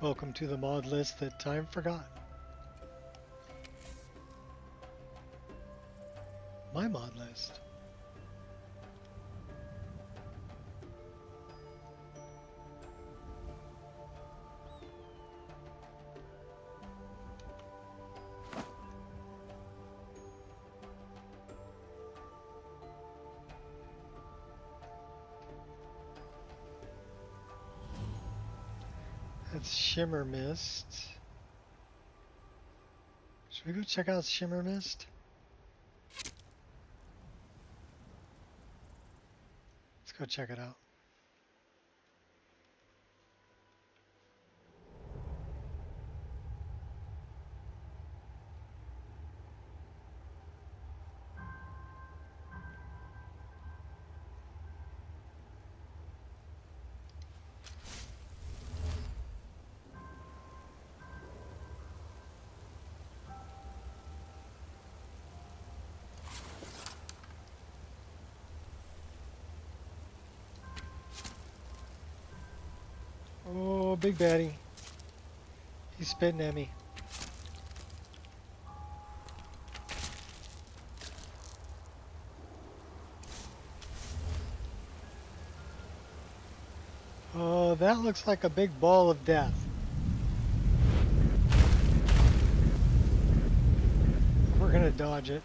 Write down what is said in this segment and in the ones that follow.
Welcome to the mod list that time forgot. My mod list. That's Shimmer Mist. Should we go check out Shimmer Mist? Let's go check it out. Oh, big baddie. He's spitting at me. Oh, that looks like a big ball of death. We're gonna dodge it.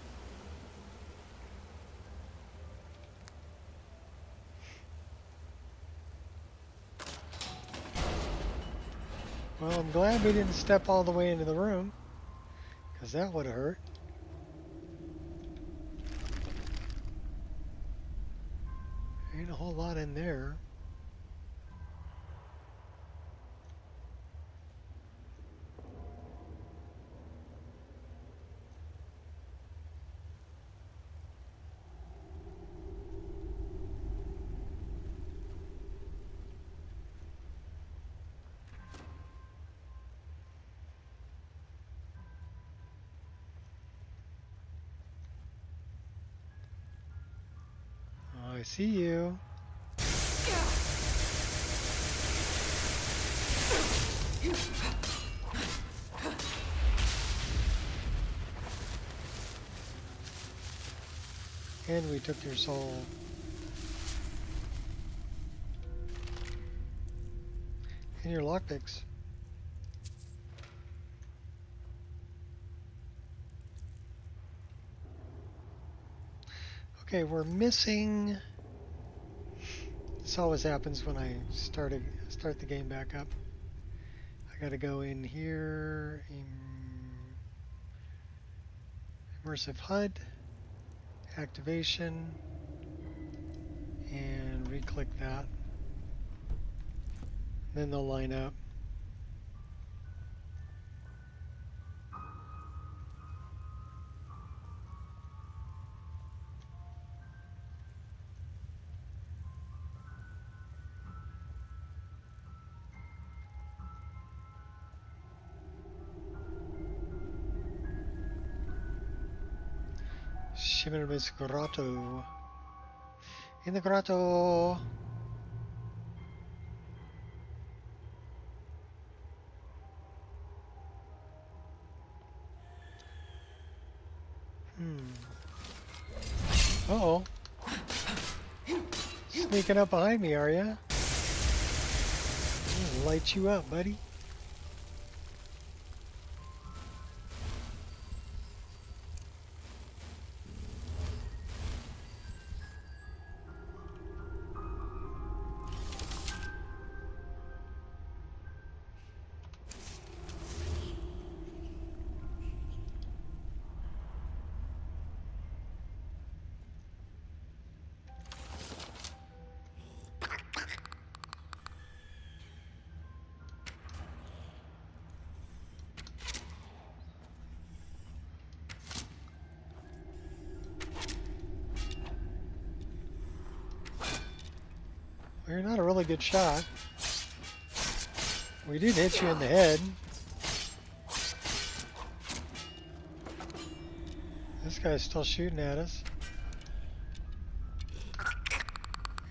Well, I'm glad we didn't step all the way into the room, because that would have hurt. Ain't a whole lot in there. Oh, I see you. And we took your soul. And your lockpicks. Okay, we're missing. This always happens when I start the game back up. I gotta go in here, immersive HUD, activation, and re-click that. Then they'll line up. Shimmer's Grotto. In the grotto. Uh-oh. Sneaking up behind me, are ya? I'm gonna light you up, buddy. You're not a really good shot. We did hit you in the head. This guy's still shooting at us.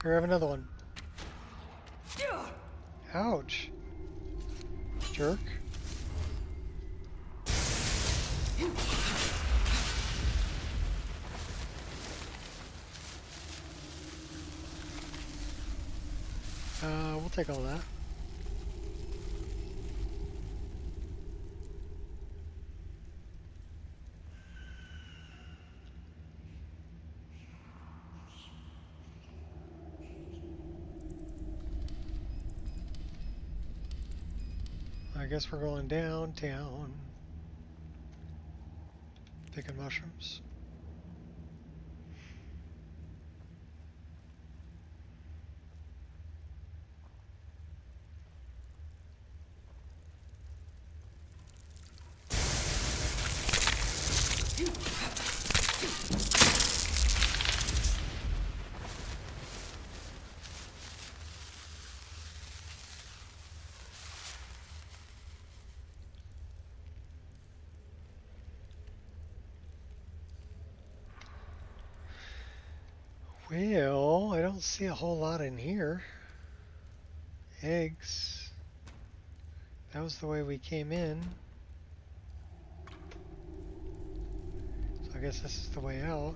Here, have another one. Ouch. Jerk. We'll take all that. I guess we're going downtown. Picking mushrooms. Well, I don't see a whole lot in here. Eggs. That was the way we came in. So I guess this is the way out.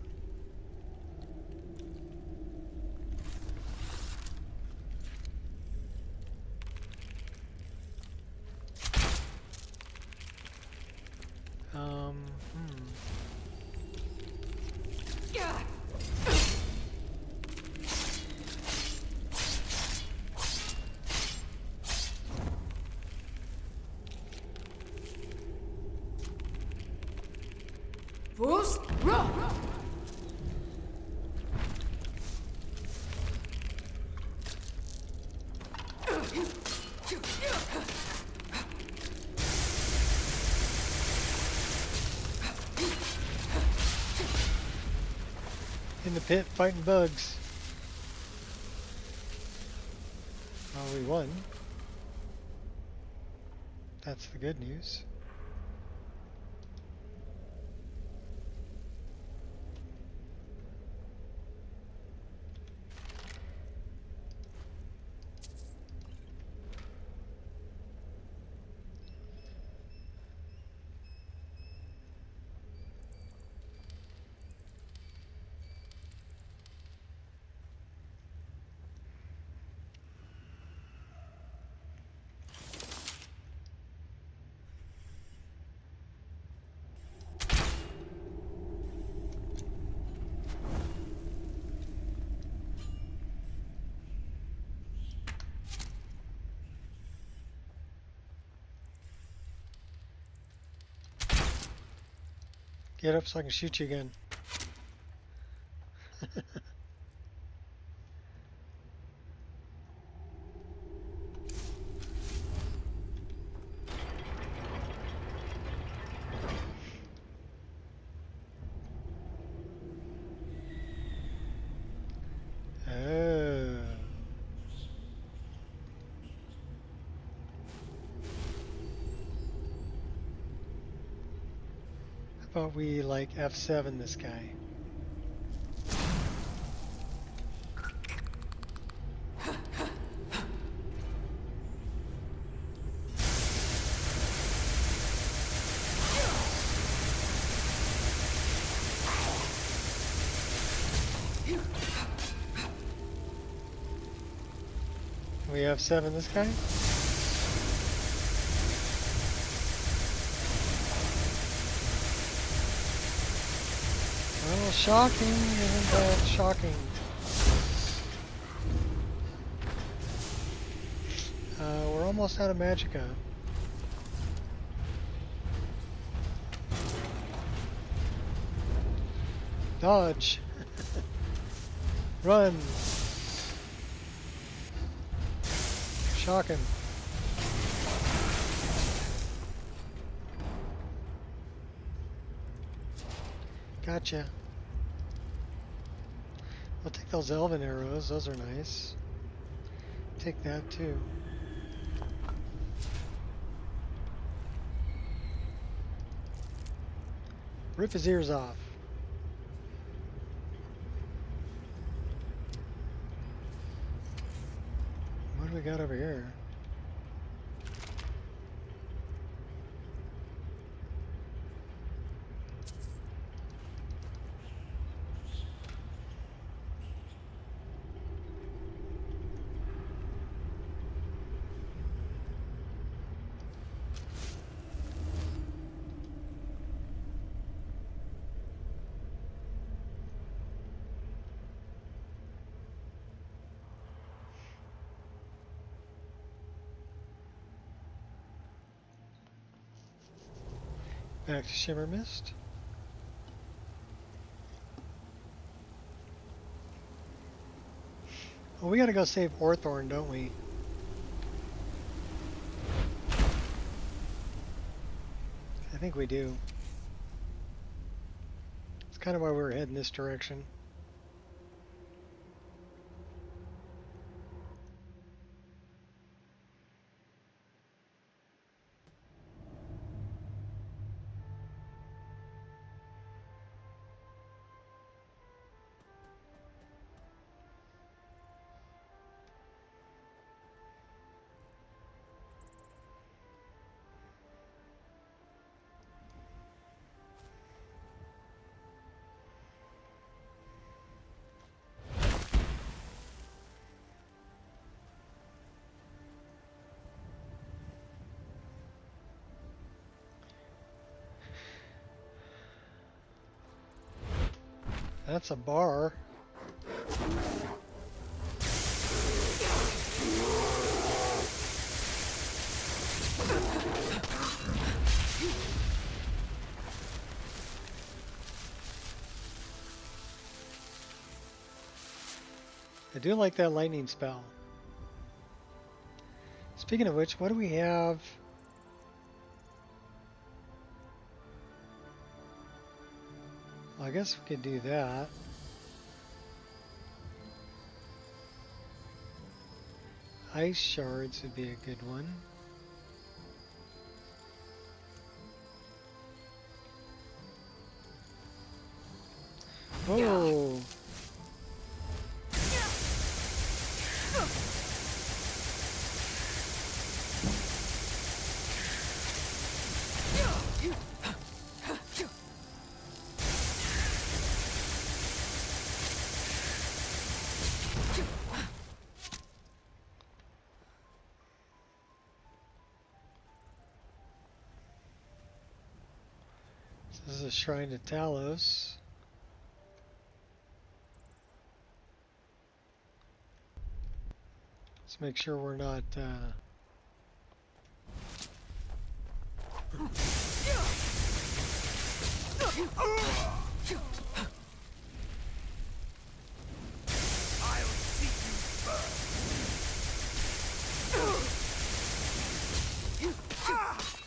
In the pit fighting bugs. Well, we won. That's the good news. Get up so I can shoot you again. Oh. How about we like F7 this guy? We have 7 this guy? Well, shocking, isn't that shocking? We're almost out of magicka. Dodge. Run. Shocking. Gotcha. I'll take those elven arrows, those are nice. Take that too. Rip his ears off. What do we got over here? Back to Shimmer Mist. Well, we gotta go save Orthorn, don't we? I think we do. It's kind of why we're heading this direction. That's a bar. I do like that lightning spell. Speaking of which, what do we have? Well, I guess we could do that. Ice shards would be a good one. Oh! This is a shrine to Talos. Let's make sure we're not I'll see you first.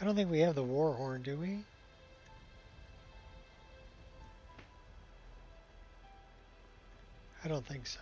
I don't think we have the war horn, do we? I don't think so.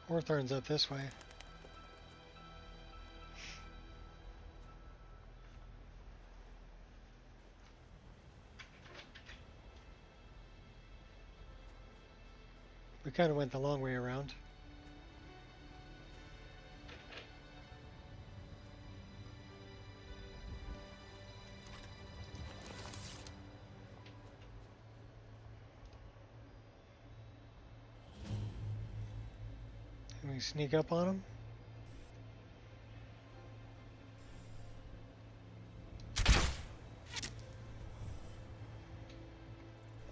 Orthorn's up this way. We kind of went the long way around. Can we sneak up on him?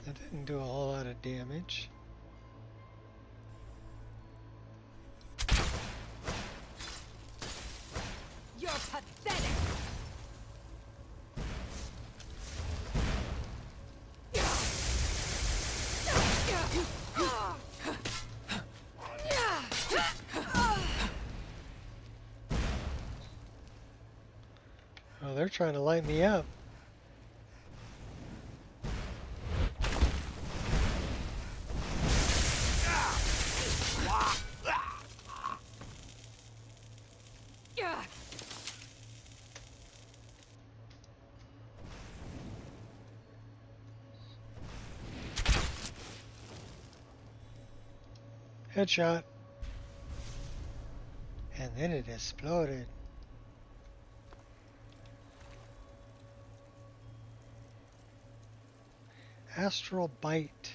That didn't do a whole lot of damage. You're pathetic! Oh, they're trying to light me up. Headshot. And then it exploded. Astral Bite.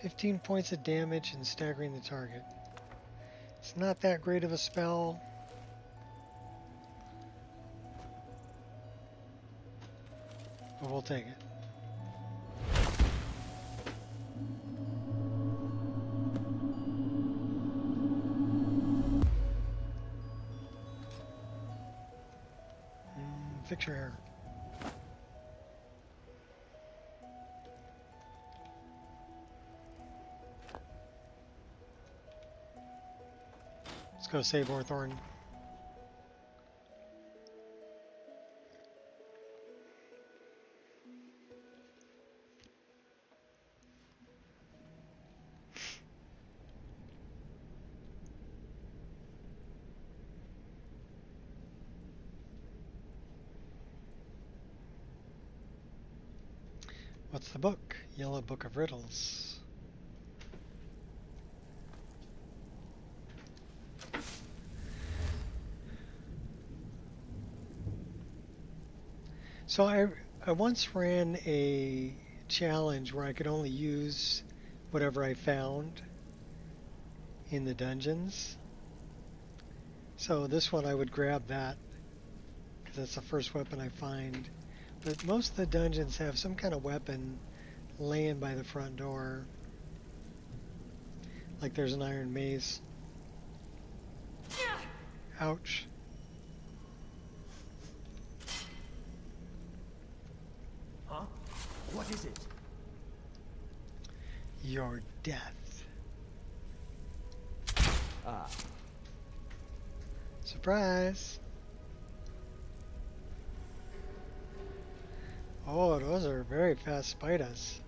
15 points of damage and staggering the target. It's not that great of a spell. But we'll take it. Fix your hair. Let's go save Orthorn. What's the book? Yellow Book of Riddles. So I once ran a challenge where I could only use whatever I found in the dungeons. So this one I would grab that because that's the first weapon I find. But most of the dungeons have some kind of weapon laying by the front door. Like there's an iron mace. Ouch. Huh? What is it? Your death. Ah. Surprise! Oh, those are very fast spiders.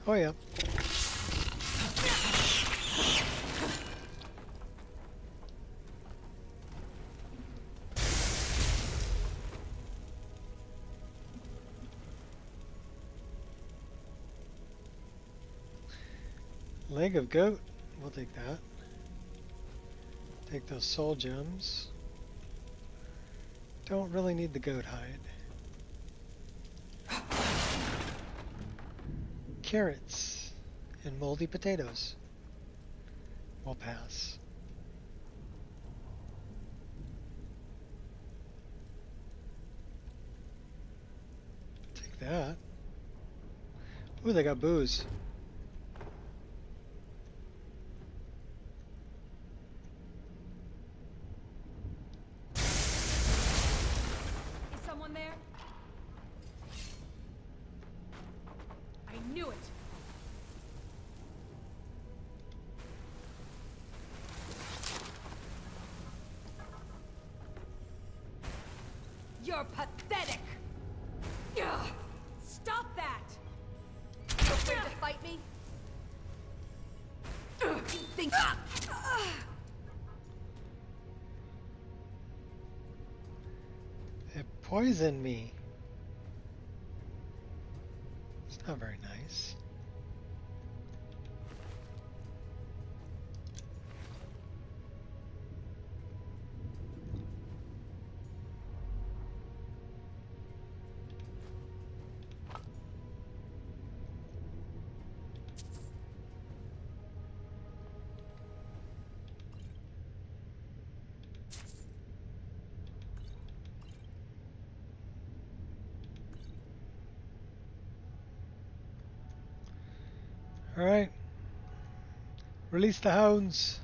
Oh yeah. Leg of goat. We'll take that. Take those soul gems. Don't really need the goat hide. Carrots and moldy potatoes. We'll pass. Take that. Ooh, they got booze. There? I knew it. You're pathetic. Ugh. Stop that. You afraid to fight me? You think It poisoned me. It's not very nice. All right. Release the hounds.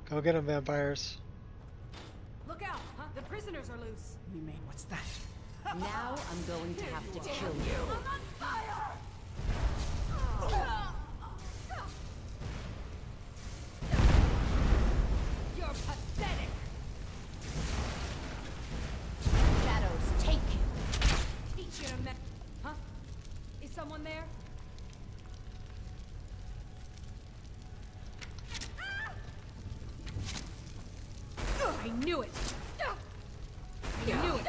Go get them, vampires. Look out, huh? The prisoners are loose. You mean, what's that? Now I'm going to have to kill you. I'm on fire! You're pathetic. Shadows, take you. Teach you to Huh? Is someone there? knew it. I knew it.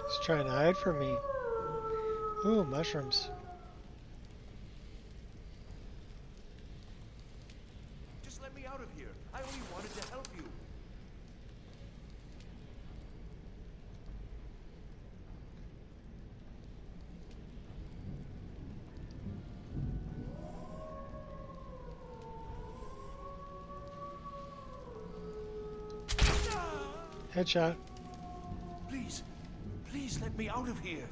He's trying to hide from me. Ooh, mushrooms. Just let me out of here. I only wanted to help you. Headshot. Please, please let me out of here.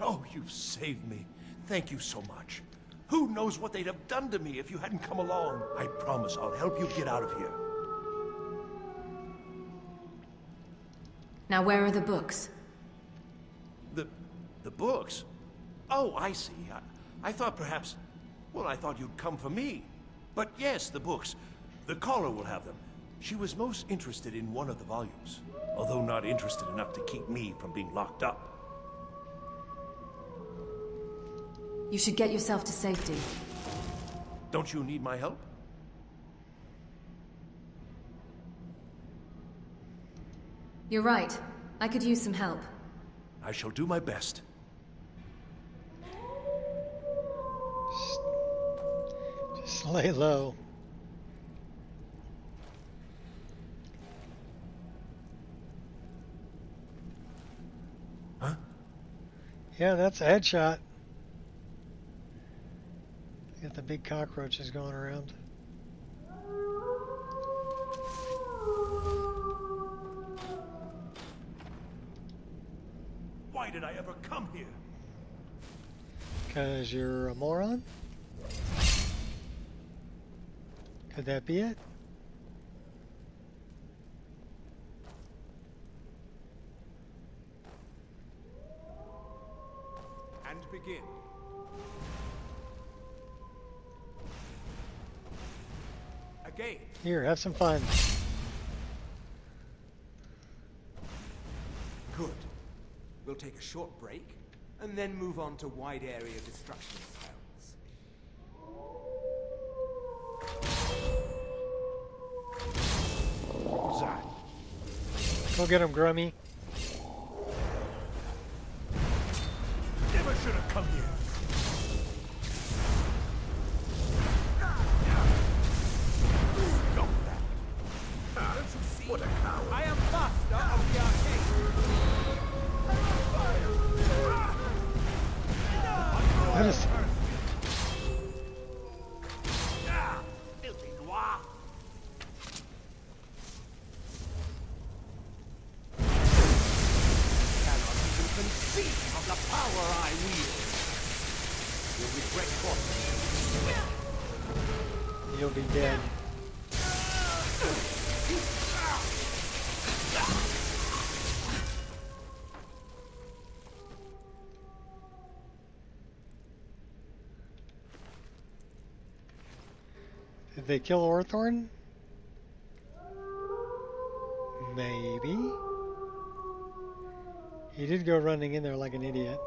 Oh, you've saved me. Thank you so much. Who knows what they'd have done to me if you hadn't come along. I promise I'll help you get out of here. Now where are the books? The books? Oh, I see. I thought perhaps... Well, I thought you'd come for me. But yes, the books. The caller will have them. She was most interested in one of the volumes, although not interested enough to keep me from being locked up. You should get yourself to safety. Don't you need my help? You're right. I could use some help. I shall do my best. Just lay low. Huh? Yeah, that's a headshot. Got the big cockroaches going around. Why did I ever come here? Because you're a moron? Could that be it? And begin. Again. Here, have some fun. Good. We'll take a short break, and then move on to wide area destruction styles. What was that? Go get him, Grummy. Never should have come here. Stop that. Don't you see? What a coward. I am master of the arcade. What is... Filthy noir. Cannot even conceive of the power I wield. You'll regret what. You'll be dead. Did they kill Orthorn? Maybe. He did go running in there like an idiot.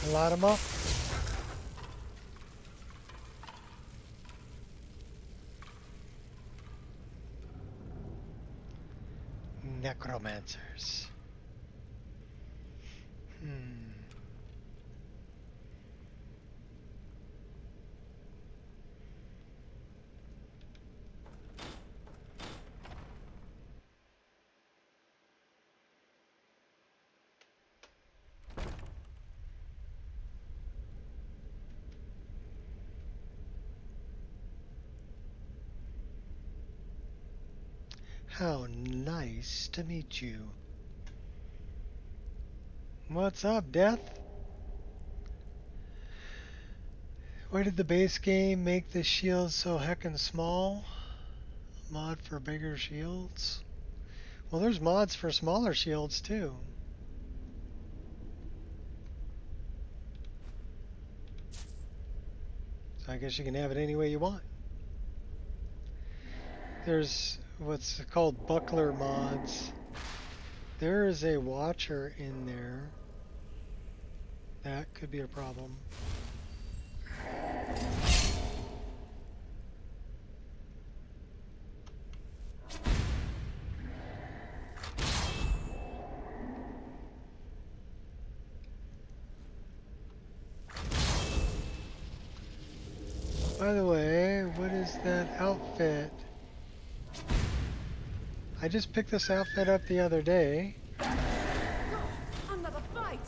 Light 'em up. Necromancers. How nice to meet you. What's up, Death? Why did the base game make the shields so heckin' small? Mod for bigger shields? Well, there's mods for smaller shields too. So I guess you can have it any way you want. There's what's called buckler mods. There is a watcher in there. That could be a problem. By the way, what is that outfit? I just picked this outfit up the other day. Another fight.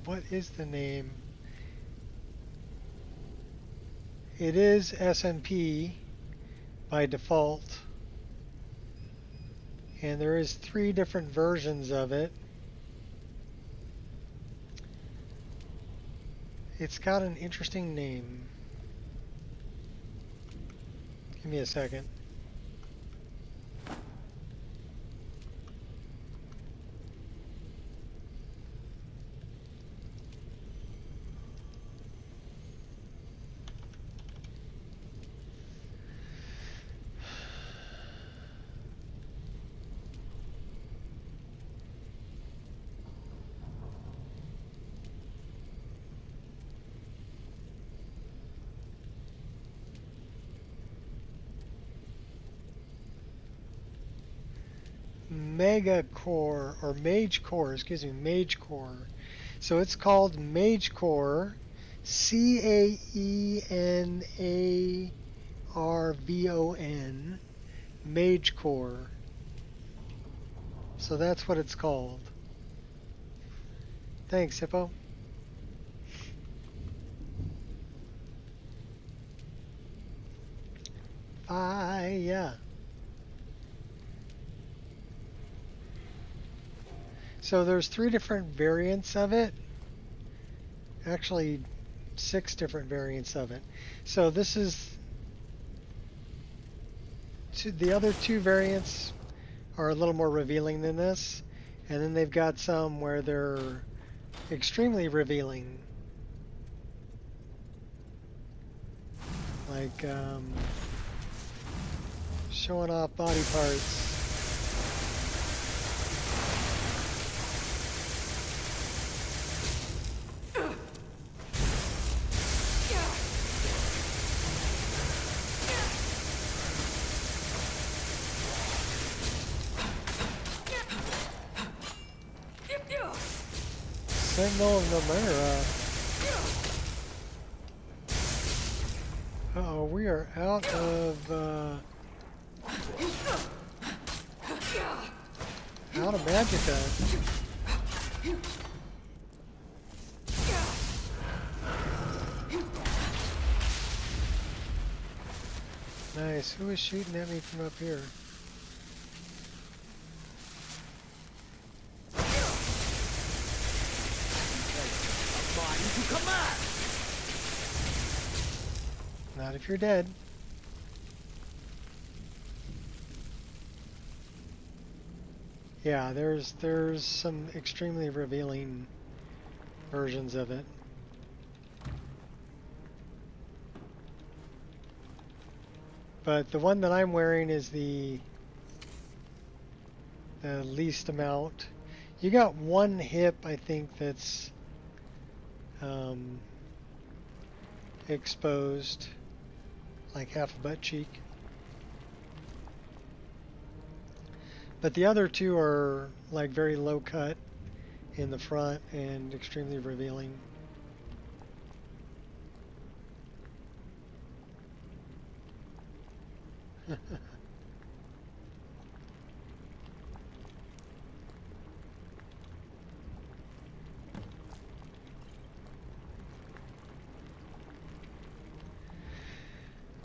What is the name? It is SMP by default, and there is 3 different versions of it. It's got an interesting name. Give me a second. Mega Core, or Mage Core, excuse me, Mage Core. So it's called Mage Core, CAENARVON, Mage Core. So that's what it's called. Thanks, Hippo. Fire. So there's 3 different variants of it. Actually, 6 different variants of it. So this is the other 2 variants are a little more revealing than this, and then they've got some where they're extremely revealing, like showing off body parts. Sentinel of Numenera. Uh-oh, we are out of magicka. Nice. Who is shooting at me from up here? Mine to command! Not if you're dead. Yeah, there's some extremely revealing versions of it. But the one that I'm wearing is the least amount. You got one hip, I think, that's exposed, like half a butt cheek. But the other two are like very low cut in the front and extremely revealing.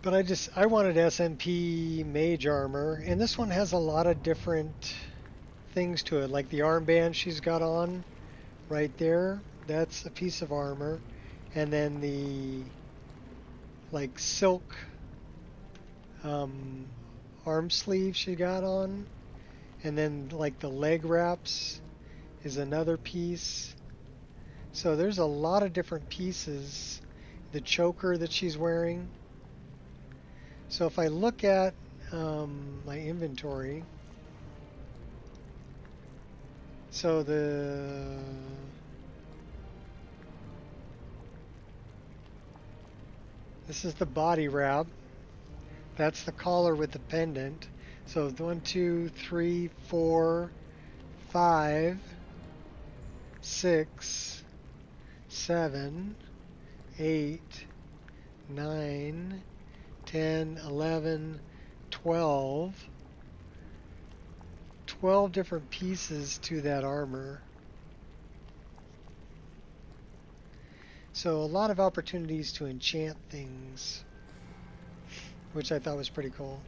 But I wanted SMP mage armor, and this one has a lot of different things to it, like the armband she's got on right there. That's a piece of armor, and then the like silk arm sleeve she got on, and then like the leg wraps is another piece. So there's a lot of different pieces. The choker that she's wearing. So if I look at my inventory, so this is the body wrap. That's the collar with the pendant. So 1, 2, 3, 4, 5, 6, 7, 8, 9, 10, 11, 12. 12 different pieces to that armor. So a lot of opportunities to enchant things, which I thought was pretty cool.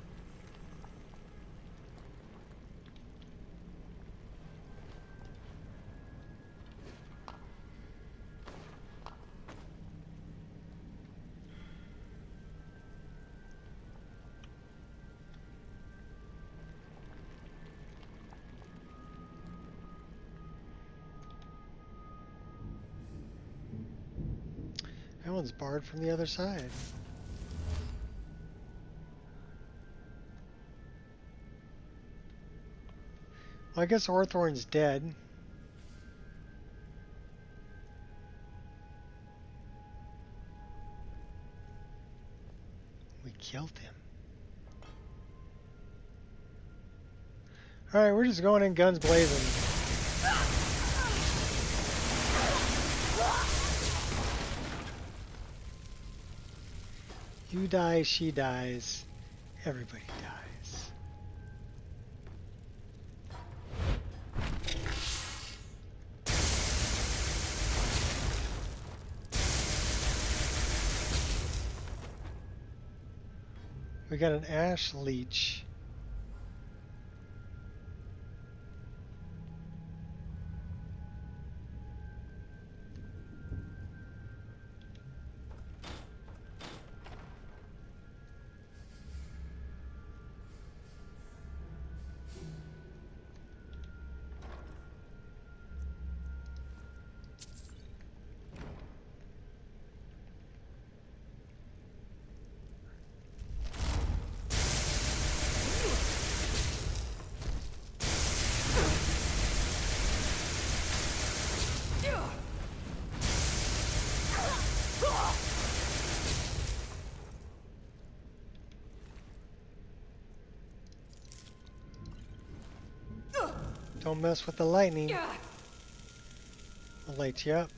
That one's barred from the other side. Well, I guess Orthorn's dead. We killed him. Alright, we're just going in guns blazing. You die, she dies, everybody dies. We got an ash leech. Don't mess with the lightning. I'll light you up.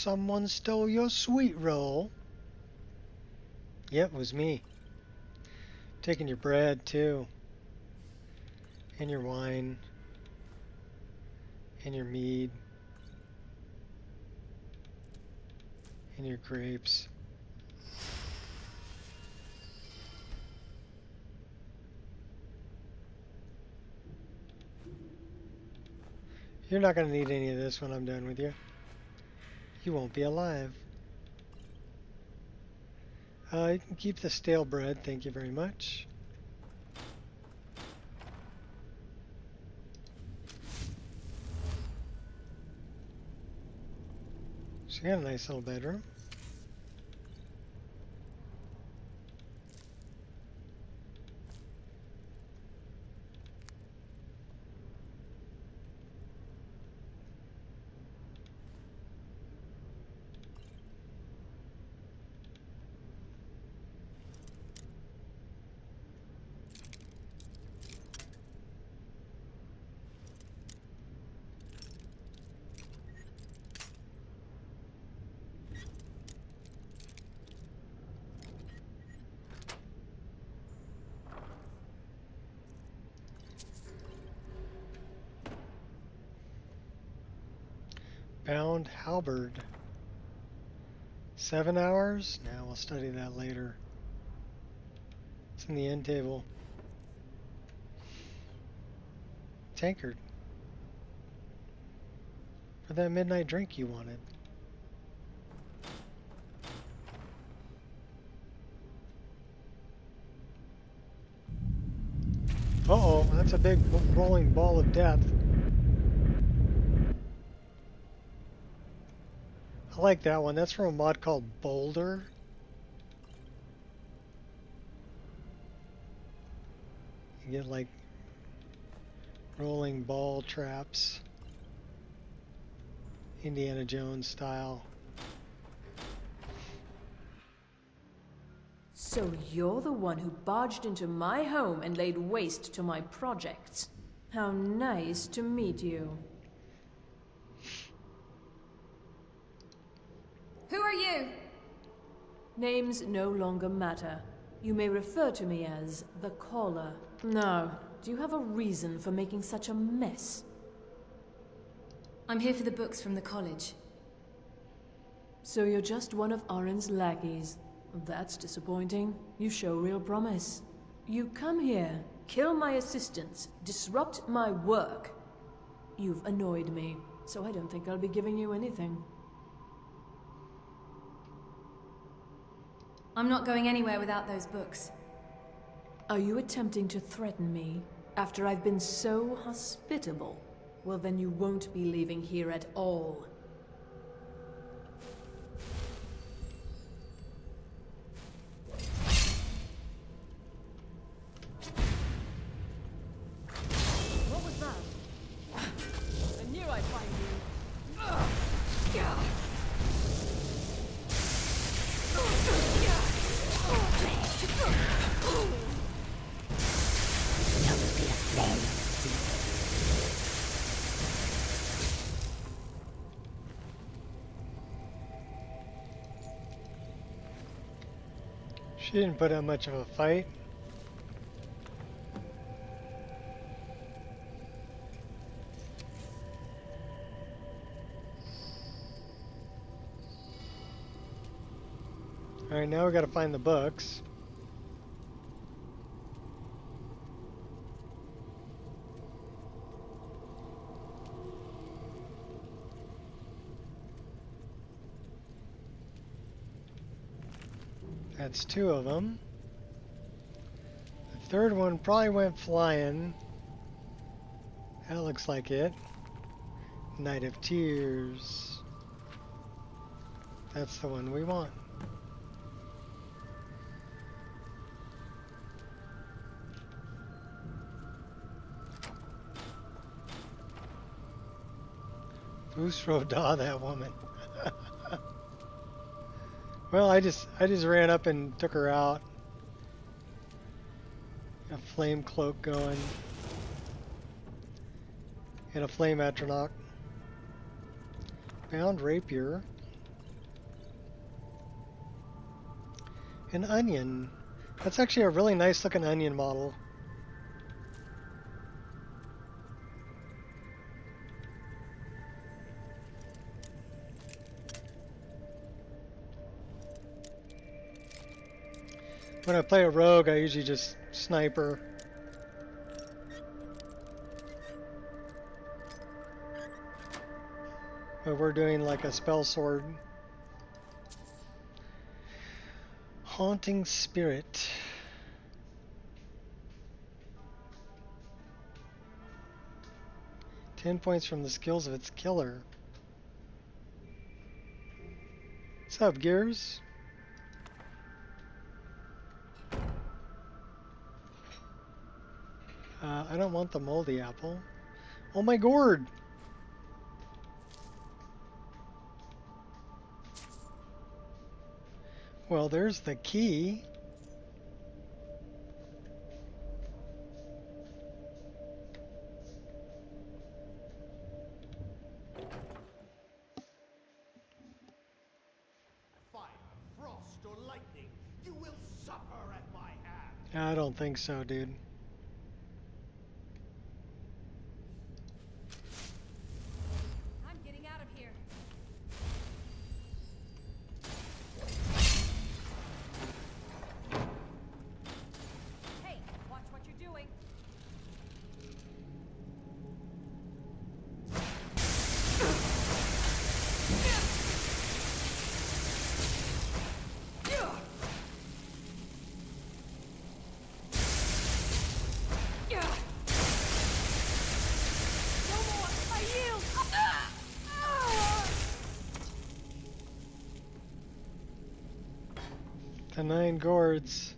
Someone stole your sweet roll. Yep, it was me. Taking your bread too. And your wine. And your mead. And your grapes. You're not going to need any of this when I'm done with you. You won't be alive. You can keep the stale bread, thank you very much. So you got a nice little bedroom. Bound halberd. 7 hours? Now we'll study that later. It's in the end table. Tankard. For that midnight drink you wanted. Uh-oh, that's a big rolling ball of death. I like that one. That's from a mod called Boulder. You get like rolling ball traps. Indiana Jones style. So you're the one who barged into my home and laid waste to my projects. How nice to meet you. Who are you? Names no longer matter. You may refer to me as the Caller. Now, do you have a reason for making such a mess? I'm here for the books from the college. So you're just one of Oren's lackeys. That's disappointing. You show real promise. You come here, kill my assistants, disrupt my work. You've annoyed me, so I don't think I'll be giving you anything. I'm not going anywhere without those books. Are you attempting to threaten me after I've been so hospitable? Well, then you won't be leaving here at all. What was that? I knew I'd find She didn't put up much of a fight. Alright, now we gotta find the books. That's 2 of them. The third one probably went flying. That looks like it. Night of Tears. That's the one we want. Fusroda, that woman. Well, I just ran up and took her out. A flame cloak going. And a flame atronach. Bound rapier. An onion. That's actually a really nice looking onion model. When I play a rogue, I usually just sniper. But we're doing like a spell sword. Haunting Spirit. Ten points from the skills of its killer. What's up, Gears? I don't want the moldy apple. Oh my gourd! Well, there's the key. Fire, frost, or lightning, you will suffer at my hand. I don't think so, dude. I'm getting out of here. Hey, watch what you're doing. No more! I yield! The 9 gourds.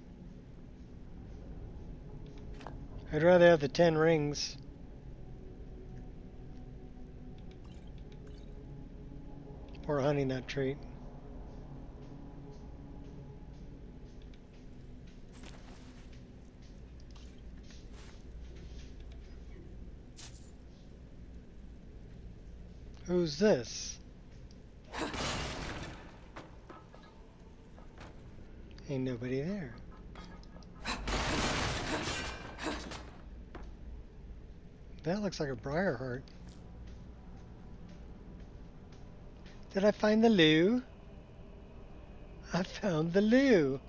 I'd rather have the 10 rings. Or a honey nut treat. Who's this? Ain't nobody there. That looks like a briar heart. Did I find the loo? I found the loo.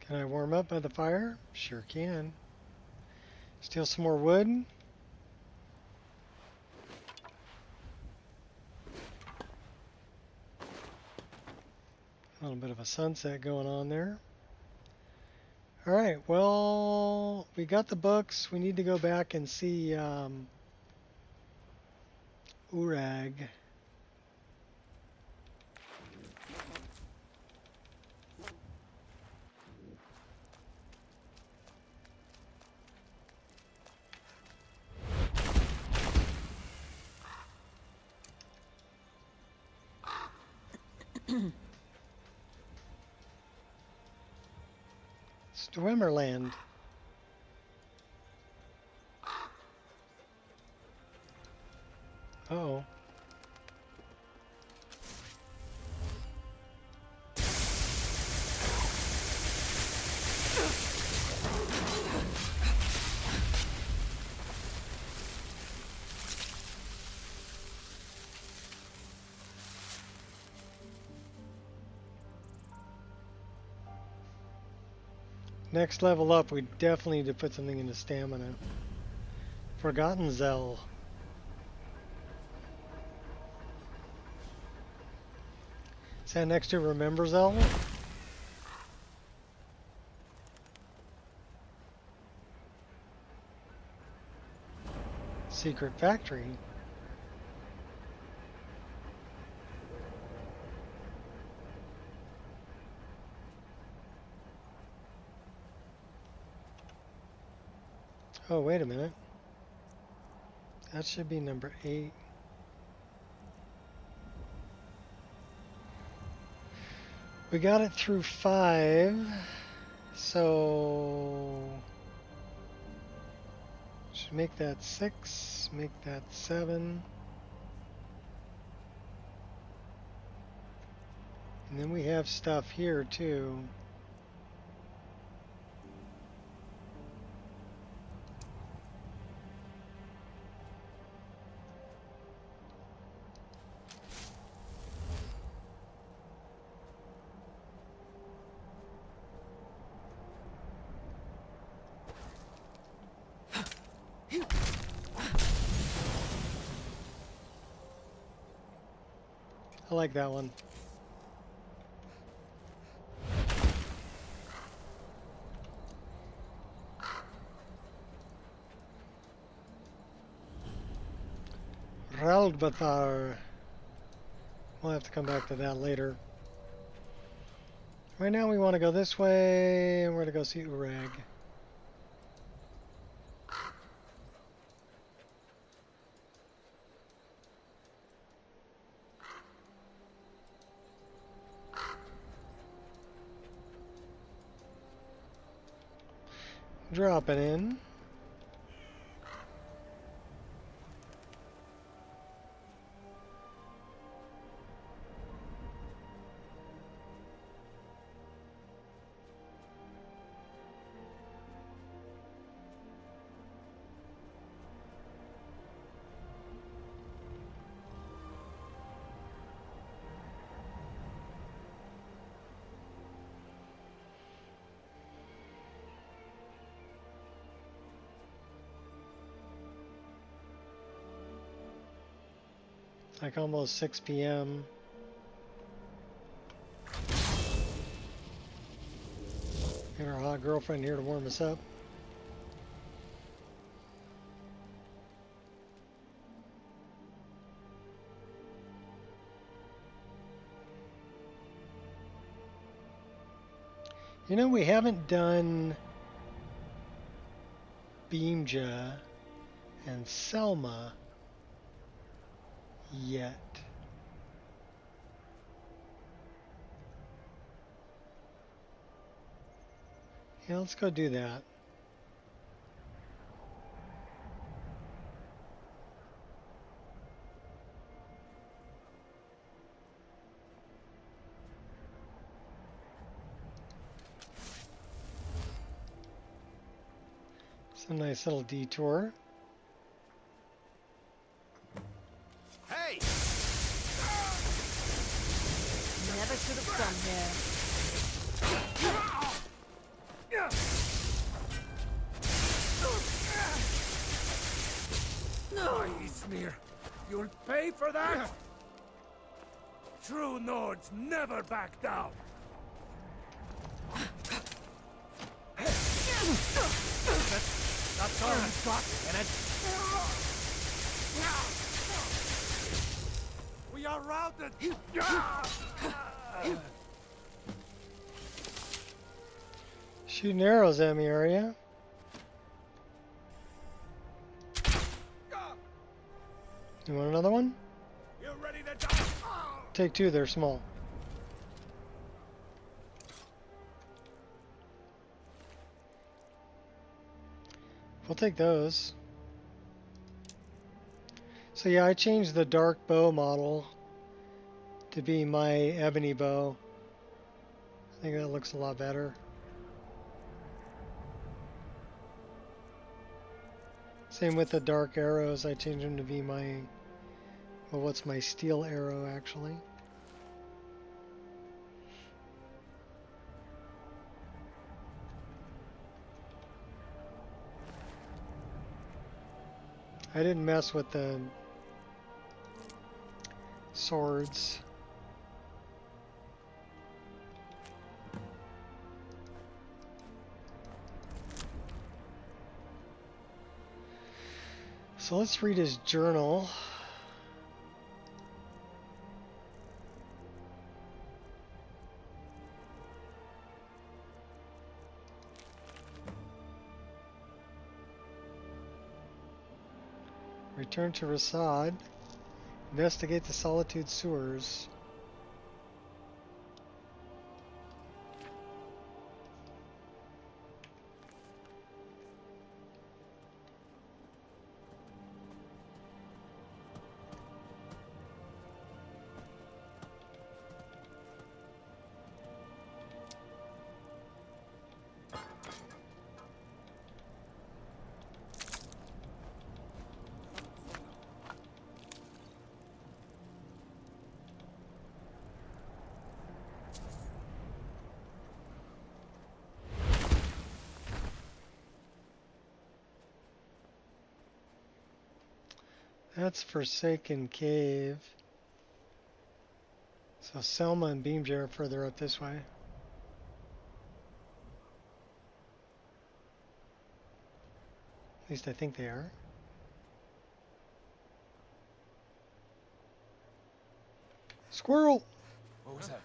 Can I warm up by the fire? Sure can. Steal some more wood. A little bit of a sunset going on there. Alright, well, we got the books. We need to go back and see Urag. Swimmerland. Uh-oh. Next level up, we definitely need to put something into stamina. Forgotten Zell. Is that next to Remember Zell? Secret Factory. Oh, wait a minute. That should be number 8. We got it through 5, so should make that 6, make that 7. And then we have stuff here too. I like that one. Raldbathar. We'll have to come back to that later. Right now we want to go this way, and we're going to go see Urag. Dropping in. Like almost 6 p.m. Get our hot girlfriend here to warm us up. You know, we haven't done Beamja and Selma yet. Yeah, let's go do that. It's a nice little detour. Hey! Never should have come here. Mighty sneer. You'll pay for that? True Nords never back down. That's all we've got, and we are routed. Shooting arrows at me, are ya? You want another one? You ready to die? Take 2, they're small. We'll take those. So yeah, I changed the dark bow model to be my ebony bow. I think that looks a lot better. Same with the dark arrows, I changed them to be my, well, what's my steel arrow actually. I didn't mess with the swords. So let's read his journal. Return to Rasad. Investigate the Solitude sewers. That's Forsaken Cave. So Selma and Beamjar are further up this way. At least I think they are. Squirrel! What was that?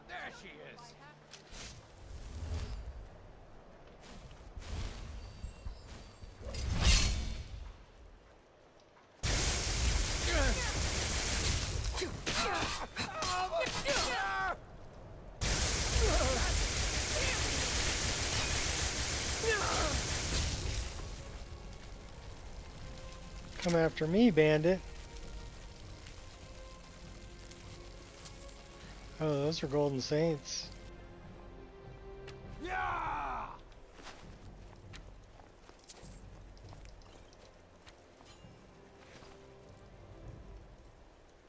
There she is. Come after me, bandit. Oh, those are Golden Saints. Yeah!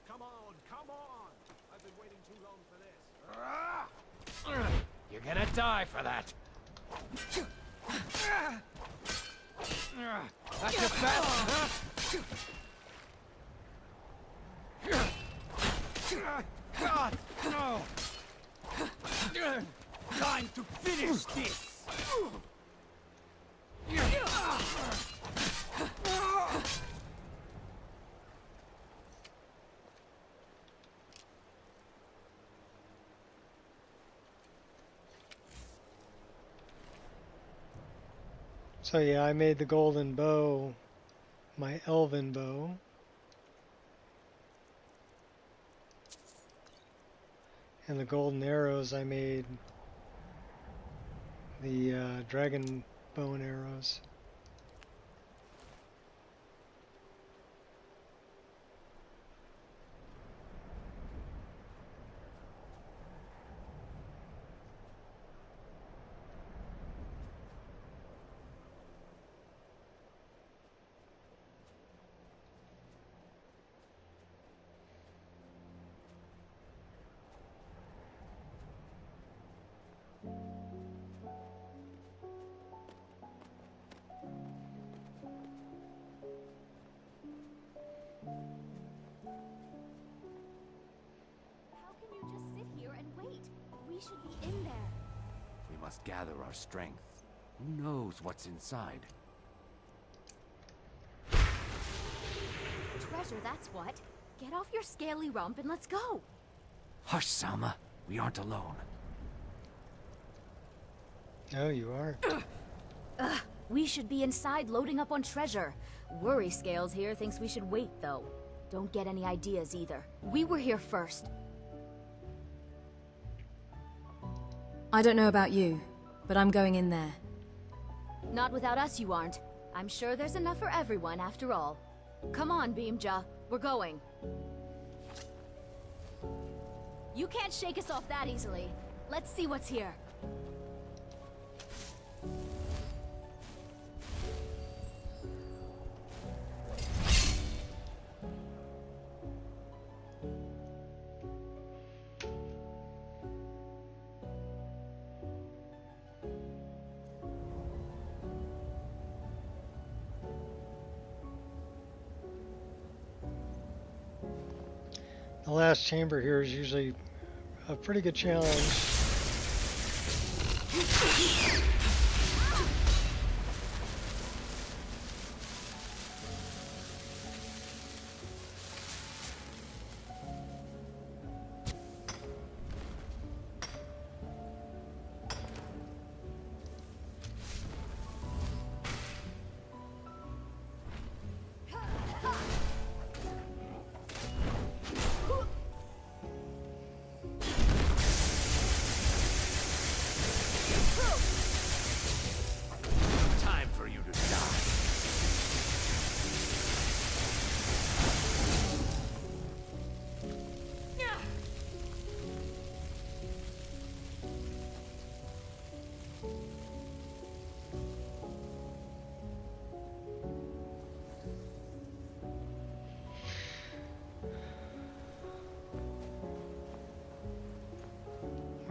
Come on, come on! I've been waiting too long for this. You're gonna die for that. That's your best, huh? God, no! Time to finish this! So yeah, I made the golden bow my elven bow. And the golden arrows I made the dragon bow and arrows. We should be in there. We must gather our strength. Who knows what's inside? Treasure, that's what. Get off your scaly rump and let's go. Hush, Salma. We aren't alone. Oh, you are. We should be inside loading up on treasure. Worry Scales here thinks we should wait, though. Don't get any ideas either. We were here first. I don't know about you, but I'm going in there. Not without us, you aren't. I'm sure there's enough for everyone, after all. Come on, Beamja. We're going. You can't shake us off that easily. Let's see what's here. The last chamber here is usually a pretty good challenge.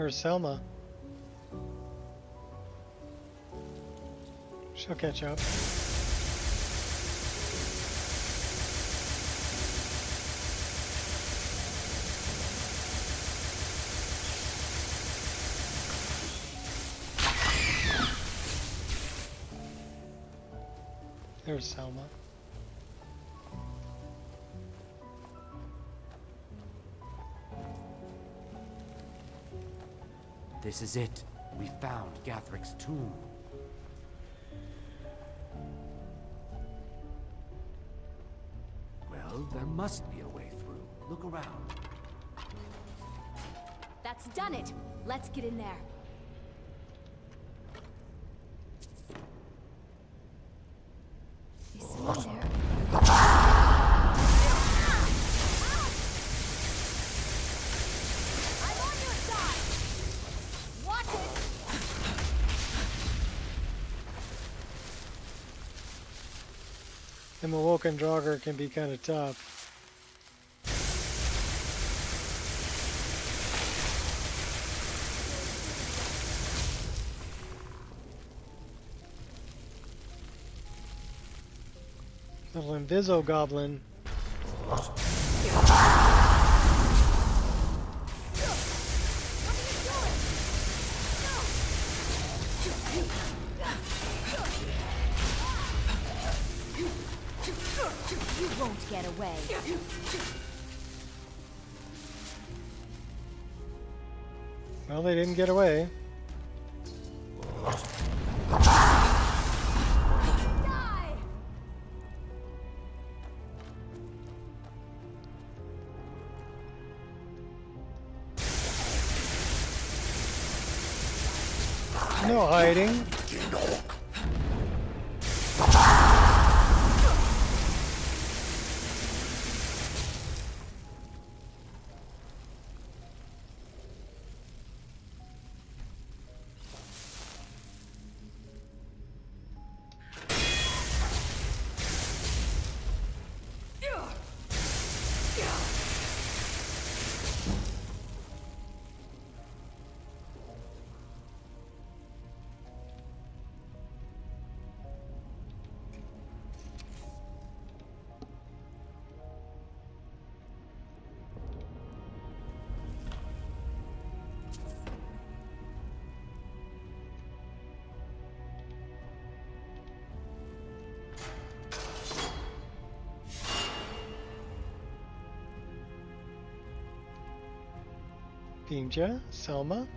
Where's Selma? She'll catch up. There's Selma. This is it. We found Gathric's tomb. Well, there must be a way through. Look around. That's done it. Let's get in there. Is someone there? I'm on your side. Watch it. And the Woken Draugr can be kind of tough. Little Inviso Goblin. You won't get away. Well, they didn't get away. Die! No hiding. Pinja, Selma.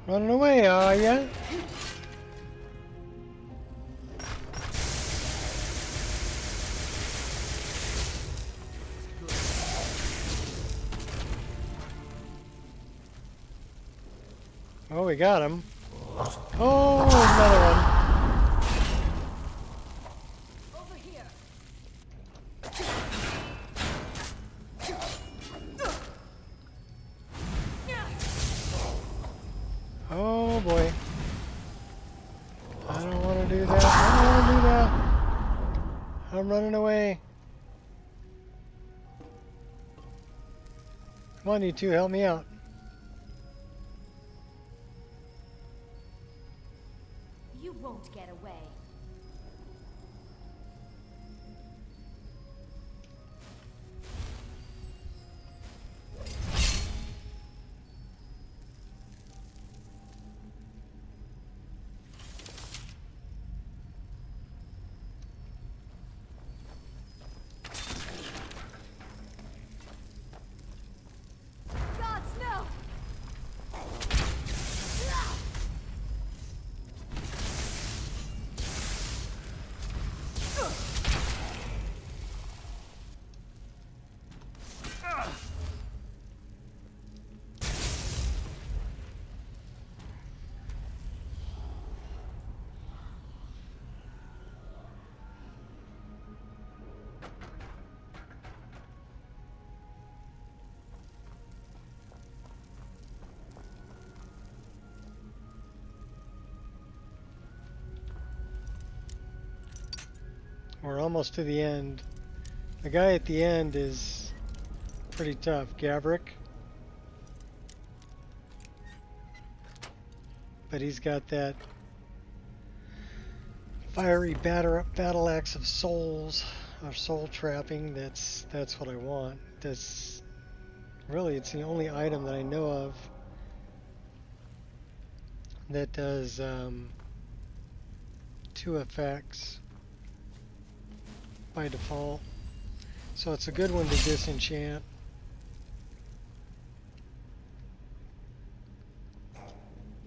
Running away, are ya? Oh, we got him. Oh, another one. Over here. Oh boy. I don't want to do that. I don't want to do that. I'm running away. Come on, you two, help me out. You won't get away. Gods, no! We're almost to the end. The guy at the end is pretty tough. Gavrik. But he's got that fiery battle axe of souls, or soul trapping. That's what I want. That's really, it's the only item that I know of that does 2 effects by default. So it's a good one to disenchant.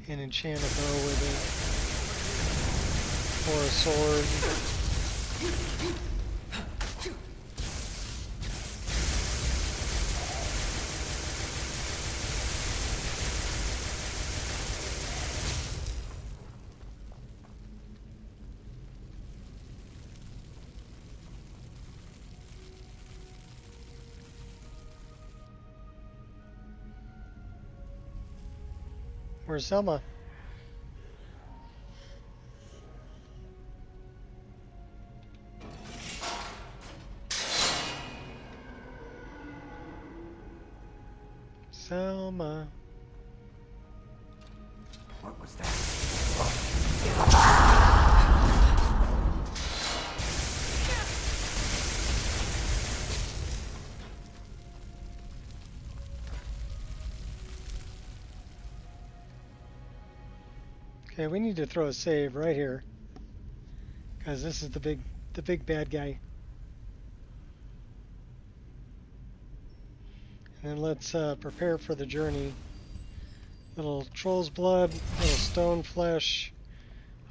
And enchant a bow with it. Or a sword. Where's Selma? Selma. What was that? Okay, we need to throw a save right here, because this is the big bad guy. And then let's prepare for the journey. Little troll's blood, little stone flesh,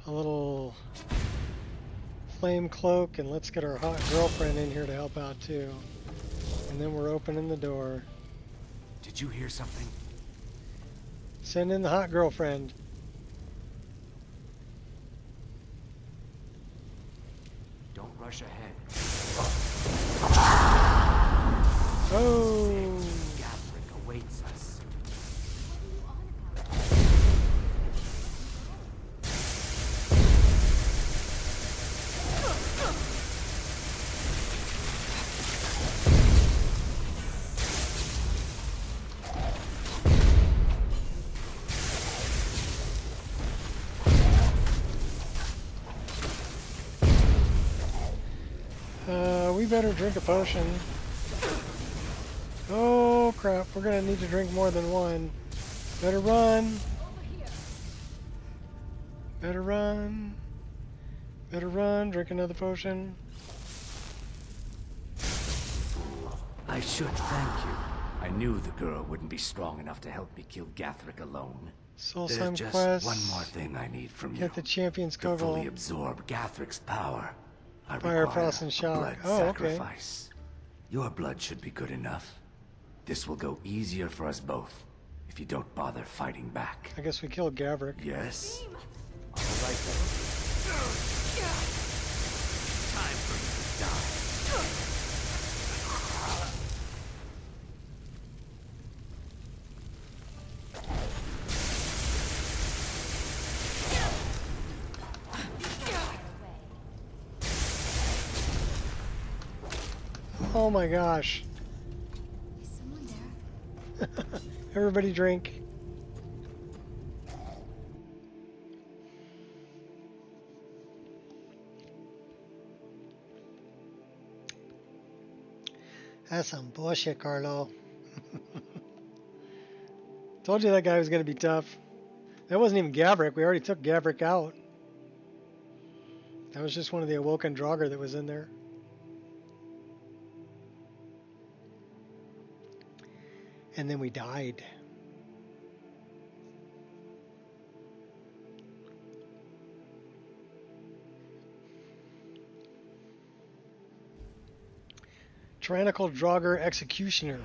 a little flame cloak, and let's get our hot girlfriend in here to help out too. And then we're opening the door. Did you hear something? Send in the hot girlfriend. Don't rush ahead. Oh! Gathric awaits us. We better drink a potion. Oh crap, we're gonna need to drink more than one. Better run. Better run. Better run, drink another potion. I should thank you. I knew the girl wouldn't be strong enough to help me kill Gathric alone. Soul There's Slime just quest. one more thing I need from you. Get the champion's To fully kogel. absorb Gathric's power, I Fire, require frost, and a shock. blood Oh, okay. sacrifice. Your blood should be good enough. This will go easier for us both if you don't bother fighting back. I guess we killed Gavrik. Yes? All right then. Time for you to die. Oh my gosh. Is someone there? Everybody drink. That's some bullshit, Carlo. Told you that guy was going to be tough. That wasn't even Gavrik. We already took Gavrik out. That was just one of the Awoken Draugr that was in there. And then we died. Tyrannical Draugr Executioner.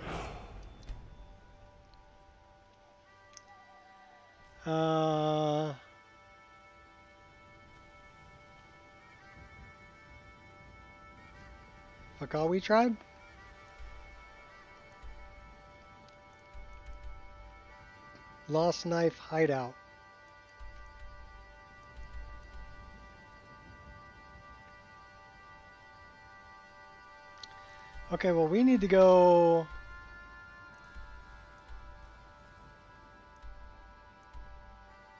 Fakawi tribe? Lost Knife Hideout. Okay, well, we need to go...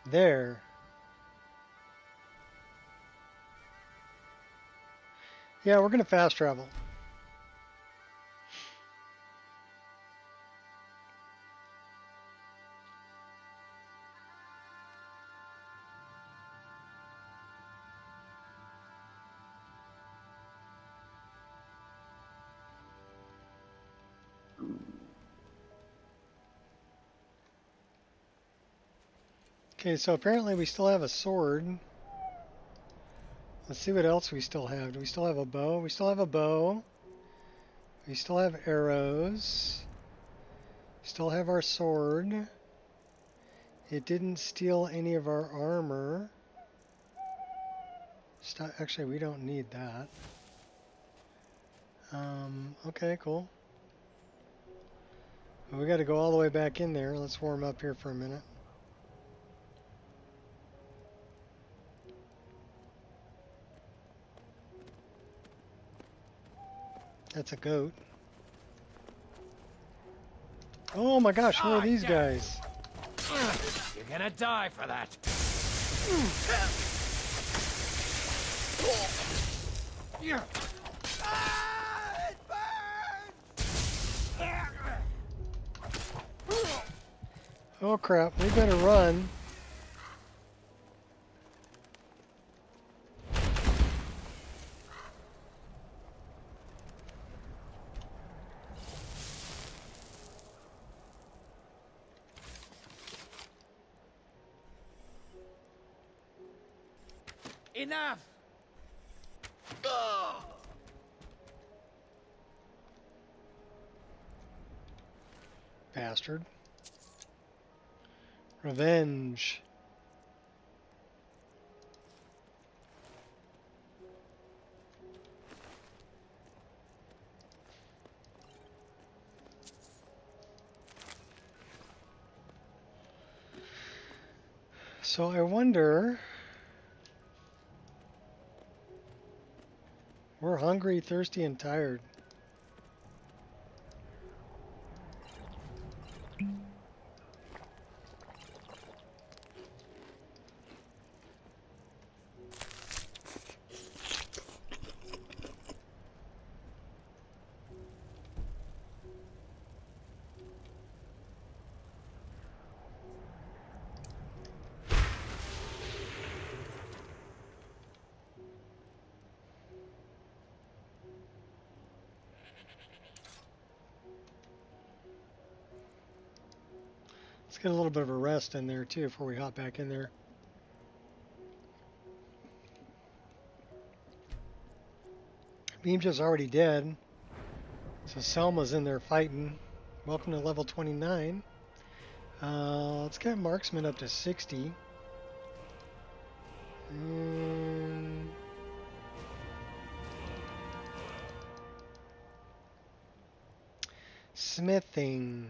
there. Yeah, we're going to fast travel. Okay, so apparently we still have a sword. Let's see what else we still have. Do we still have a bow? We still have a bow. We still have arrows. Still have our sword. It didn't steal any of our armor. Actually, we don't need that. Okay, cool. Well, we got to go all the way back in there. Let's warm up here for a minute. That's a goat. Oh my gosh, who are these guys? You're gonna die for that. Oh crap, we better run. Enough! Bastard. Revenge. So I wonder... We're hungry, thirsty, and tired. Let's get a little bit of a rest in there too before we hop back in there. Beamja's already dead. So Selma's in there fighting. Welcome to level 29. Let's get Marksman up to 60. Smithing.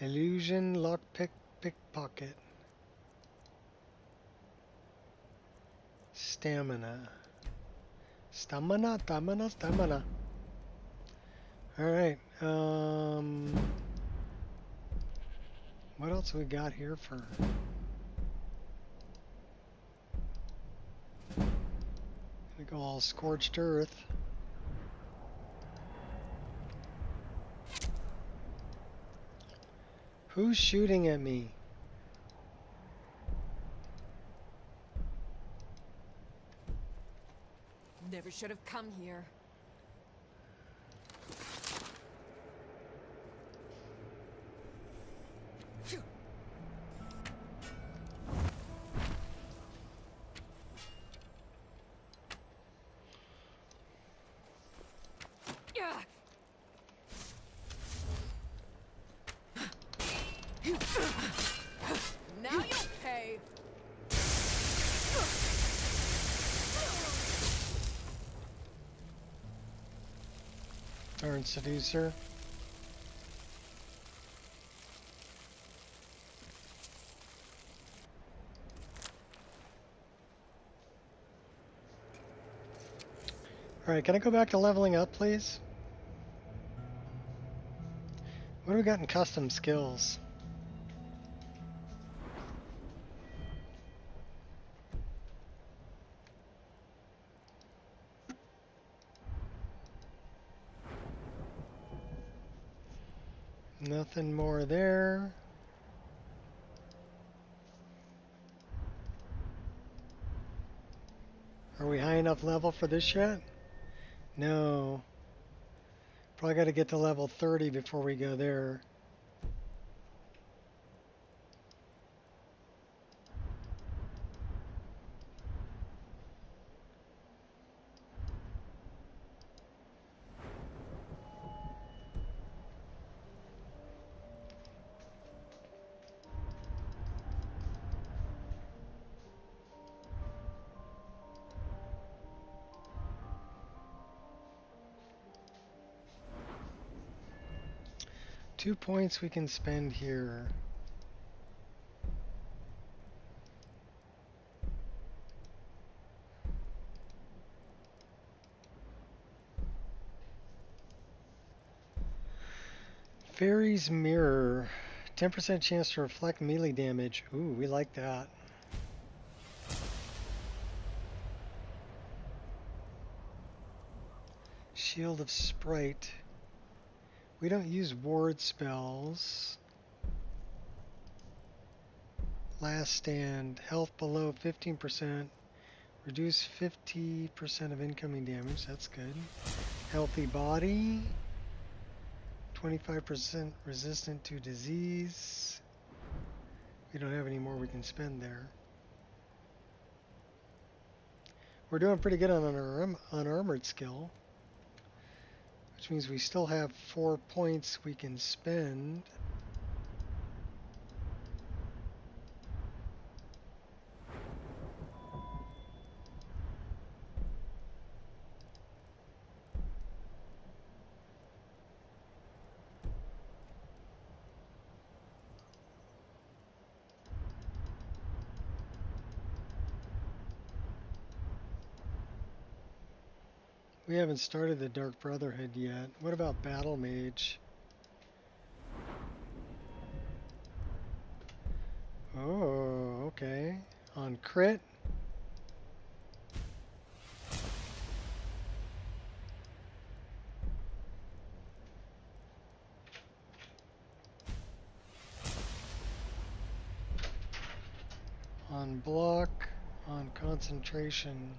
Illusion, lockpick, pickpocket. Stamina. Stamina. Alright, what else we got here for... We go all scorched earth. Who's shooting at me? Never should have come here. Now you'll pay. Darn seducer. Alright, can I go back to leveling up, please? What do we got in custom skills? Nothing more there. Are we high enough level for this yet? No. Probably got to get to level 30 before we go there. Two points we can spend here. Fairy's Mirror. 10% chance to reflect melee damage. Ooh, we like that. Shield of Sprite. We don't use ward spells. Last Stand. Health below 15%. Reduce 50% of incoming damage. That's good. Healthy Body. 25% resistant to disease. We don't have any more we can spend there. We're doing pretty good on our unarmored skill, which means we still have 4 points we can spend. We haven't started the Dark Brotherhood yet. What about Battle Mage? Oh, okay. On crit? On block? On concentration?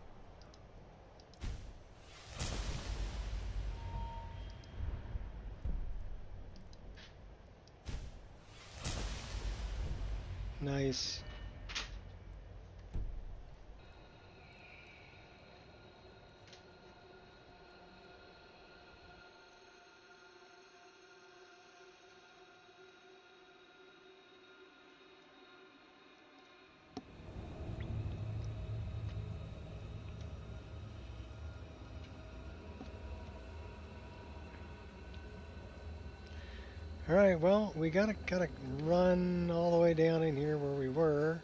Nice. All right, well, we gotta run all the way down in here where we were,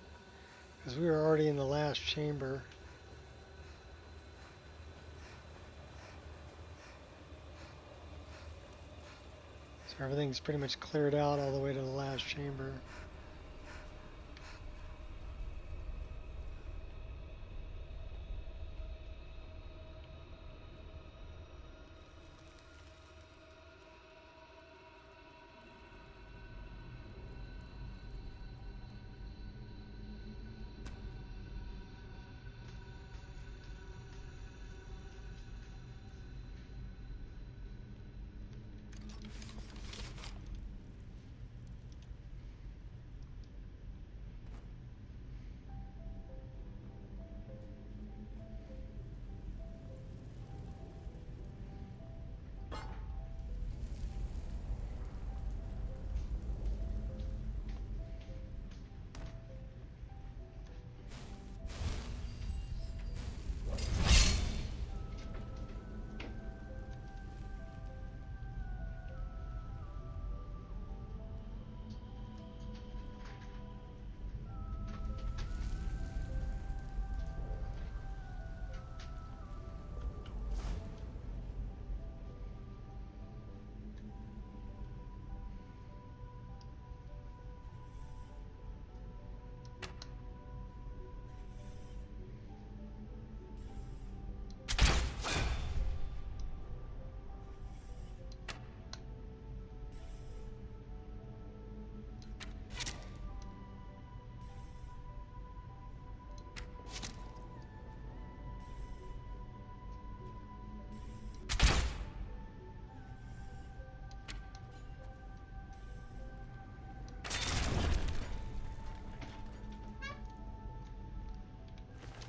because we were already in the last chamber. So everything's pretty much cleared out all the way to the last chamber.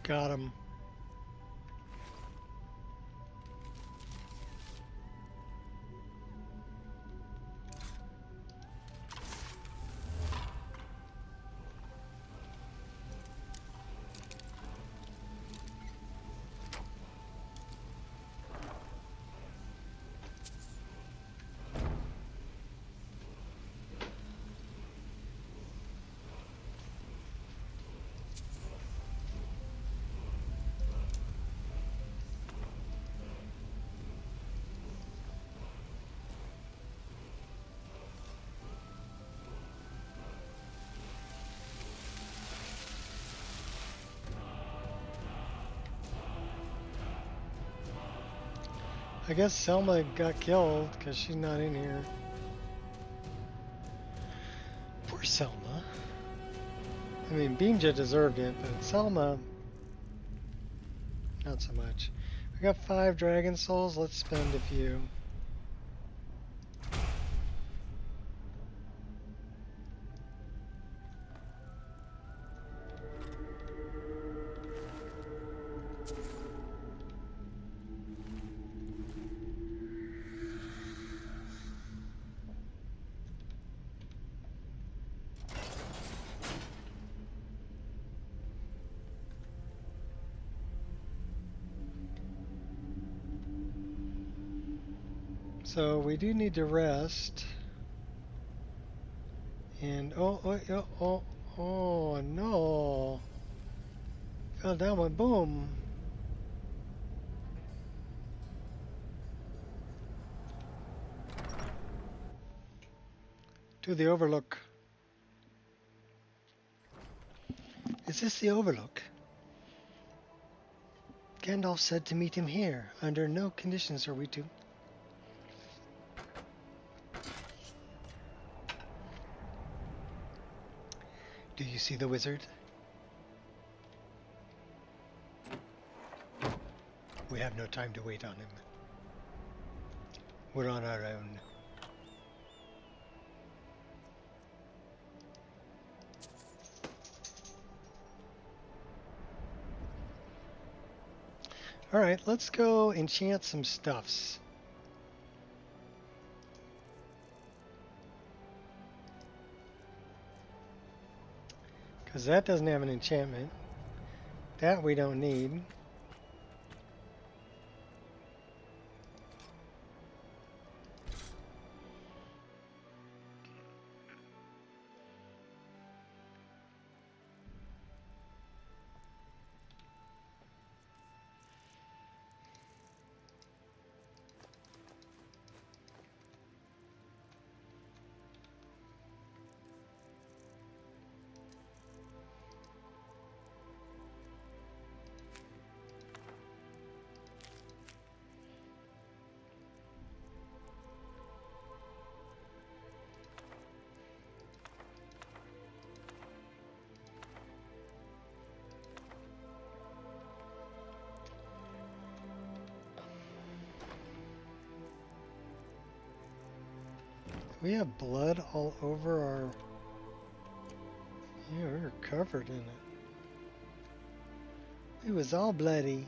Got him. I guess Selma got killed because she's not in here. Poor Selma. I mean, Beamja deserved it, but Selma, not so much. We got 5 dragon souls. Let's spend a few. So we do need to rest. And oh no. Fell down with boom. To the Overlook. Is this the Overlook? Gandalf said to meet him here. Under no conditions are we to. Do you see the wizard? We have no time to wait on him. We're on our own. Alright, let's go enchant some stuffs. Because that doesn't have an enchantment. That we don't need. We have blood all over our... Yeah, we're covered in it. It was all bloody.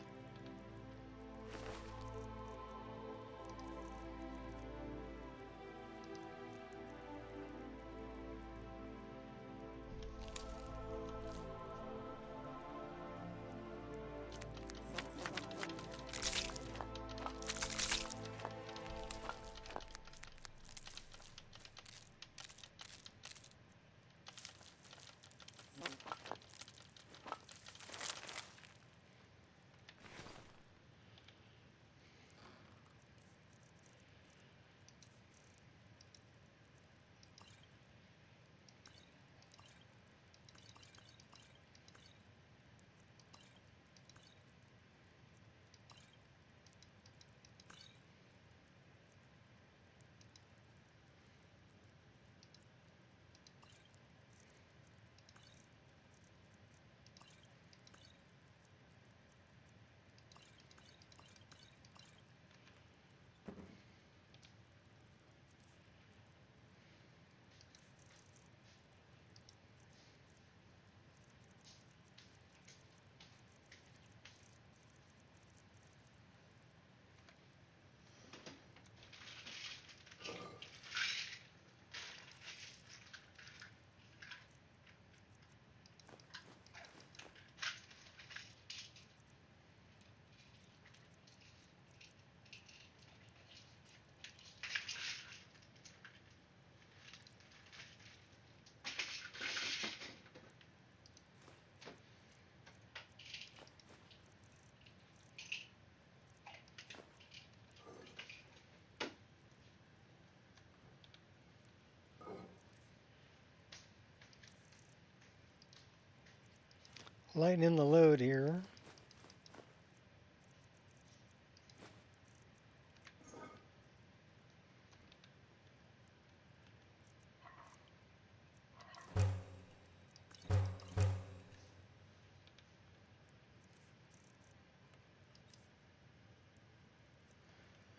Lightening the load here.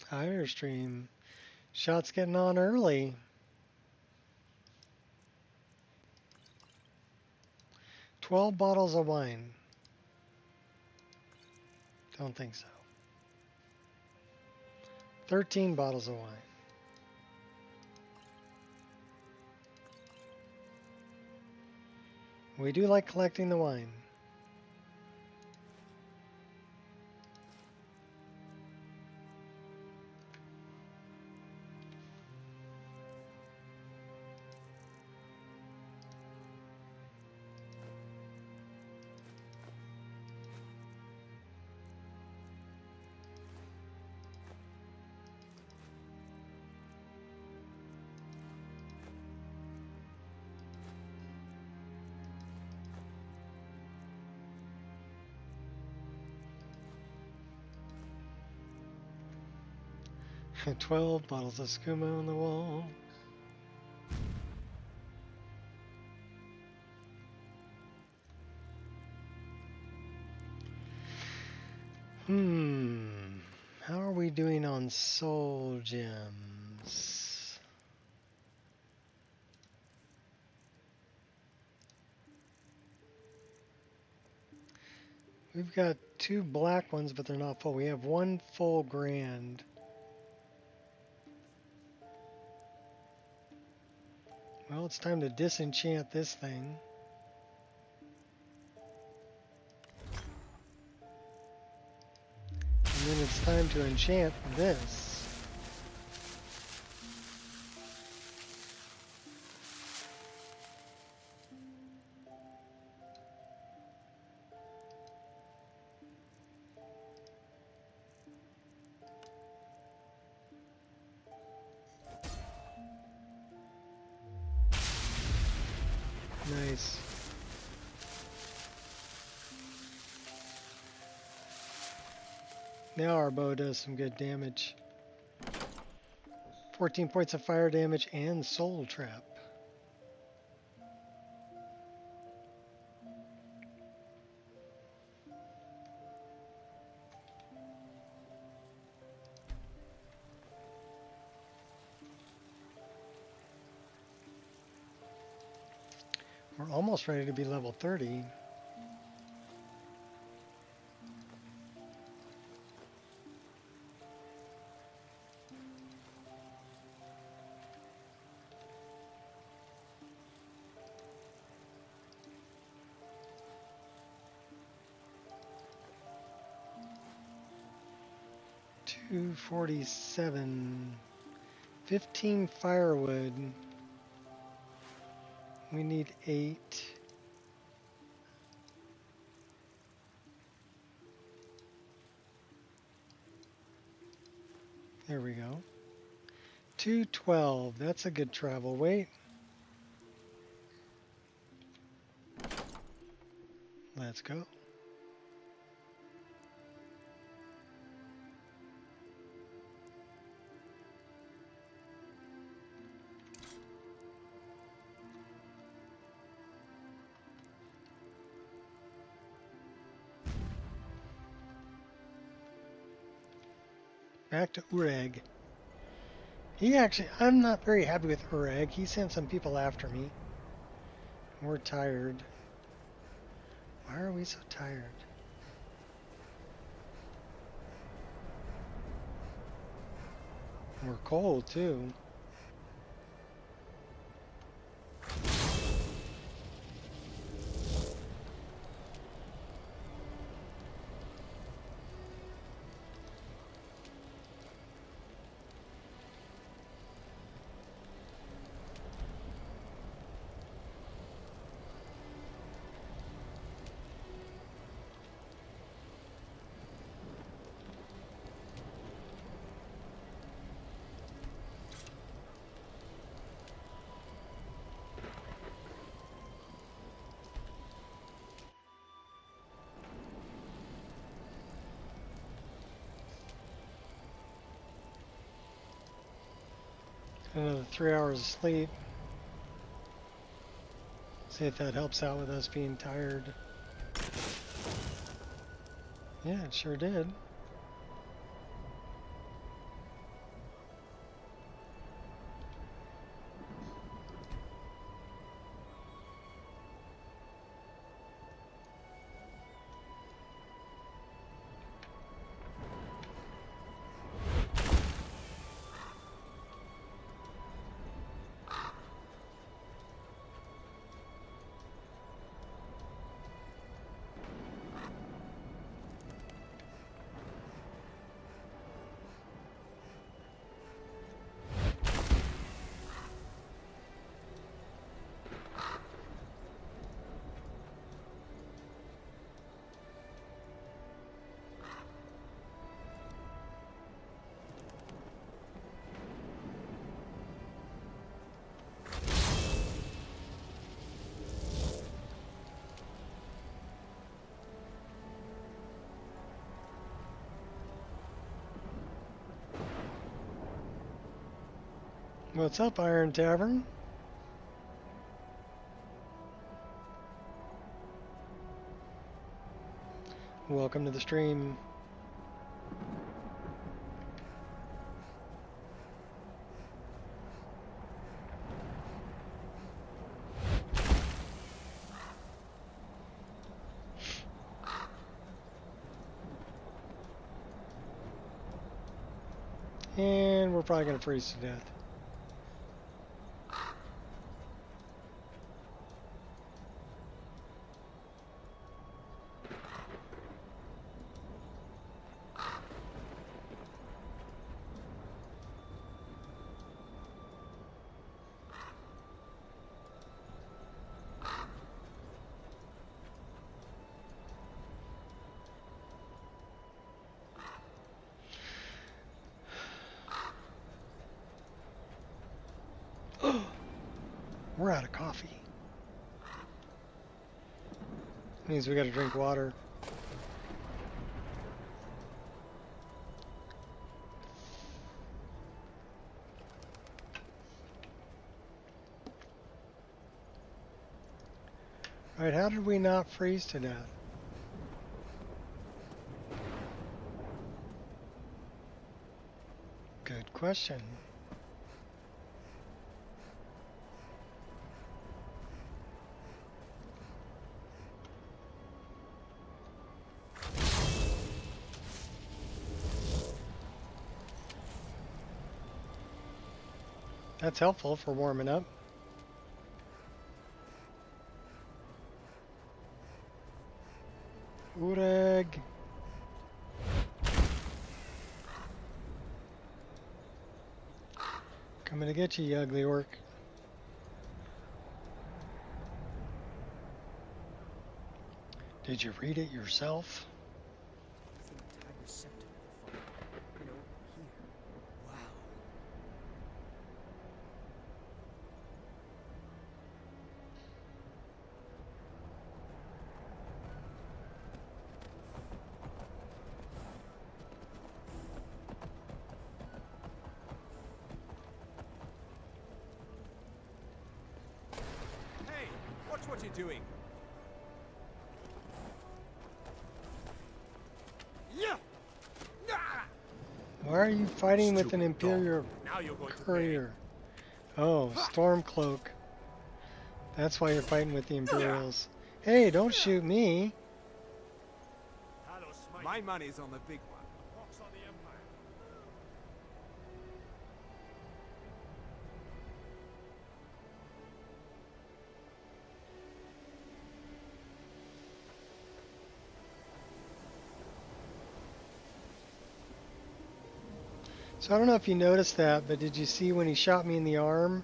Higher stream. Shots getting on early. $12 bottles of wine. Don't think so. 13 bottles of wine. We do like collecting the wine. And 12 bottles of skooma on the wall. How are we doing on soul gems? We've got 2 black ones, but they're not full. We have 1 full grand. Well, it's time to disenchant this thing. And then it's time to enchant this. Nice. Now our bow does some good damage. 14 points of fire damage and soul trap. We're almost ready to be level 30. $247. 15 firewood. We need 8. There we go. 212. That's a good travel weight. Let's go. Back to Ureg. I'm not very happy with Ureg. He sent some people after me. We're tired. Why are we so tired? We're cold too. Another 3 hours of sleep. See if that helps out with us being tired. Yeah, it sure did. What's up, Iron Tavern? Welcome to the stream. And we're probably going to freeze to death. We're out of coffee. Means we got to drink water. Alright, how did we not freeze to death? Good question. That's helpful for warming up. Ureg. Coming to get you, you ugly orc. Did you read it yourself? What you're doing. Yeah. Why are you fighting with an Imperial courier? Oh, Stormcloak. That's why you're fighting with the Imperials. Hey, don't shoot me. My money's on the big one. So I don't know if you noticed that, but did you see when he shot me in the arm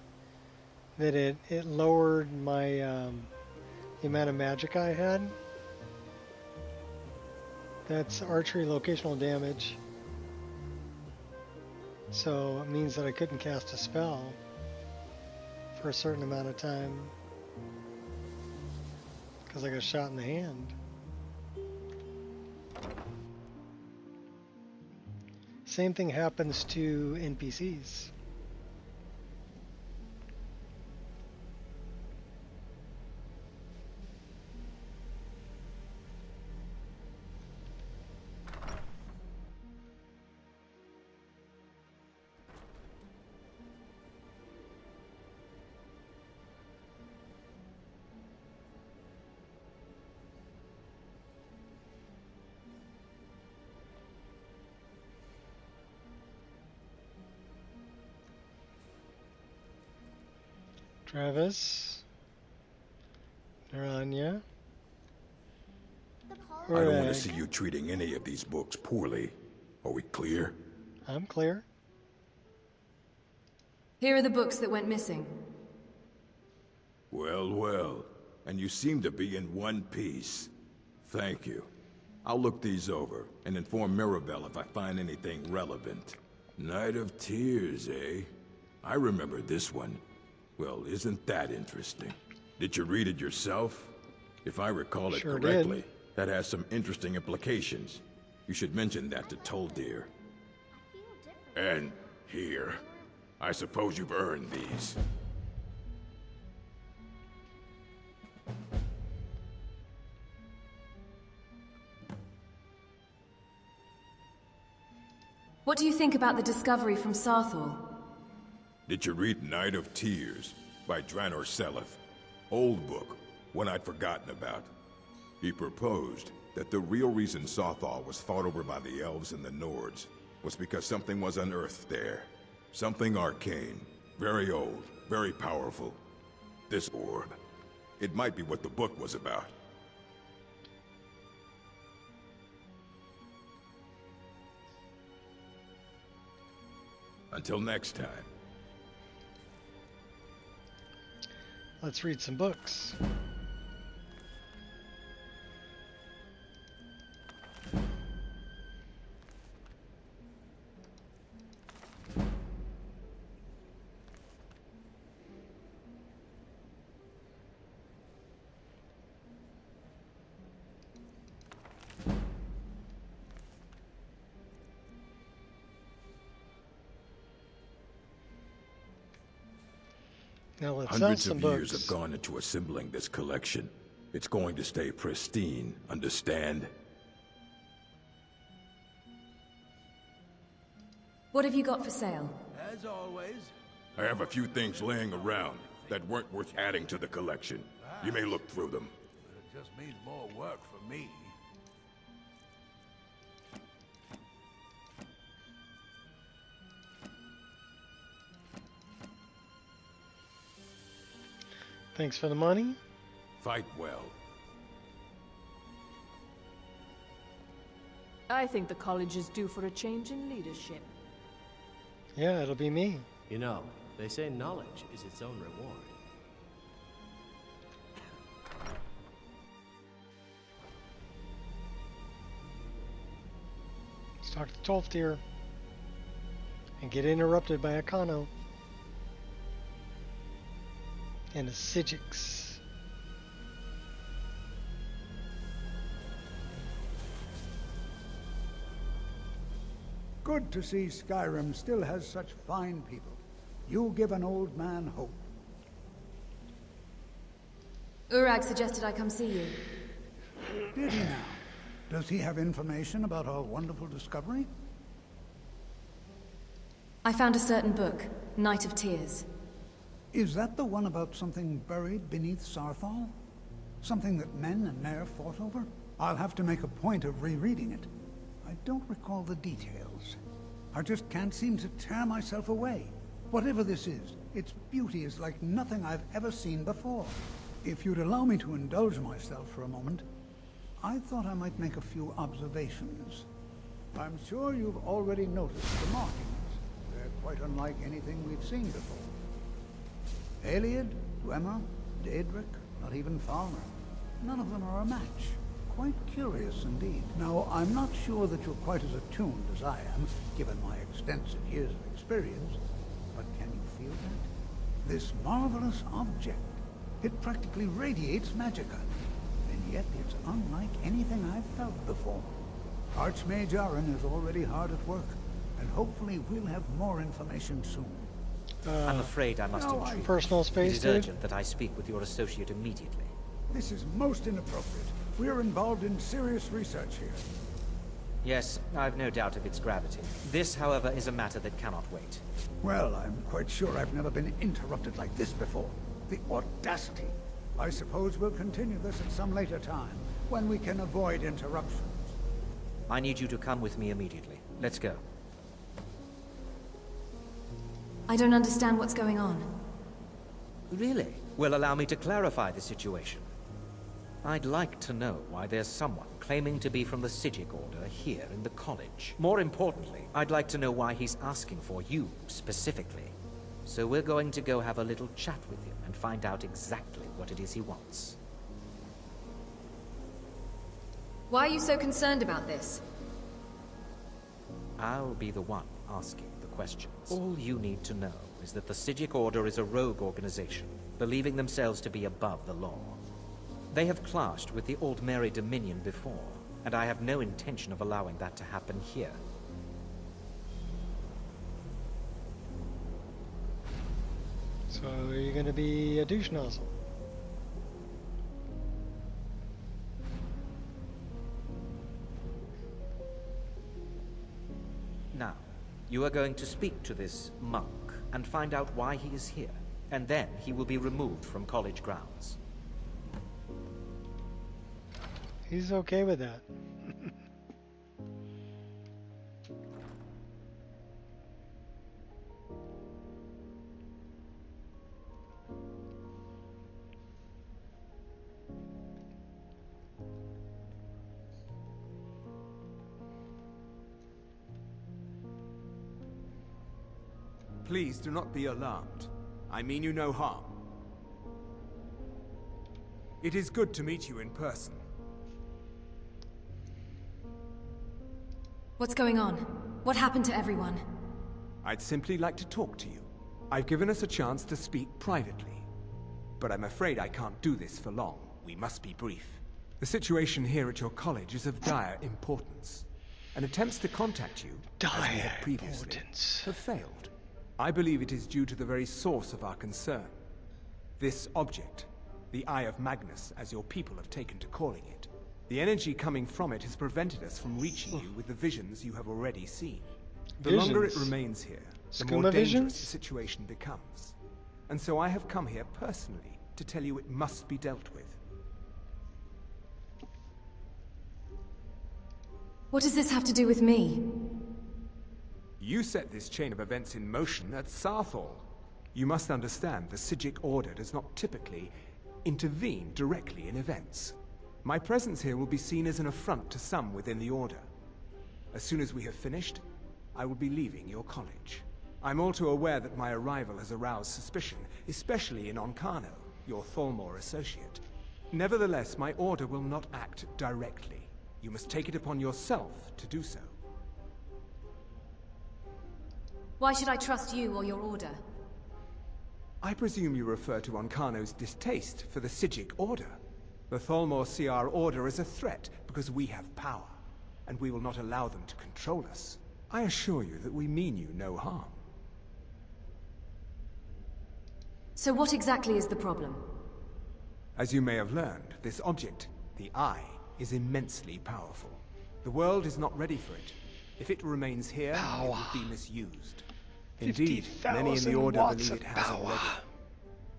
that it lowered my the amount of magic I had? That's archery locational damage. So it means that I couldn't cast a spell for a certain amount of time because I got shot in the hand. Same thing happens to NPCs. Travis. Naranya. I don't want to Greg. see you treating any of these books poorly. Are we clear? I'm clear. Here are the books that went missing. Well, well. And you seem to be in one piece. Thank you. I'll look these over and inform Mirabelle if I find anything relevant. Night of Tears, eh? I remember this one. Well, isn't that interesting? Did you read it yourself? If I recall it Sure correctly, did. that has some interesting implications. You should mention that to Toldir. And here. I suppose you've earned these. What do you think about the discovery from Sarthor? Did you read Night of Tears by Draenor Seleth? Old book, one I'd forgotten about. He proposed that the real reason Sarthor was fought over by the elves and the Nords was because something was unearthed there. Something arcane, very old, very powerful. This orb. It might be what the book was about. Until next time. Let's read some books. Now let's sell Hundreds some of books. years have gone into assembling this collection. It's going to stay pristine, understand? What have you got for sale? As always. I have a few things laying around that weren't worth adding to the collection. You may look through them. But it just means more work for me. Thanks for the money. Fight well. I think the college is due for a change in leadership. Yeah, it'll be me. You know, they say knowledge is its own reward. Let's talk to Tolfdir and get interrupted by Akano and a Sigix. Good to see Skyrim still has such fine people. You give an old man hope. Urag suggested I come see you. Did he now? Does he have information about our wonderful discovery? I found a certain book, Night of Tears. Is that the one about something buried beneath Sarthal? Something that men and Mare fought over? I'll have to make a point of rereading it. I don't recall the details. I just can't seem to tear myself away. Whatever this is, its beauty is like nothing I've ever seen before. If you'd allow me to indulge myself for a moment, I thought I might make a few observations. I'm sure you've already noticed the markings. They're quite unlike anything we've seen before. Aliad, Dwemer, Daedric, not even Falmer. None of them are a match. Quite curious indeed. Now, I'm not sure that you're quite as attuned as I am, given my extensive years of experience, but can you feel that? This marvelous object, it practically radiates magicka, and yet it's unlike anything I've felt before. Archmage Aaron is already hard at work, and hopefully we'll have more information soon. I'm afraid I must intrude. Personal space, It is dude? urgent that I speak with your associate immediately. This is most inappropriate. We're involved in serious research here. Yes, I've no doubt of its gravity. This, however, is a matter that cannot wait. Well, I'm quite sure I've never been interrupted like this before. The audacity. I suppose we'll continue this at some later time, when we can avoid interruptions. I need you to come with me immediately. Let's go. I don't understand what's going on. Really? Well, allow me to clarify the situation. I'd like to know why there's someone claiming to be from the Psijic Order here in the college. More importantly, I'd like to know why he's asking for you, specifically. So we're going to go have a little chat with him and find out exactly what it is he wants. Why are you so concerned about this? I'll be the one asking the questions. All you need to know is that the Psijic Order is a rogue organization, believing themselves to be above the law. They have clashed with the Aldmeri Dominion before, and I have no intention of allowing that to happen here. So you're gonna be a douche nozzle. Now, you are going to speak to this monk and find out why he is here, and then he will be removed from college grounds. He's okay with that. Please do not be alarmed. I mean you no harm. It is good to meet you in person. What's going on? What happened to everyone? I'd simply like to talk to you. I've given us a chance to speak privately. But I'm afraid I can't do this for long. We must be brief. The situation here at your college is of dire importance. And attempts to contact you, as we had previously, have failed. I believe it is due to the very source of our concern. This object, the Eye of Magnus, as your people have taken to calling it. The energy coming from it has prevented us from reaching you with the visions you have already seen. The longer it remains here, the more dangerous the situation becomes. And so I have come here personally to tell you it must be dealt with. What does this have to do with me? You set this chain of events in motion at Sarthal. You must understand the Psijic Order does not typically intervene directly in events. My presence here will be seen as an affront to some within the Order. As soon as we have finished, I will be leaving your college. I'm all too aware that my arrival has aroused suspicion, especially in Onkano, your Thalmor associate. Nevertheless, my Order will not act directly. You must take it upon yourself to do so. Why should I trust you or your Order? I presume you refer to Onkano's distaste for the Psijic Order. The Thalmor see our Order as a threat because we have power, and we will not allow them to control us. I assure you that we mean you no harm. So what exactly is the problem? As you may have learned, this object, the Eye, is immensely powerful. The world is not ready for it. If it remains here, it will be misused. Indeed, many in the Order believe it has already.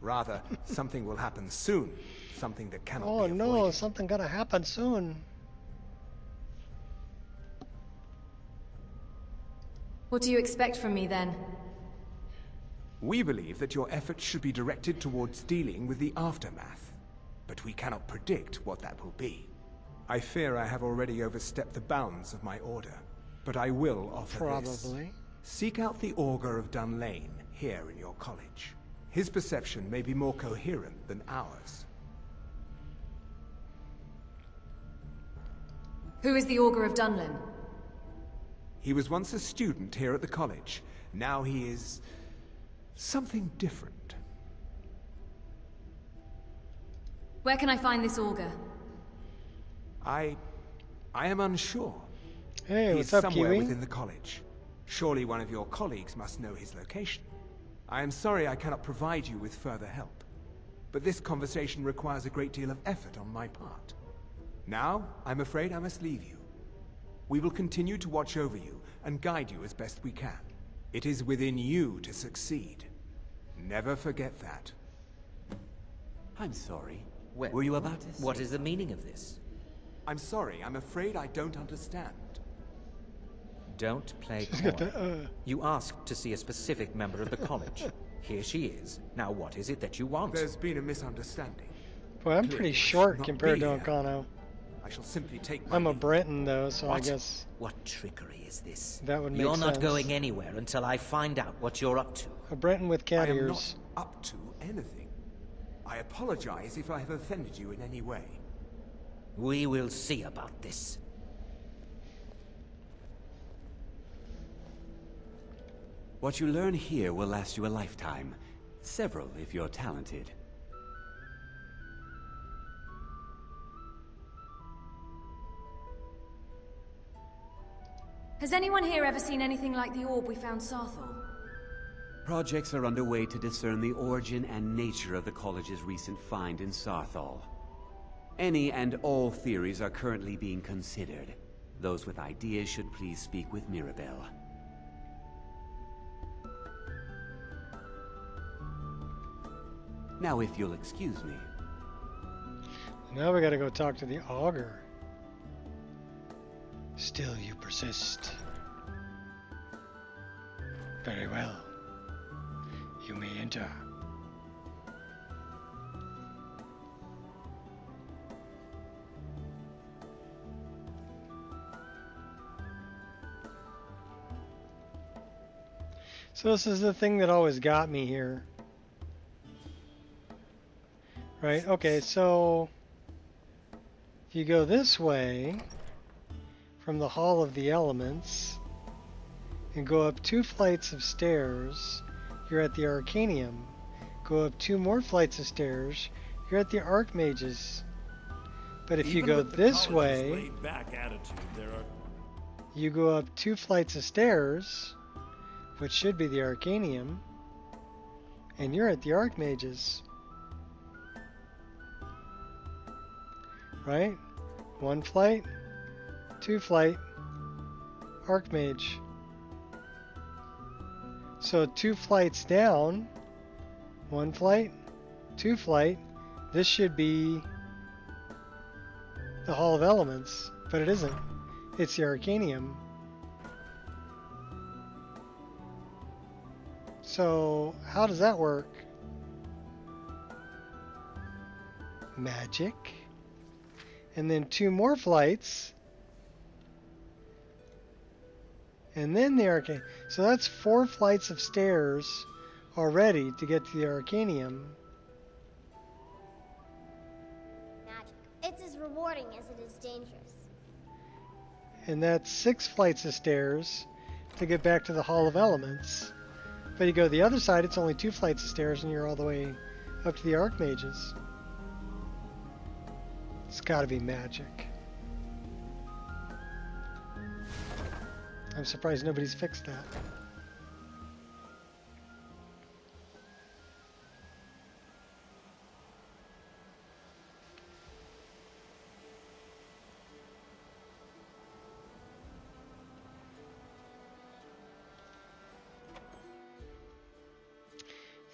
Rather, something will happen soon. Something that cannot be avoided. Oh no, something gonna happen soon. What do you expect from me then? We believe that your efforts should be directed towards dealing with the aftermath. But we cannot predict what that will be. I fear I have already overstepped the bounds of my Order. But I will offer this. Probably. Seek out the Augur of Dunlane here in your college. His perception may be more coherent than ours. Who is the Augur of Dunlane? He was once a student here at the college. Now he is something different. Where can I find this Augur? I am unsure. Hey, He's what's up, somewhere Kiwi? within the college. Surely one of your colleagues must know his location. I am sorry I cannot provide you with further help. But this conversation requires a great deal of effort on my part. Now, I'm afraid I must leave you. We will continue to watch over you and guide you as best we can. It is within you to succeed. Never forget that. I'm sorry. Well, were you about to say? What is the meaning of this? I'm sorry, I'm afraid I don't understand. Don't play She's got coy. the, You asked to see a specific member of the college. Here she is. Now what is it that you want? There's been a misunderstanding. Boy, I'm Clearly pretty I should short not compared be to here. Okano. I shall simply take my I'm a leave. Breton though, so I What? guess What trickery is this? that would make You're sense. not going anywhere until I find out what you're up to. A Breton with cat I am ears. not up to anything. I apologize if I have offended you in any way. We will see about this. What you learn here will last you a lifetime. Several, if you're talented. Has anyone here ever seen anything like the orb we found Sarthal? Projects are underway to discern the origin and nature of the college's recent find in Sarthal. Any and all theories are currently being considered. Those with ideas should please speak with Mirabelle. Now, if you'll excuse me. Now we gotta go talk to the augur. Still you persist. Very well. You may enter. So this is the thing that always got me here. Right, okay, so if you go this way from the Hall of the Elements and go up 2 flights of stairs, you're at the Arcanium. Go up 2 more flights of stairs, you're at the Archmages. But if you go this way, you go up 2 flights of stairs, which should be the Arcanium, and you're at the Archmages. Right? 1 flight, 2 flight, Archmage. So 2 flights down, 1 flight, 2 flight, this should be the Hall of Elements, but it isn't. It's the Arcanium. So how does that work? Magic. And then 2 more flights. And then the Arcanium. So that's 4 flights of stairs already to get to the Arcanium. Magic. It's as rewarding as it is dangerous. And that's 6 flights of stairs to get back to the Hall of Elements. But you go the other side, it's only 2 flights of stairs and you're all the way up to the Archmages. It's gotta be magic. I'm surprised nobody's fixed that.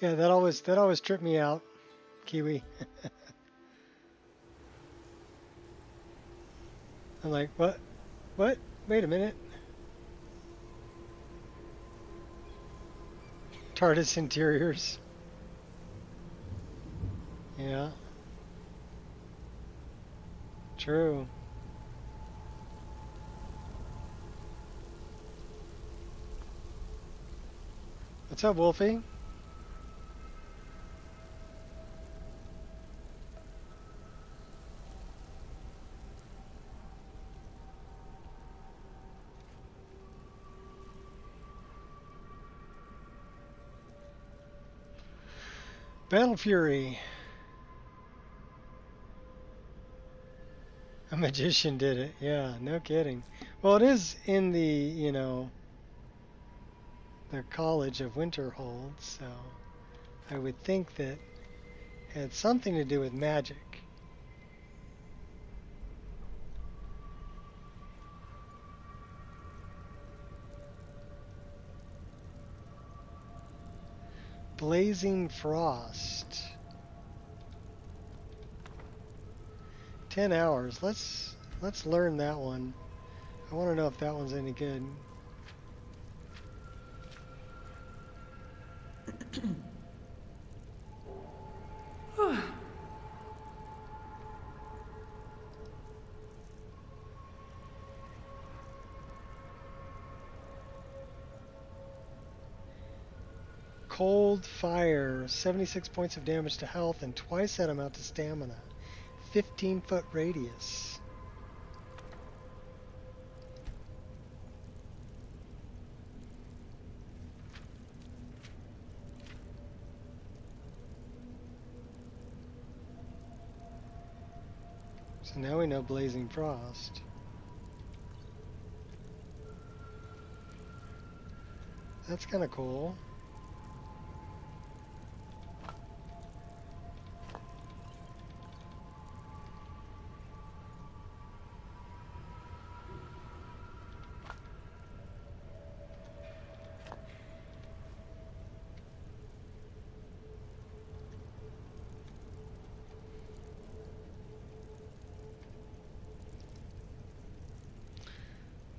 Yeah, that always tripped me out, Kiwi. I'm like, what? What? Wait a minute. TARDIS interiors. Yeah. True. What's up, Wolfie? Battle Fury. A magician did it. Yeah, no kidding. Well, it is in the, you know, the College of Winterhold, so I would think that it had something to do with magic. Blazing Frost. 10 hours. Let's learn that one. I want to know if that one's any good. Cold fire, 76 points of damage to health and twice that amount to stamina. 15-foot radius. So now we know Blazing Frost. That's kind of cool.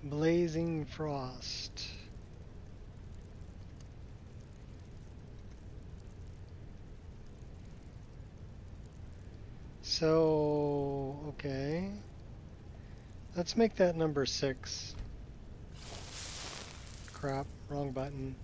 Blazing Frost. So, okay. Let's make that number 6. Crap, wrong button.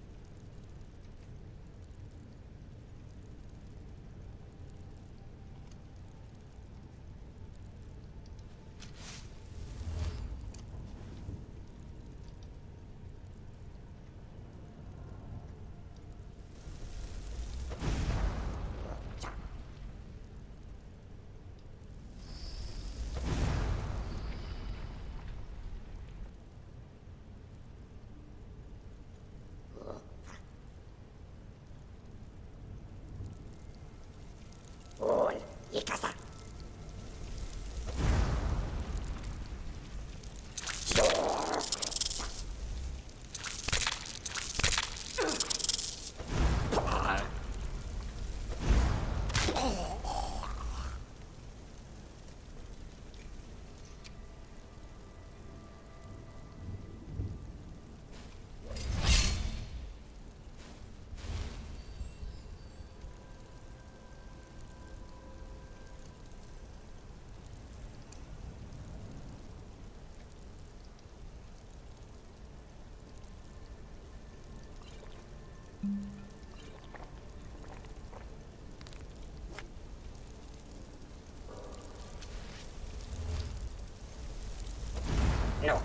No.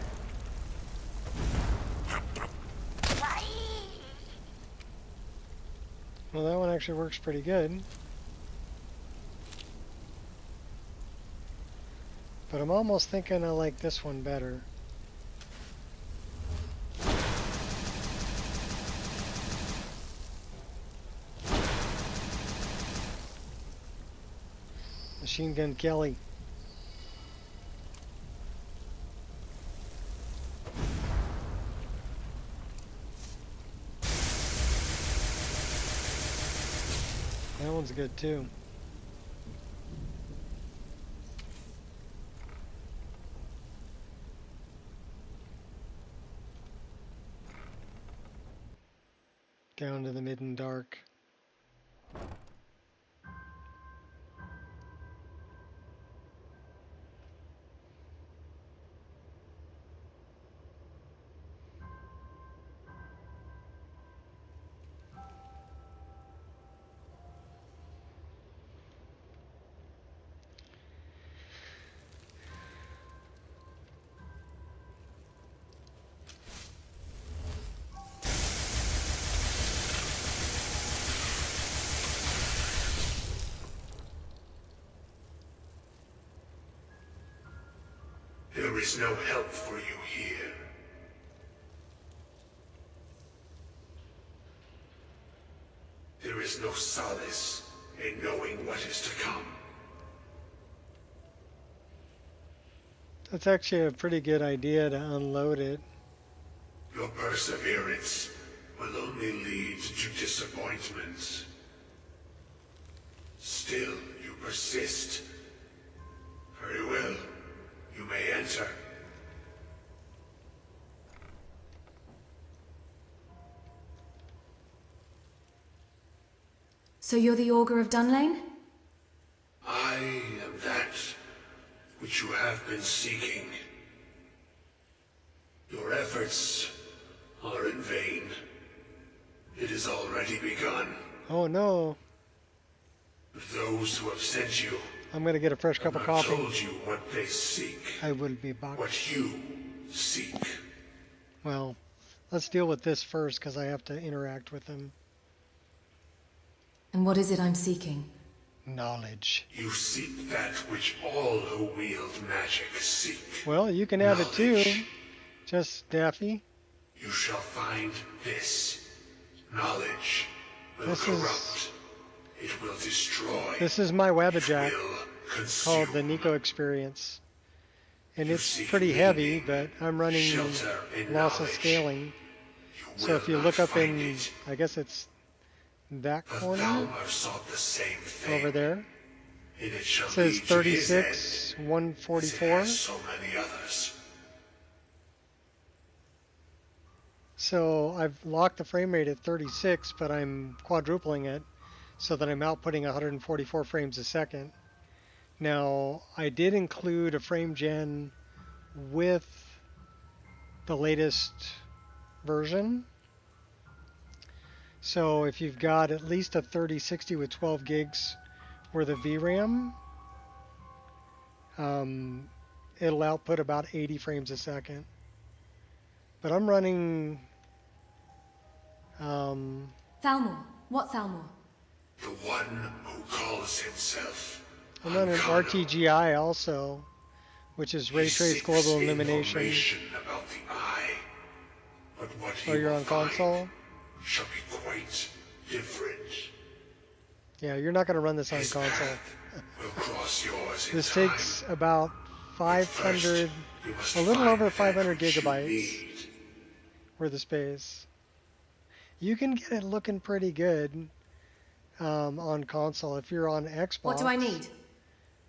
Well, that one actually works pretty good. But I'm almost thinking I like this one better. Machine Gun Kelly. That one's good too. Down to the mid and dark. There is no help for you here. There is no solace in knowing what is to come. That's actually a pretty good idea to unload it. Your perseverance will only lead to disappointments. Still, you persist. Very well. You may enter. So you're the Augur of Dunlane? I am that which you have been seeking. Your efforts are in vain. It has already begun. Oh no. Those who have sent you I'm gonna get a fresh cup of coffee. told you what they seek. I will be back. What you seek. Well, let's deal with this first because I have to interact with them. And what is it I'm seeking? Knowledge. You seek that which all who wield magic seek. Well, you can have it too. Just Daffy. You shall find this. Knowledge will This corrupt. is- It will destroy. This is my Wabbajack It will called the consume. Nico Experience. And You it's seek pretty heavy, meaning, but I'm running shelter in lossless knowledge. scaling. So will if you not look up find in, it. I guess it's that The corner Thalmor sought the same thing. over there. And it shall It says lead to his end, 36, as it 144. has so many others. So I've locked the frame rate at 36, but I'm quadrupling it so that I'm outputting 144 frames a second. Now, I did include a frame gen with the latest version. So if you've got at least a 3060 with 12 gigs worth of VRAM, it'll output about 80 frames a second. But I'm running... Thalmor. What Thalmor? The one who calls himself. I'm running RTGI also, which is Ray Trace Global Illumination. Information about the eye. But what Oh, he you're will on find console? shall be quite different. Yeah, you're not going to run this on His console. path will cross yours in This time. takes about 500, You must a little find over that 500 which you gigabytes need. worth of space. You can get it looking pretty good on console. If you're on Xbox, What do I need?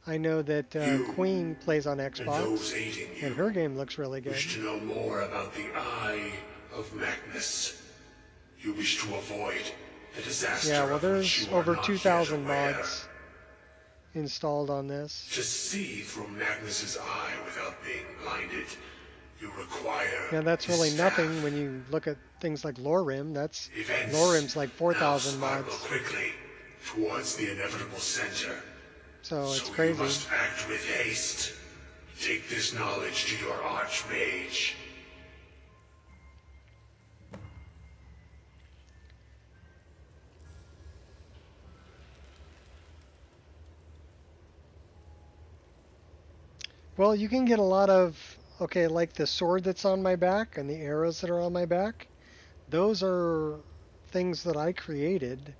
I know that Queen plays on And Xbox, those aiding you and her game looks really good. wish to know more about the Eye of Magnus. You wish to avoid the disaster Yeah, well, of which there's you are over not 2,000 yet aware. mods installed on this. To see through Magnus's eye without being blinded, you require. Now that's really his nothing staff. when you look at things like Lorerim. That's Events Lorerim's like 4,000 now spiral mods, quickly towards the inevitable center. so it's So you crazy. must act with haste. Take this knowledge to your archmage. Well, you can get a lot of, okay, like the sword that's on my back and the arrows that are on my back. Those are things that I created.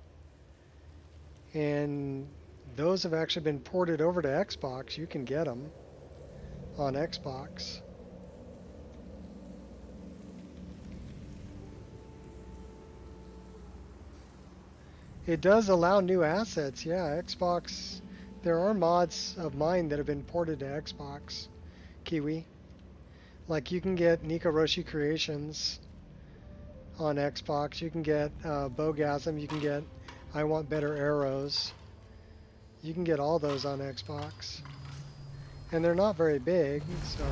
And those have actually been ported over to Xbox. You can get them on Xbox. It does allow new assets, yeah. Xbox, there are mods of mine that have been ported to Xbox, Kiwi. Like you can get Nico Creations on Xbox, you can get Bogasm, you can get I Want Better Arrows. You can get all those on Xbox. And they're not very big, so...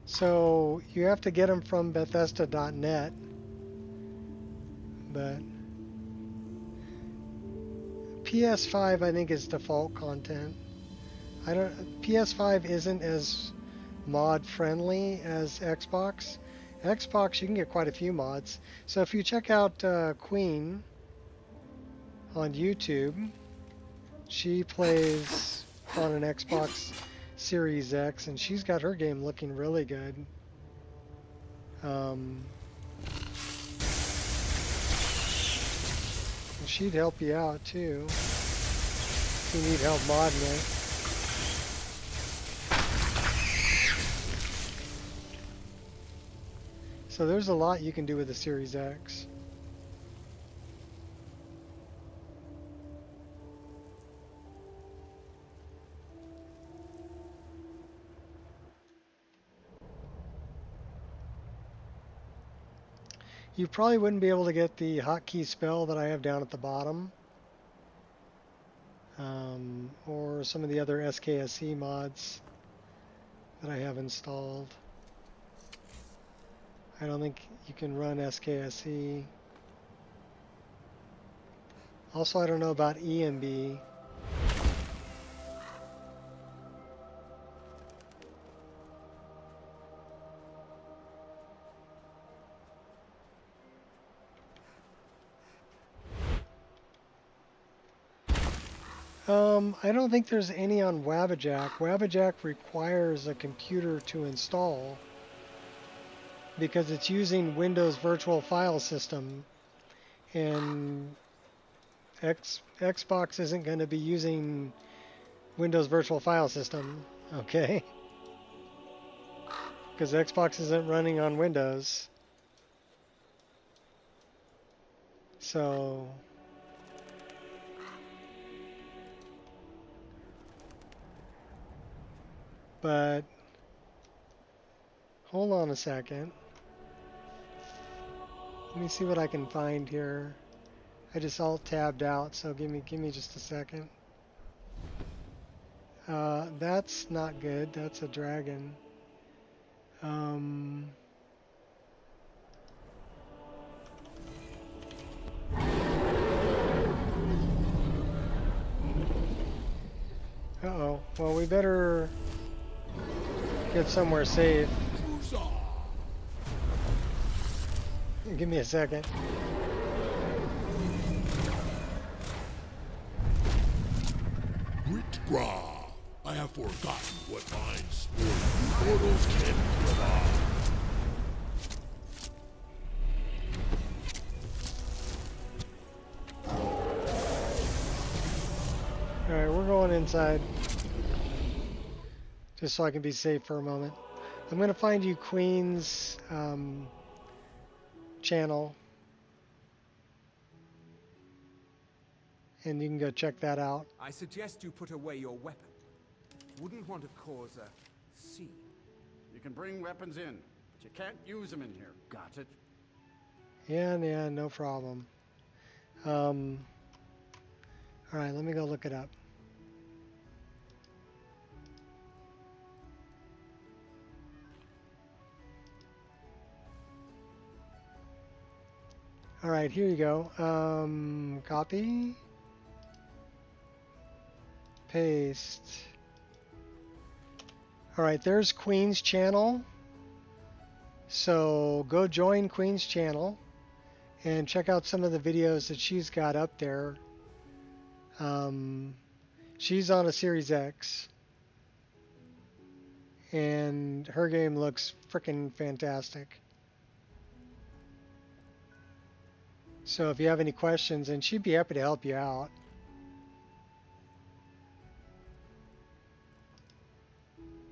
So you have to get them from Bethesda.net, but PS5 I think is default content. PS5 isn't as mod friendly as Xbox. Xbox you can get quite a few mods. So if you check out Queen on YouTube, she plays on an Xbox Series X, and she's got her game looking really good. And she'd help you out too. if you need help modding it. So there's a lot you can do with the Series X. You probably wouldn't be able to get the hotkey spell that I have down at the bottom. Or some of the other SKSE mods that I have installed. I don't think you can run SKSE. Also, I don't know about EMB. I don't think there's any on Wabbajack. Wabbajack requires a computer to install because it's using Windows Virtual File System, and Xbox isn't going to be using Windows Virtual File System, okay? Because Xbox isn't running on Windows. So but hold on a second. Let me see what I can find here. I just alt tabbed out, so give me just a second. That's not good. That's a dragon. Uh-oh. Well, we better get somewhere safe. Give me a second. Gritgra, I have forgotten what minds sport mortals can provide. Alright, we're going inside. Just so I can be safe for a moment. I'm going to find you Queen's channel. And you can go check that out. I suggest you put away your weapon. Wouldn't want to cause a scene. You can bring weapons in, but you can't use them in here. Got it? Yeah, no problem. Alright, let me go look it up. Alright, here you go. Copy. Paste. Alright, there's Queen's channel. So go join Queen's channel and check out some of the videos that she's got up there. She's on a Series X. And her game looks freaking fantastic. So if you have any questions, and she'd be happy to help you out.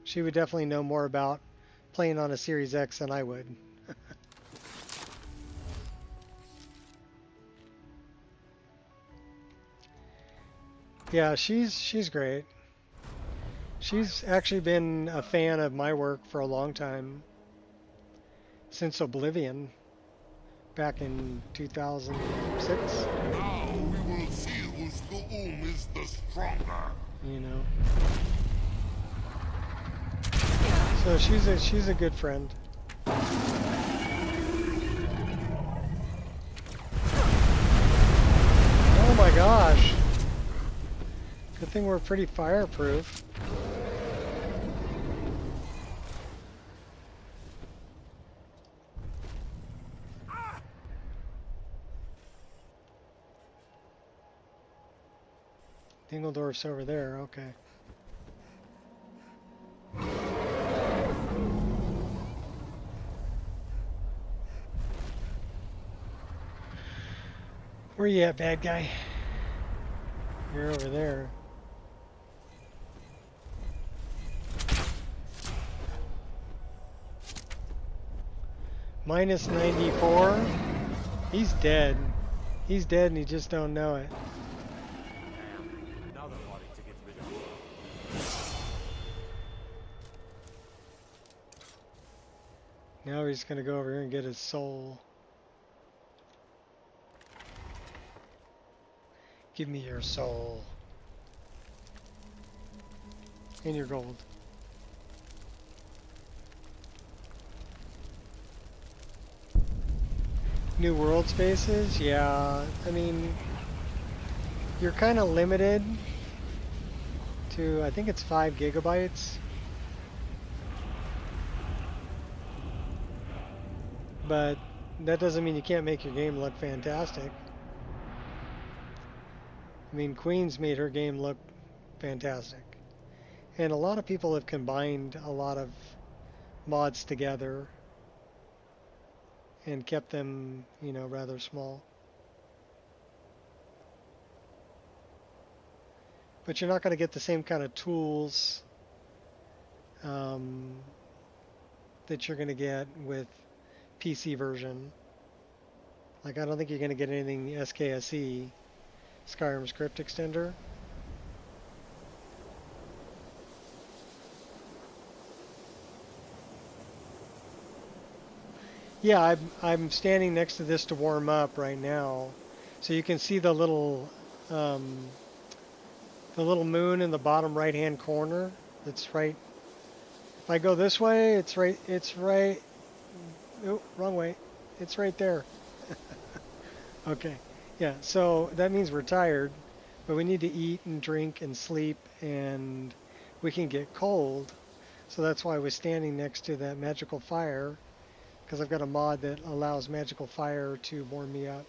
She would definitely know more about playing on a Series X than I would. Yeah, she's great. She's actually been a fan of my work for a long time. Since Oblivion. Back in 2006. Now we will see whose Go'um is the stronger. You know. So she's a good friend. Oh my gosh. Good thing we're pretty fireproof. Dingledorf's over there, okay. Where you at, bad guy? You're over there. Minus 94. He's dead. He's dead and he just don't know it. Another body to get rid of. Now he's gonna go over here and get his soul. Give me your soul. And your gold. New world spaces? Yeah, I mean, you're kind of limited to, I think it's 5 gigabytes. But that doesn't mean you can't make your game look fantastic. I mean, Queen's made her game look fantastic. And a lot of people have combined a lot of mods together and kept them, you know, rather small. But you're not going to get the same kind of tools that you're going to get with PC version. Like, I don't think you're going to get anything SKSE, Skyrim Script Extender. Yeah, I'm standing next to this to warm up right now, so you can see the little moon in the bottom right-hand corner. That's right. If I go this way, it's right. Oh, wrong way. It's right there. Okay. Yeah. So that means we're tired, but we need to eat and drink and sleep, and we can get cold. So that's why I was standing next to that magical fire. Because I've got a mod that allows magical fire to warm me up.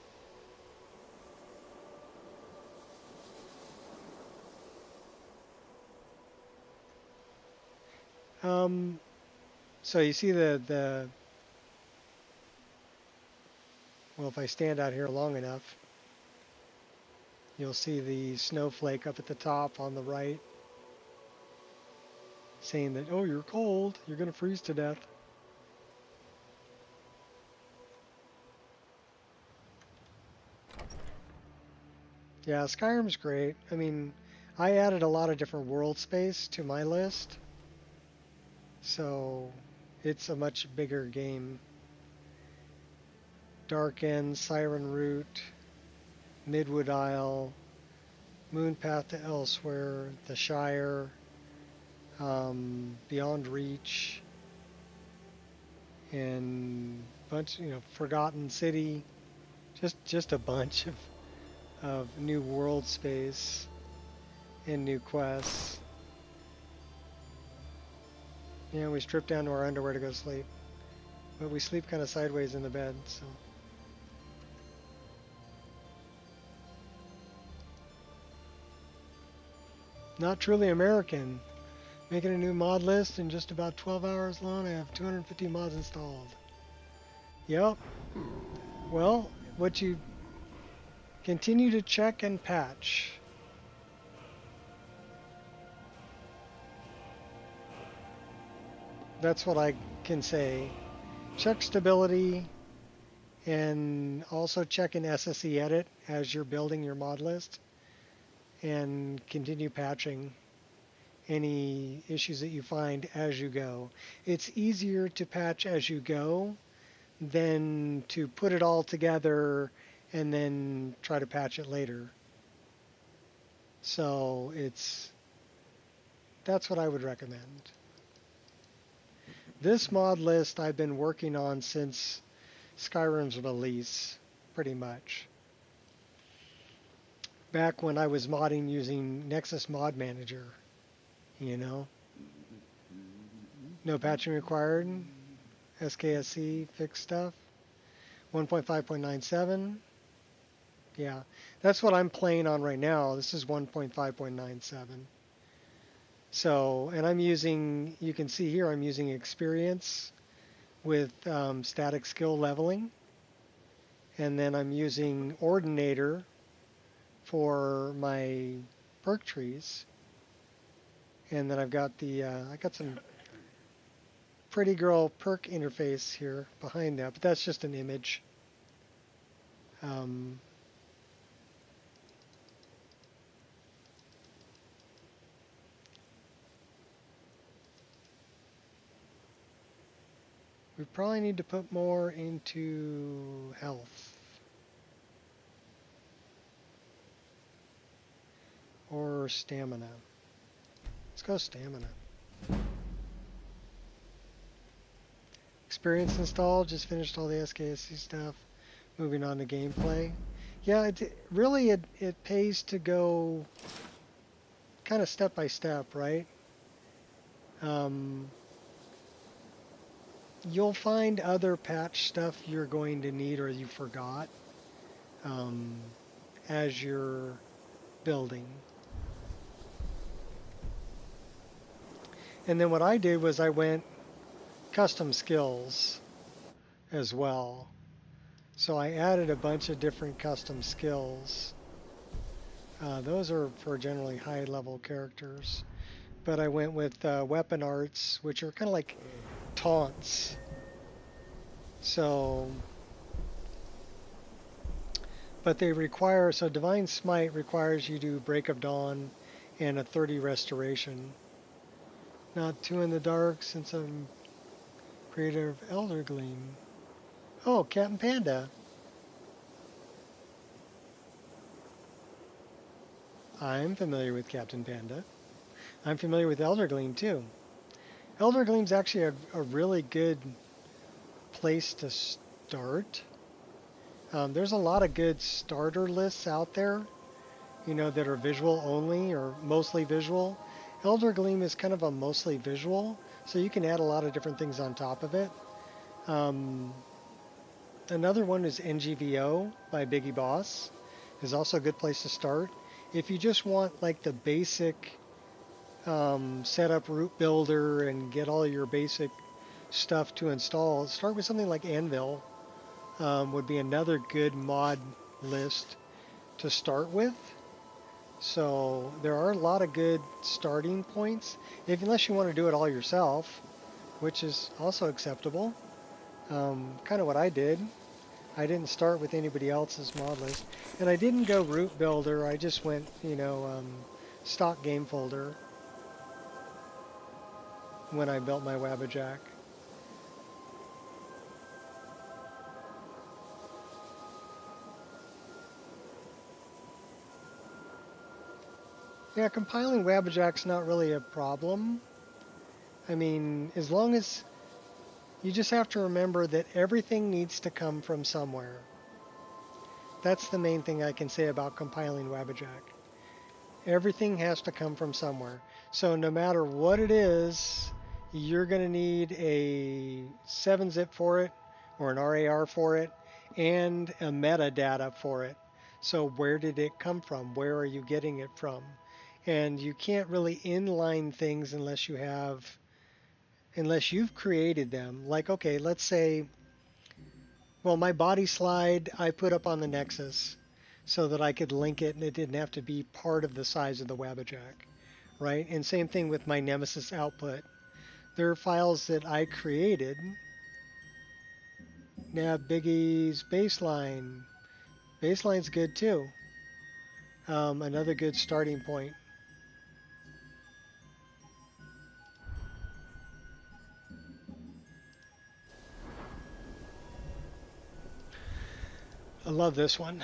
So you see well, if I stand out here long enough, you'll see the snowflake up at the top on the right, saying that, oh, you're cold, you're going to freeze to death. Yeah, Skyrim's great. I mean, I added a lot of different world space to my list, so it's a much bigger game. Dark End, Siren Root, Midwood Isle, Moon Path to Elsewhere, The Shire, Beyond Reach, and bunch, you know, Forgotten City, just a bunch of new world space and new quests. Yeah, we strip down to our underwear to go to sleep. But we sleep kind of sideways in the bed, so. Not truly American. Making a new mod list in just about 12 hours long. I have 250 mods installed. Yep. Well, what you continue to check and patch. That's what I can say. Check stability and also check in SSE edit as you're building your mod list and continue patching any issues that you find as you go. It's easier to patch as you go than to put it all together and then try to patch it later. So that's what I would recommend. This mod list I've been working on since Skyrim's release, pretty much. Back when I was modding using Nexus Mod Manager, you know. No patching required. SKSE fixed stuff. 1.5.97. Yeah, that's what I'm playing on right now. This is 1.5.97. So, and I'm using, you can see here, I'm using Experience with static skill leveling. And then I'm using Ordinator for my perk trees. And then I've got I got some pretty girl perk interface here behind that, but that's just an image. We probably need to put more into health. Or stamina. Let's go stamina. Experience installed, just finished all the SKSC stuff. Moving on to gameplay. Yeah, it pays to go kind of step by step, right? You'll find other patch stuff you're going to need or you forgot as you're building. And then what I did was I went custom skills as well. So I added a bunch of different custom skills. Those are for generally high level characters. But I went with weapon arts, which are kind of like taunts. So, but they require, so Divine Smite requires you to Break of Dawn and a 30 restoration. Not too in the dark since I'm creator of Elder Gleam. Oh, Captain Panda. I'm familiar with Captain Panda. I'm familiar with Elder Gleam too. Elder Gleam's actually a really good place to start. There's a lot of good starter lists out there, you know, that are visual only or mostly visual. Elder Gleam is kind of a mostly visual, so you can add a lot of different things on top of it. Another one is NGVO by Biggie Boss. Is also a good place to start. If you just want like the basic setup root builder and get all your basic stuff to install, start with something like Anvil. Would be another good mod list to start with. So there are a lot of good starting points, unless you want to do it all yourself, which is also acceptable. Kind of what I did. I didn't start with anybody else's mod list, and I didn't go root builder. I just went, you know, stock game folder when I built my Wabbajack. Yeah, compiling Wabbajack's not really a problem. I mean, as long as you just have to remember that everything needs to come from somewhere. That's the main thing I can say about compiling Wabbajack. Everything has to come from somewhere. So no matter what it is, you're going to need a 7-zip for it, or an RAR for it, and a metadata for it. So where did it come from? Where are you getting it from? And you can't really inline things unless you've created them. Like, okay, let's say, well, my body slide I put up on the Nexus so that I could link it and it didn't have to be part of the size of the Wabbajack, right? And same thing with my Nemesis output. There are files that I created. Now, Biggie's baseline. Baseline's good too. Another good starting point. I love this one,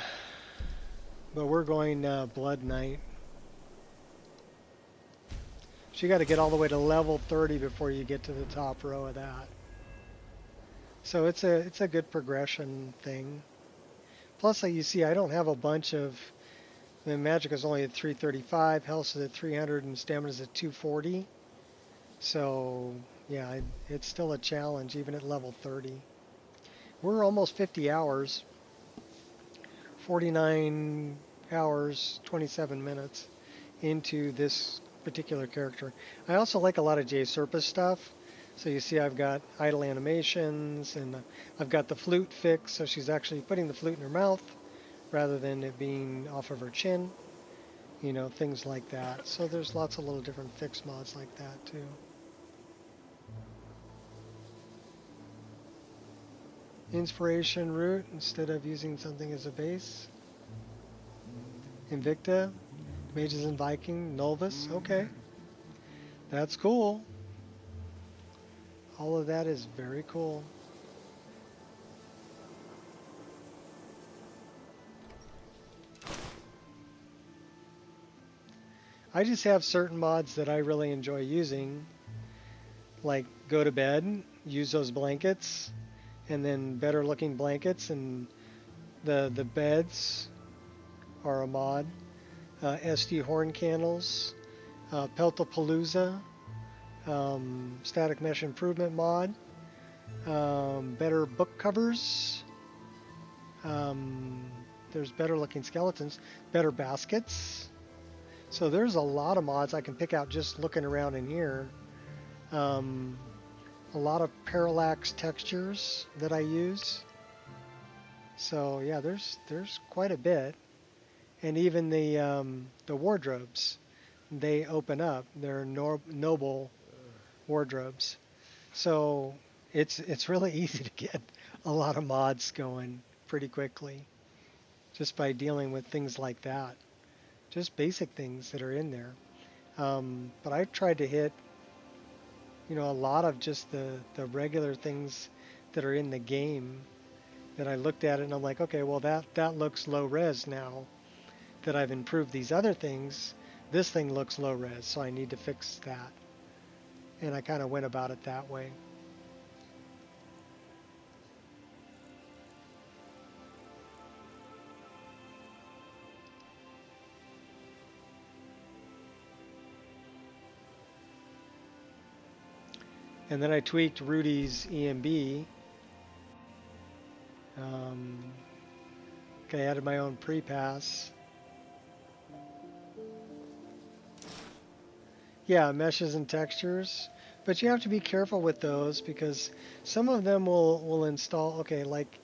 but we're going Blood Knight. So you got to get all the way to level 30 before you get to the top row of that. So it's a good progression thing. Plus, like you see, I don't have a bunch of. The magic is only at 335, health is at 300, and stamina is at 240. So yeah, it's still a challenge even at level 30. We're almost 50 hours. 49 hours, 27 minutes into this particular character. I also like a lot of J Serpa stuff. So you see I've got idle animations, and I've got the flute fix, so she's actually putting the flute in her mouth rather than it being off of her chin. You know, things like that. So there's lots of little different fix mods like that too. Inspiration root instead of using something as a base. Invicta, Mages and Viking, Novus, okay. That's cool. All of that is very cool. I just have certain mods that I really enjoy using, like go to bed, use those blankets, and then better looking blankets, and the beds are a mod. SD horn candles, Peltapalooza, static mesh improvement mod, better book covers, there's better looking skeletons, better baskets. So there's a lot of mods I can pick out just looking around in here. A lot of parallax textures that I use. So yeah, there's quite a bit. And even the wardrobes, they open up. They're noble wardrobes. So it's really easy to get a lot of mods going pretty quickly just by dealing with things like that. Just basic things that are in there. But I've tried to hit, a lot of just the regular things that are in the game that I looked at it and I'm like, okay, well that looks low res now that I've improved these other things. This thing looks low res, so I need to fix that. And I kind of went about it that way. And then I tweaked Rudy's EMB. I added my own pre-pass. Yeah, meshes and textures. But you have to be careful with those because some of them will install, okay, like,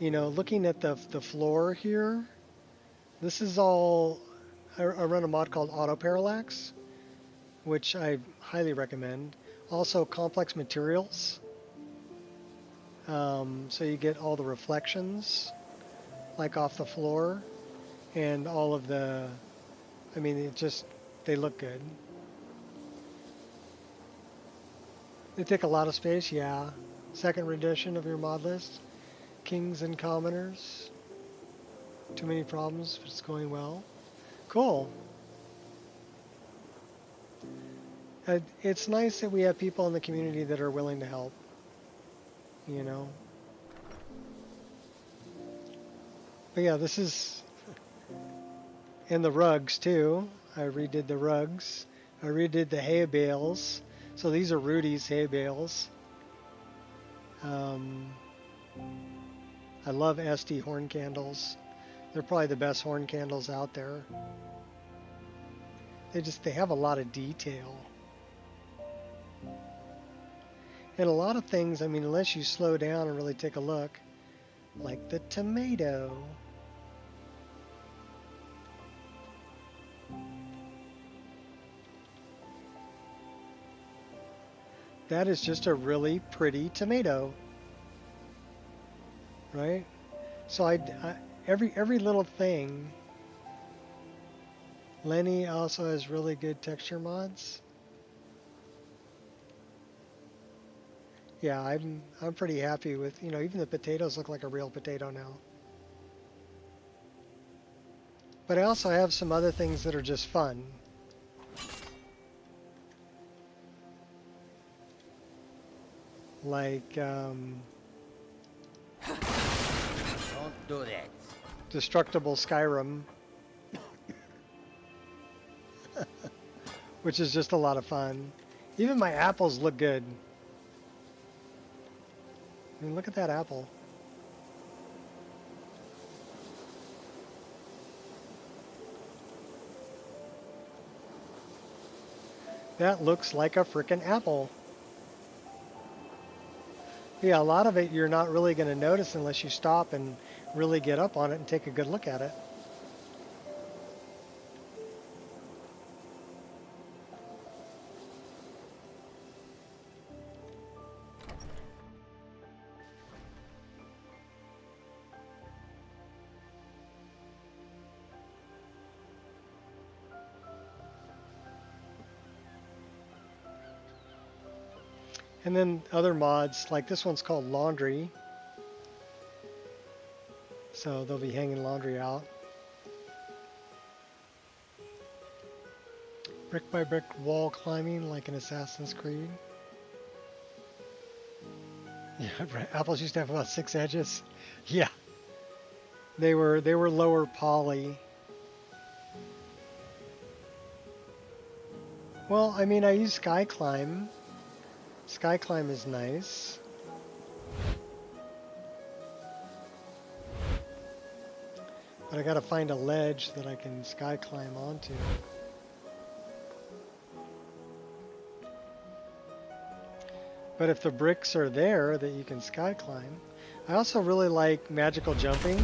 looking at the floor here, this is all, I run a mod called Auto Parallax, which I highly recommend. Also complex materials. So you get all the reflections like off the floor and all of the, they look good. They take a lot of space, yeah. Second edition of your mod list. Kings and commoners. Too many problems, but it's going well. Cool. It's nice that we have people in the community that are willing to help. But yeah, this is... And the rugs, too. I redid the rugs. I redid the hay bales. So these are Rudy's hay bales. I love SD horn candles. They're probably the best horn candles out there. They have a lot of detail. And a lot of things, unless you slow down and really take a look, like the tomato. That is just a really pretty tomato, right? So every little thing. Lenny also has really good texture mods. Yeah, I'm pretty happy with, even the potatoes look like a real potato now. But I also have some other things that are just fun. Like, Don't do that. Destructible Skyrim. Which is just a lot of fun. Even my apples look good. Look at that apple. That looks like a frickin' apple. Yeah, a lot of it you're not really going to notice unless you stop and really get up on it and take a good look at it. And then other mods, like this one's called Laundry. So they'll be hanging laundry out. Brick by brick wall climbing like in Assassin's Creed. Yeah, apples used to have about 6 edges. Yeah. They were lower poly. Well, I mean, I use Sky Climb. Sky Climb is nice. But I gotta find a ledge that I can sky climb onto. But if the bricks are there that you can sky climb. I also really like magical jumping.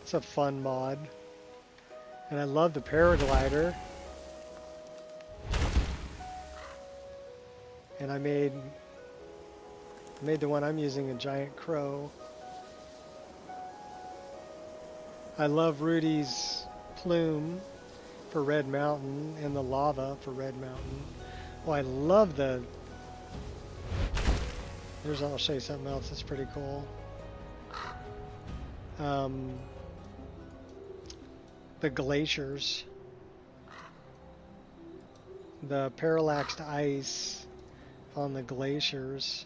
It's a fun mod. And I love the paraglider. And I made the one I'm using a giant crow. I love Rudy's plume for Red Mountain and the lava for Red Mountain. Oh, I love the... I'll show you something else that's pretty cool. The glaciers. The parallaxed ice on the glaciers.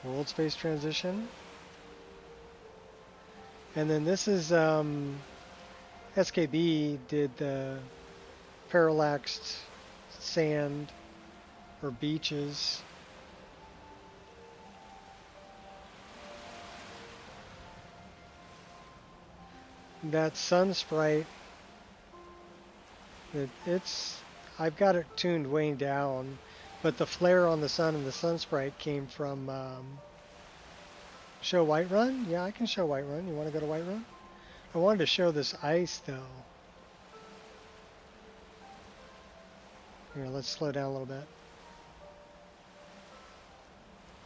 World space transition. And then this is SKB did the parallaxed sand or beaches. That sun sprite, I've got it tuned way down. But the flare on the sun and the sun sprite came from show Whiterun? Yeah, I can show Whiterun. You want to go to Whiterun? I wanted to show this ice though. Here, let's slow down a little bit.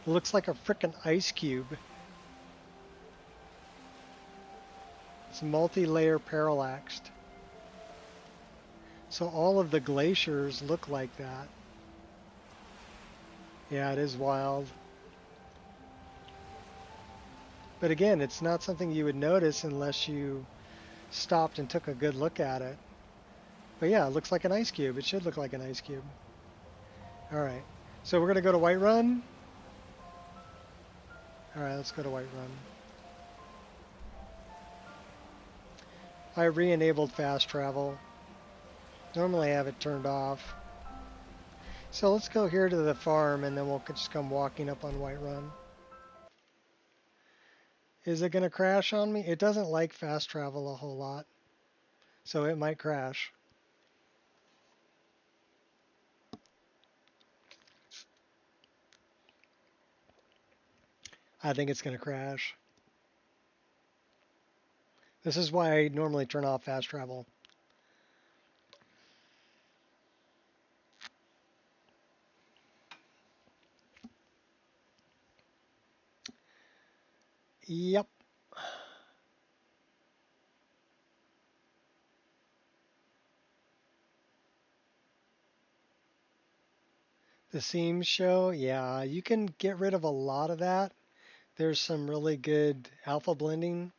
It looks like a frickin' ice cube. It's multi-layer parallaxed. So all of the glaciers look like that. Yeah, it is wild. But again, it's not something you would notice unless you stopped and took a good look at it. But yeah, it looks like an ice cube. It should look like an ice cube. Alright, so we're going to go to Whiterun. Alright, let's go to Whiterun. I re-enabled fast travel. Normally I have it turned off. So let's go here to the farm and then we'll just come walking up on Whiterun. Is it going to crash on me? It doesn't like fast travel a whole lot. So it might crash. I think it's going to crash. This is why I normally turn off fast travel. Yep. The seam show, yeah, you can get rid of a lot of that. There's some really good alpha blending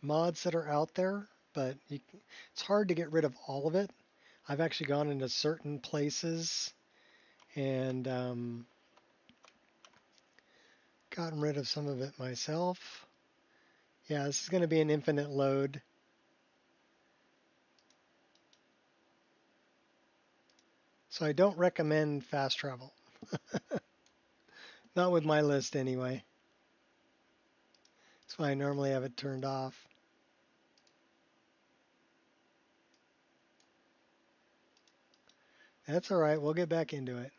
mods that are out there, but it's hard to get rid of all of it. I've actually gone into certain places and gotten rid of some of it myself. Yeah, this is going to be an infinite load. So I don't recommend fast travel. Not with my list anyway. That's why I normally have it turned off. That's all right, we'll get back into it.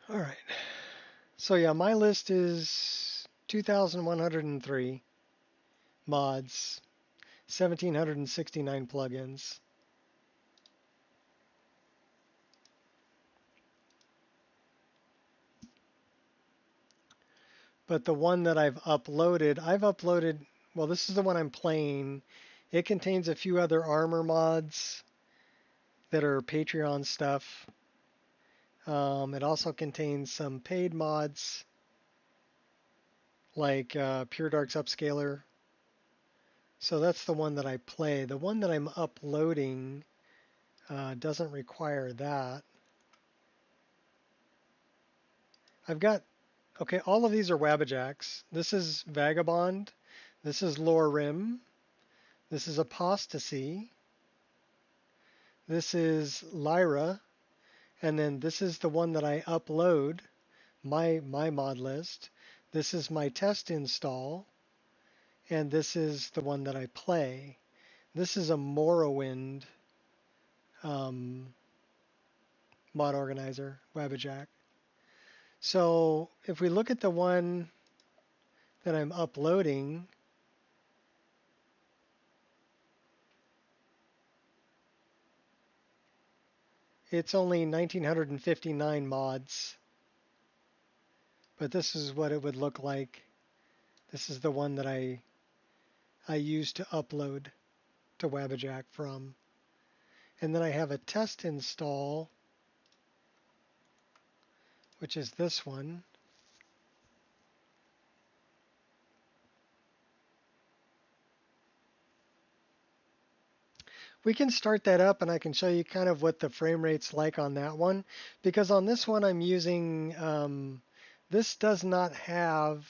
All right. So yeah, my list is 2,103 mods, 1,769 plugins. But the one that I've uploaded, well, this is the one I'm playing. It contains a few other armor mods that are Patreon stuff. It also contains some paid mods like Pure Dark's Upscaler. So that's the one that I play. The one that I'm uploading doesn't require that. I've got, okay, all of these are Wabbajacks. This is Vagabond. This is Lorim. This is Apostasy. This is Lyra. And then this is the one that I upload, my mod list. This is my test install. And this is the one that I play. This is a Morrowind mod organizer, Wabbajack. So if we look at the one that I'm uploading, it's only 1959 mods. But this is what it would look like. This is the one that I use to upload to Wabbajack from. And then I have a test install, which is this one. We can start that up and I can show you kind of what the frame rate's like on that one. Because on this one I'm using, this does not have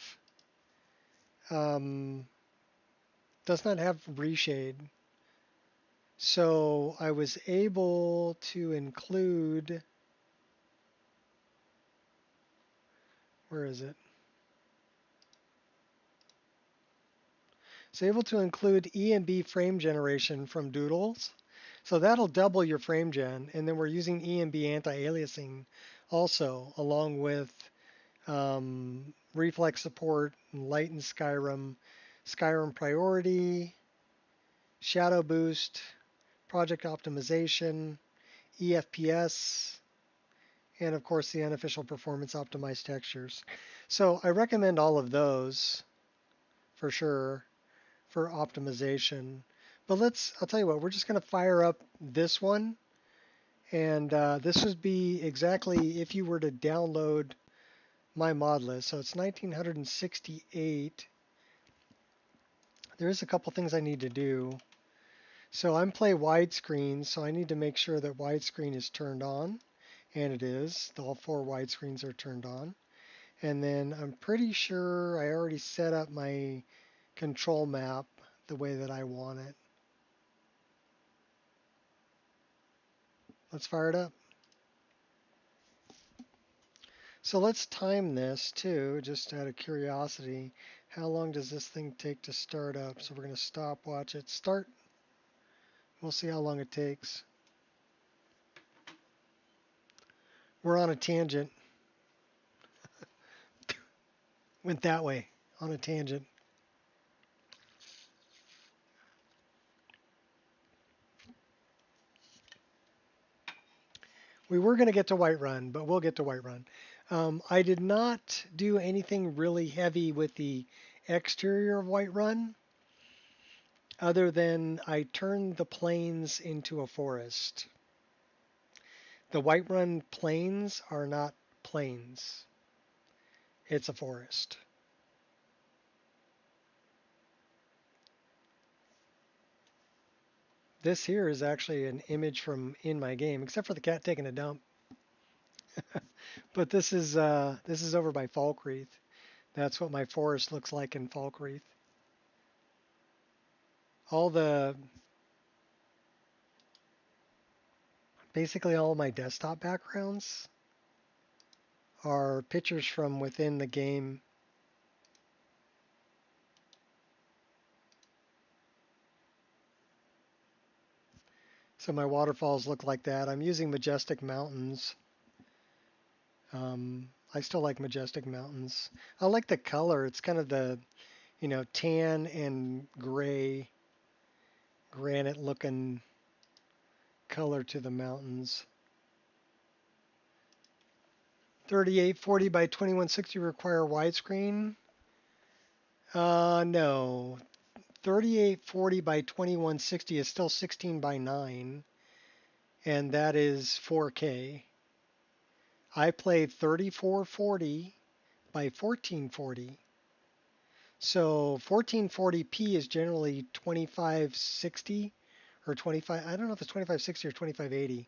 reshade. So I was able to include, where is it? So able to include EMB frame generation from Doodles. So that'll double your frame gen. And then we're using EMB anti-aliasing also, along with reflex support, light in Skyrim, Skyrim priority, shadow boost, project optimization, EFPS, and of course the unofficial performance optimized textures. So I recommend all of those for sure for optimization. But I'll tell you what, we're just going to fire up this one. And this would be exactly if you were to download my mod list. So it's 1968. There's a couple things I need to do. So I'm play widescreen, so I need to make sure that widescreen is turned on. And it is. All 4 widescreens are turned on. And then I'm pretty sure I already set up my control map the way that I want it. Let's fire it up. So let's time this too, just out of curiosity. How long does this thing take to start up? So we're going to stop, watch it start. We'll see how long it takes. We're on a tangent. Went that way, on a tangent. We were going to get to Whiterun, but we'll get to Whiterun. I did not do anything really heavy with the exterior of Whiterun, other than I turned the plains into a forest. The Whiterun plains are not plains. It's a forest. This here is actually an image from in my game, except for the cat taking a dump. But this is over by Falkreath. That's what my forest looks like in Falkreath. Basically all my desktop backgrounds are pictures from within the game. So my waterfalls look like that. I'm using Majestic Mountains. I still like Majestic Mountains. I like the color. It's kind of the, tan and gray, granite looking color to the mountains. 3840 by 2160 require widescreen. No. 3840 by 2160 is still 16 by 9, and that is 4K. I played 3440 by 1440. So 1440p is generally 2560 or 25, I don't know if it's 2560 or 2580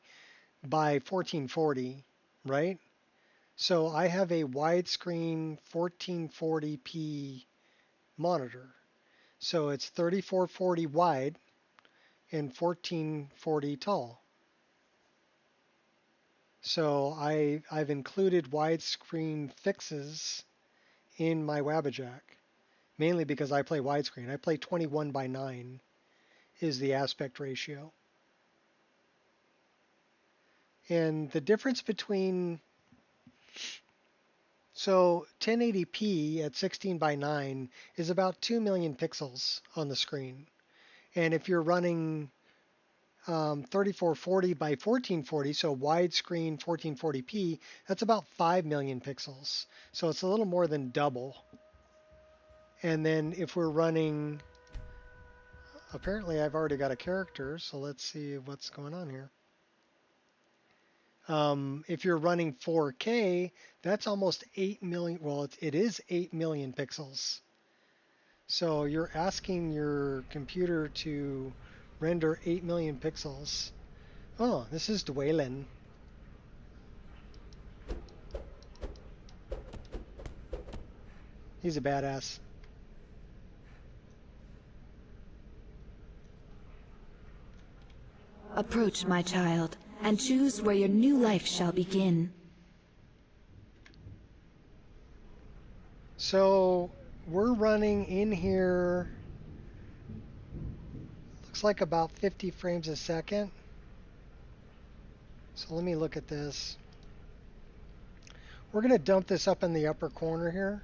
by 1440, right? So I have a widescreen 1440p monitor. So it's 3440 wide and 1440 tall. So I've included widescreen fixes in my Wabbajack, mainly because I play widescreen. I play 21 by 9 is the aspect ratio. And the difference between, so 1080p at 16 by 9 is about 2 million pixels on the screen. And if you're running 3440 by 1440, so widescreen 1440p, that's about 5 million pixels. So it's a little more than double. And then if we're running, apparently I've already got a character, so let's see what's going on here. If you're running 4K, that's almost 8 million, well, it is 8 million pixels. So you're asking your computer to render 8 million pixels. Oh, this is Dwaylen. He's a badass. Approach, my child, and choose where your new life shall begin. So we're running in here, looks like about 50 frames a second. So let me look at this. We're going to dump this up in the upper corner here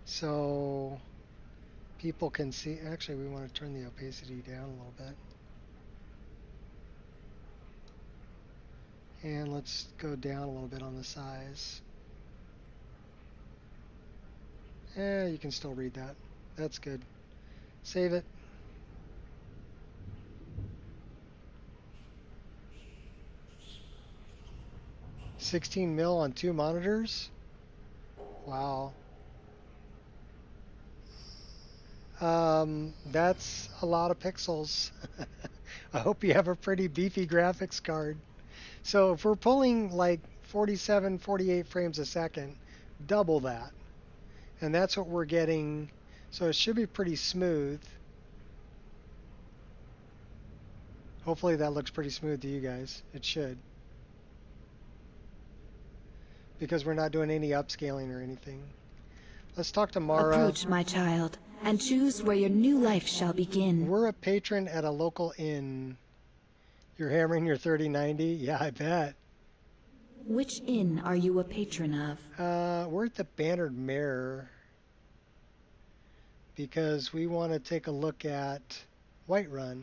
so people can see. Actually, we want to turn the opacity down a little bit. And let's go down a little bit on the size. You can still read that. That's good. Save it. $16 mil on 2 monitors? Wow. That's a lot of pixels. I hope you have a pretty beefy graphics card. So if we're pulling like 47, 48 frames a second, double that. And that's what we're getting. So it should be pretty smooth. Hopefully that looks pretty smooth to you guys. It should. Because we're not doing any upscaling or anything. Let's talk to Mara. Approach, my child, and choose where your new life shall begin. We're a patron at a local inn. You're hammering your 3090? Yeah, I bet. Which inn are you a patron of? We're at the Bannered Mare because we want to take a look at Whiterun.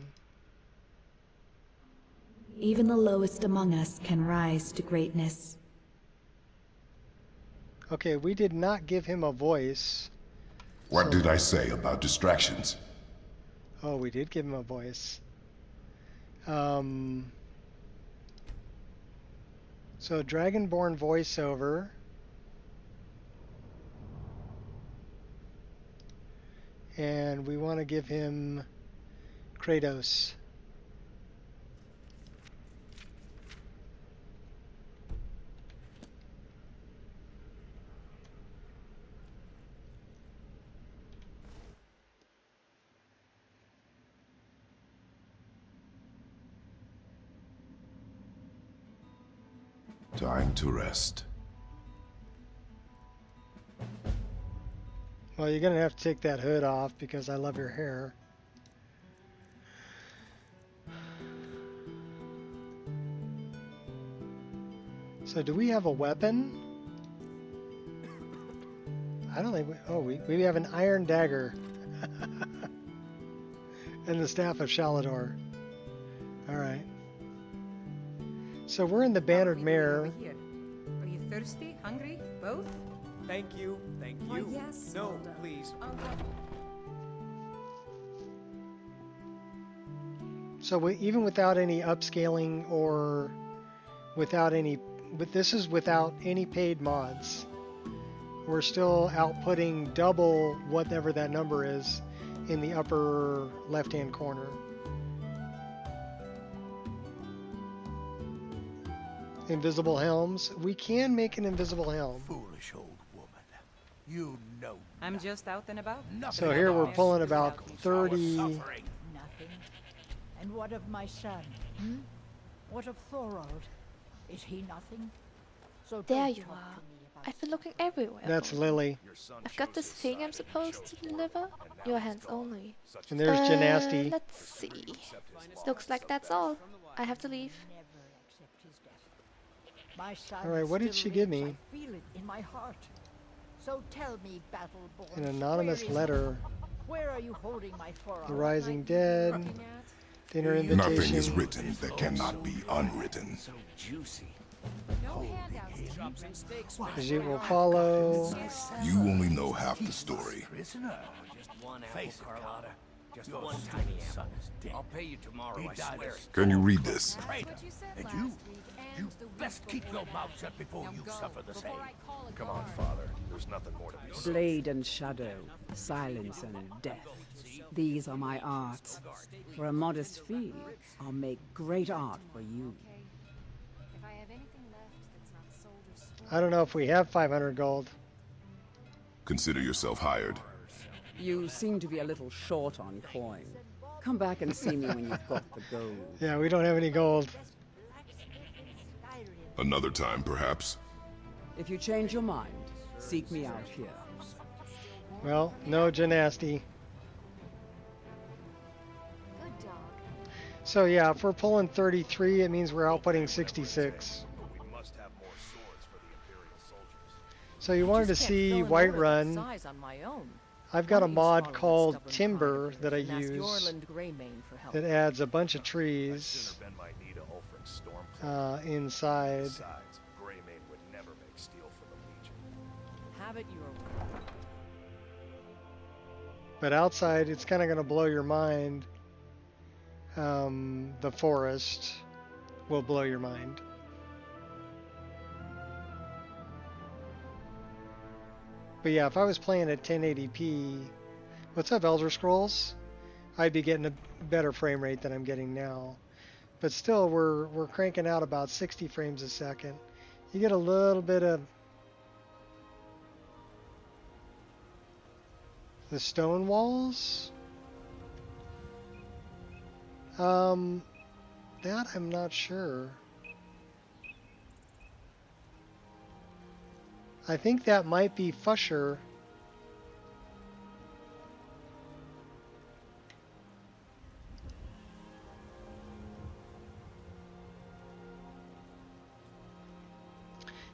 Even the lowest among us can rise to greatness. Okay, we did not give him a voice. What did I say about distractions? Oh, we did give him a voice. So Dragonborn voiceover. And we want to give him Kratos. Time to rest. Well, you're going to have to take that hood off because I love your hair. So do we have a weapon? I don't think we... Oh, we have an iron dagger. And the staff of Shalador. Alright. So we're in the Bannered Mare. Are you thirsty? Hungry? Both? Thank you. Thank Why, you. yes, No, Zelda. please. So even without any upscaling or without any, but this is without any paid mods. We're still outputting double whatever that number is in the upper left-hand corner. Invisible helms. We can make an invisible helm. Foolish old woman. You know. I'm just out and about. So here we're pulling about 30. Nothing. And what of my son? What of Thorold? Is he nothing? So There don't you talk are. to me about I've been looking everywhere. That's for you. Lily. I've got this thing I'm supposed to deliver. Your hands only. And there's Janasti. Let's see. Looks like that's all. I have to leave. my son. All right, what did still she give lives. me? I feel it in my heart. So tell me, Battleborn. An anonymous where is letter. Where are you holding my Thorold? The Rising Dead. Dinner invitation. Nothing is written that cannot be unwritten. So juicy. Khajiit will follow. You only know half the story. Prisoner. Just one apple, Carlotta. Just one tiny apple. I'll pay you tomorrow, I swear it. Can you read this? And you best keep your mouth shut before you suffer the same. Come on, Father. There's nothing more to be said. Blade and shadow, silence and death. These are my arts. For a modest fee, I'll make great art for you. I don't know if we have 500 gold. Consider yourself hired. You seem to be a little short on coin. Come back and see me when you've got the gold. Yeah, we don't have any gold. Another time, perhaps. If you change your mind, seek me out here. Well, no Janasti. So yeah, if we're pulling 33, it means we're outputting 66. So you wanted to see Whiterun. I've got a mod called Timber that I use that adds a bunch of trees inside. Have it your way. But outside, it's kind of going to blow your mind. The forest will blow your mind. But yeah, if I was playing at 1080p, what's up, Elder Scrolls? I'd be getting a better frame rate than I'm getting now. But still, we're cranking out about 60 frames a second. You get a little bit of the stone walls. That I'm not sure. I think that might be Fusher.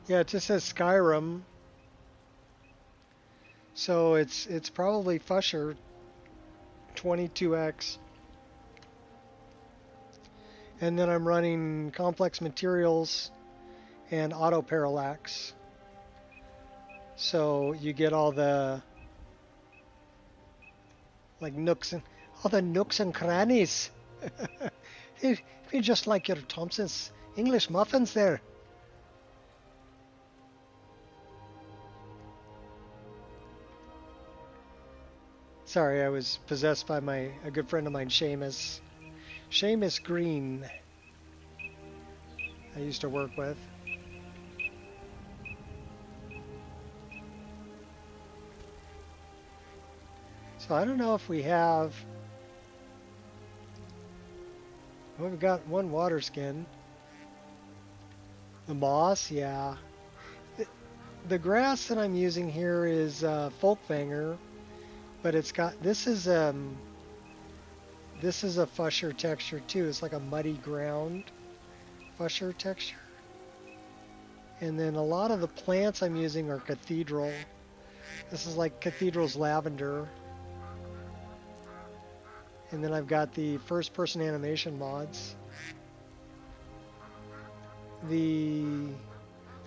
Yeah, it just says Skyrim. So it's probably Fusher 22x. And then I'm running complex materials and auto parallax. So you get all the nooks and all the nooks and crannies. It'd be just like your Thompson's English muffins there. Sorry, I was possessed by a good friend of mine, Seamus. Seamus Green. I used to work with. So I don't know if we have... Well, we've got one water skin. The moss, yeah. The grass that I'm using here is Folkvanger, but it's got... This is a Fusher texture too. It's like a muddy ground Fusher texture. And then a lot of the plants I'm using are Cathedral. This is like Cathedral's lavender. And then I've got the first person animation mods. The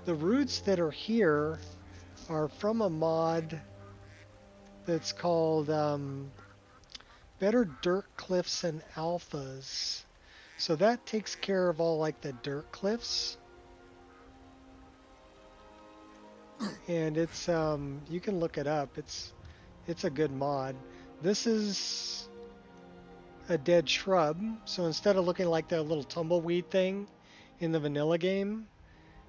roots that are here are from a mod that's called Better Dirt Cliffs and Alphas. So that takes care of all like the dirt cliffs. And it's you can look it up. It's a good mod. This is a dead shrub. So instead of looking like that little tumbleweed thing in the vanilla game,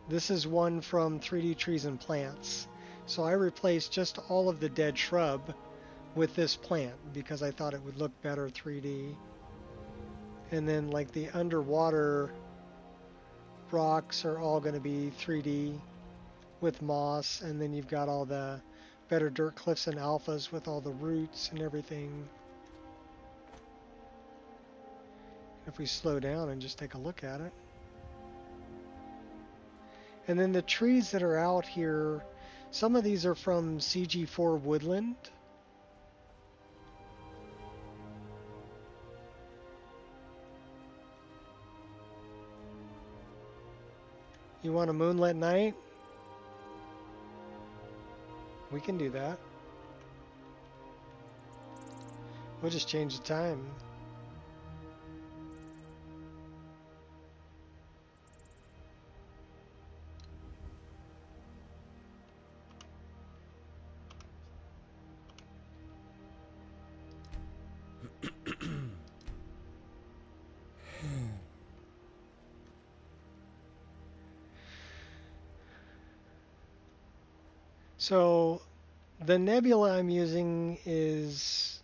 this is one from 3D Trees and Plants. So I replaced just all of the dead shrub with this plant because I thought it would look better 3D. And then like the underwater rocks are all going to be 3D with moss, and then you've got all the Better Dirt Cliffs and Alphas with all the roots and everything. If we slow down and just take a look at it. And then the trees that are out here, some of these are from CG4 Woodland. You want a moonlit night? We can do that. We'll just change the time. So the nebula I'm using is,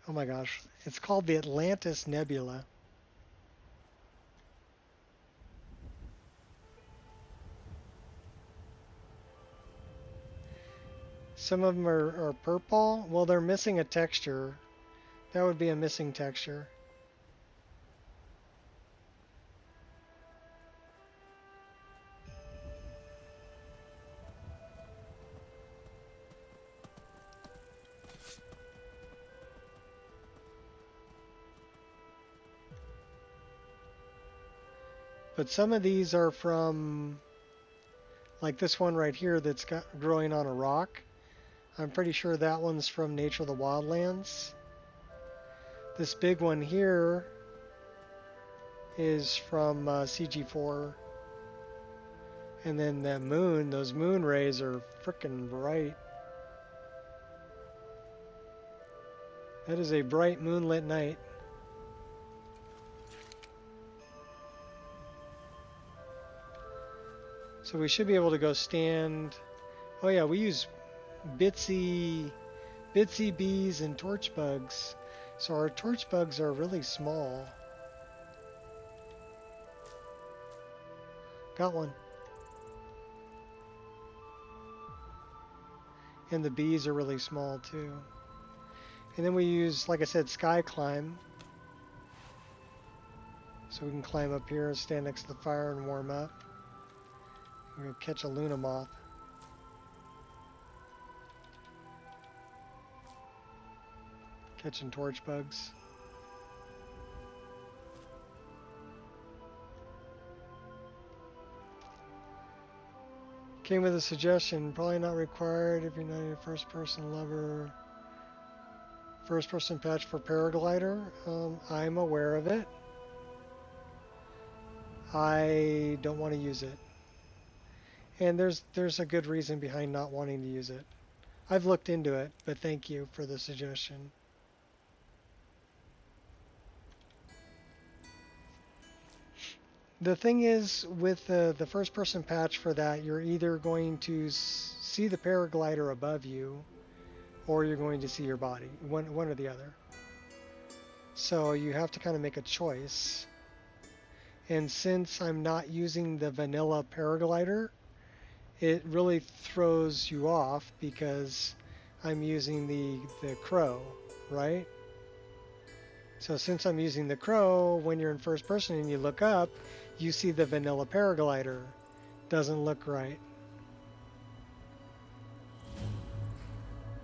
oh my gosh, it's called the Atlantis Nebula. Some of them are purple. Well, they're missing a texture. That would be a missing texture. But some of these are from, like this one right here that's growing on a rock. I'm pretty sure that one's from Nature of the Wildlands. This big one here is from CG4. And then that moon, those moon rays are frickin' bright. That is a bright moonlit night. So we should be able to go stand. Oh yeah, we use bitsy bees and torch bugs. So our torch bugs are really small. Got one. And the bees are really small too. And then we use, like I said, sky climb. So we can climb up here and stand next to the fire and warm up. We're going to catch a Luna moth. Catching torch bugs. Came with a suggestion, probably not required if you're not a first-person lover. First-person patch for paraglider. I'm aware of it. I don't want to use it. And there's a good reason behind not wanting to use it. I've looked into it, but thank you for the suggestion. The thing is, with the first-person patch for that, you're either going to see the paraglider above you, or you're going to see your body, one or the other. So you have to kind of make a choice. And since I'm not using the vanilla paraglider, it really throws you off because I'm using the crow, right? So since I'm using the crow, when you're in first person and you look up, you see the vanilla paraglider. Doesn't look right.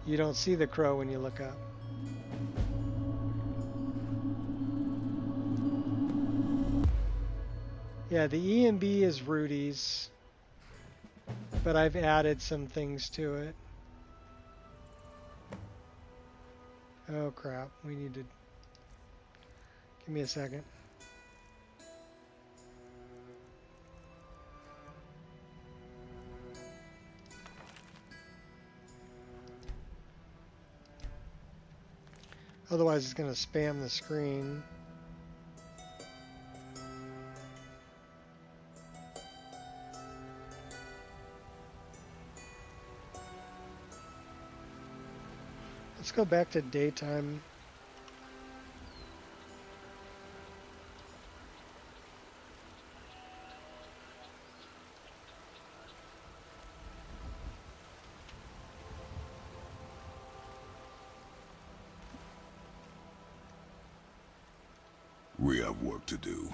You don't see the crow when you look up. Yeah, the E and B is Rudy's. but I've added some things to it. Oh crap, we need to... Give me a second. Otherwise it's going to spam the screen. Let's go back to daytime. We have work to do.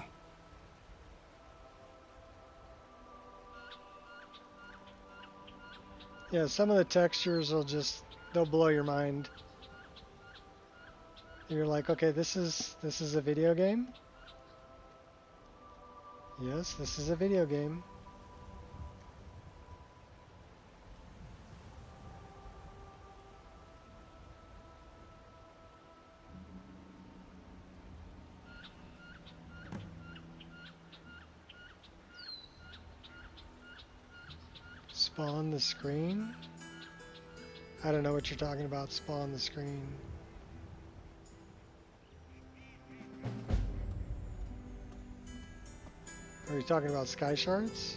Yeah, some of the textures will just, they'll blow your mind. You're like, okay, this is a video game? Yes, this is a video game. Spawn the screen? I don't know what you're talking about, spawn the screen. Are you talking about sky shards?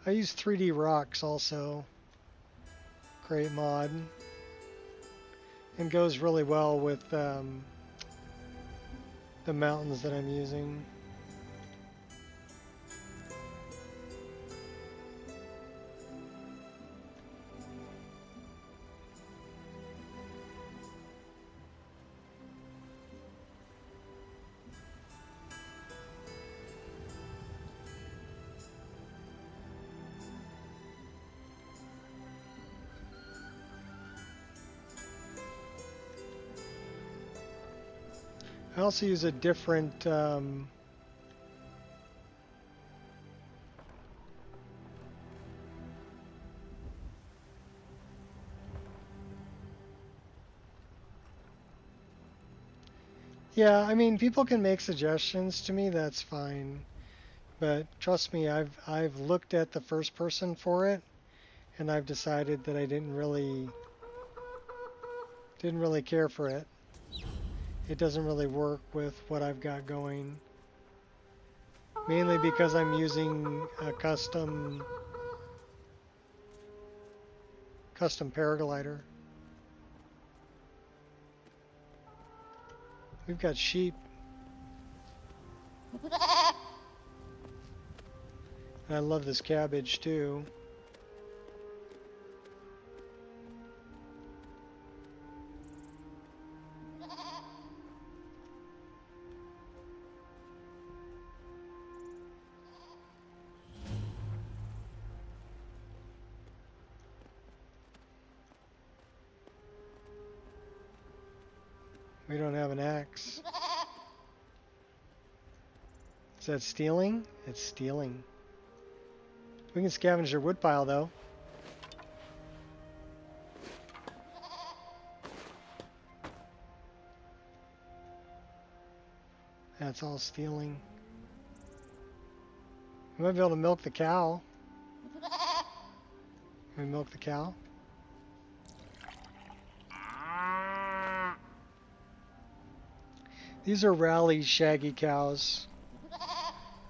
I use 3D rocks also. Great mod. And goes really well with the mountains that I'm using. I also use a different yeah, I mean, people can make suggestions to me, that's fine. But trust me, I've looked at the first person for it and I've decided that I didn't really care for it. It doesn't really work with what I've got going. Mainly because I'm using a custom paraglider. We've got sheep. And I love this cabbage too. We don't have an axe. Is that stealing? It's stealing. We can scavenge your woodpile though. That's all stealing. We might be able to milk the cow. Can we milk the cow? These are rally shaggy cows.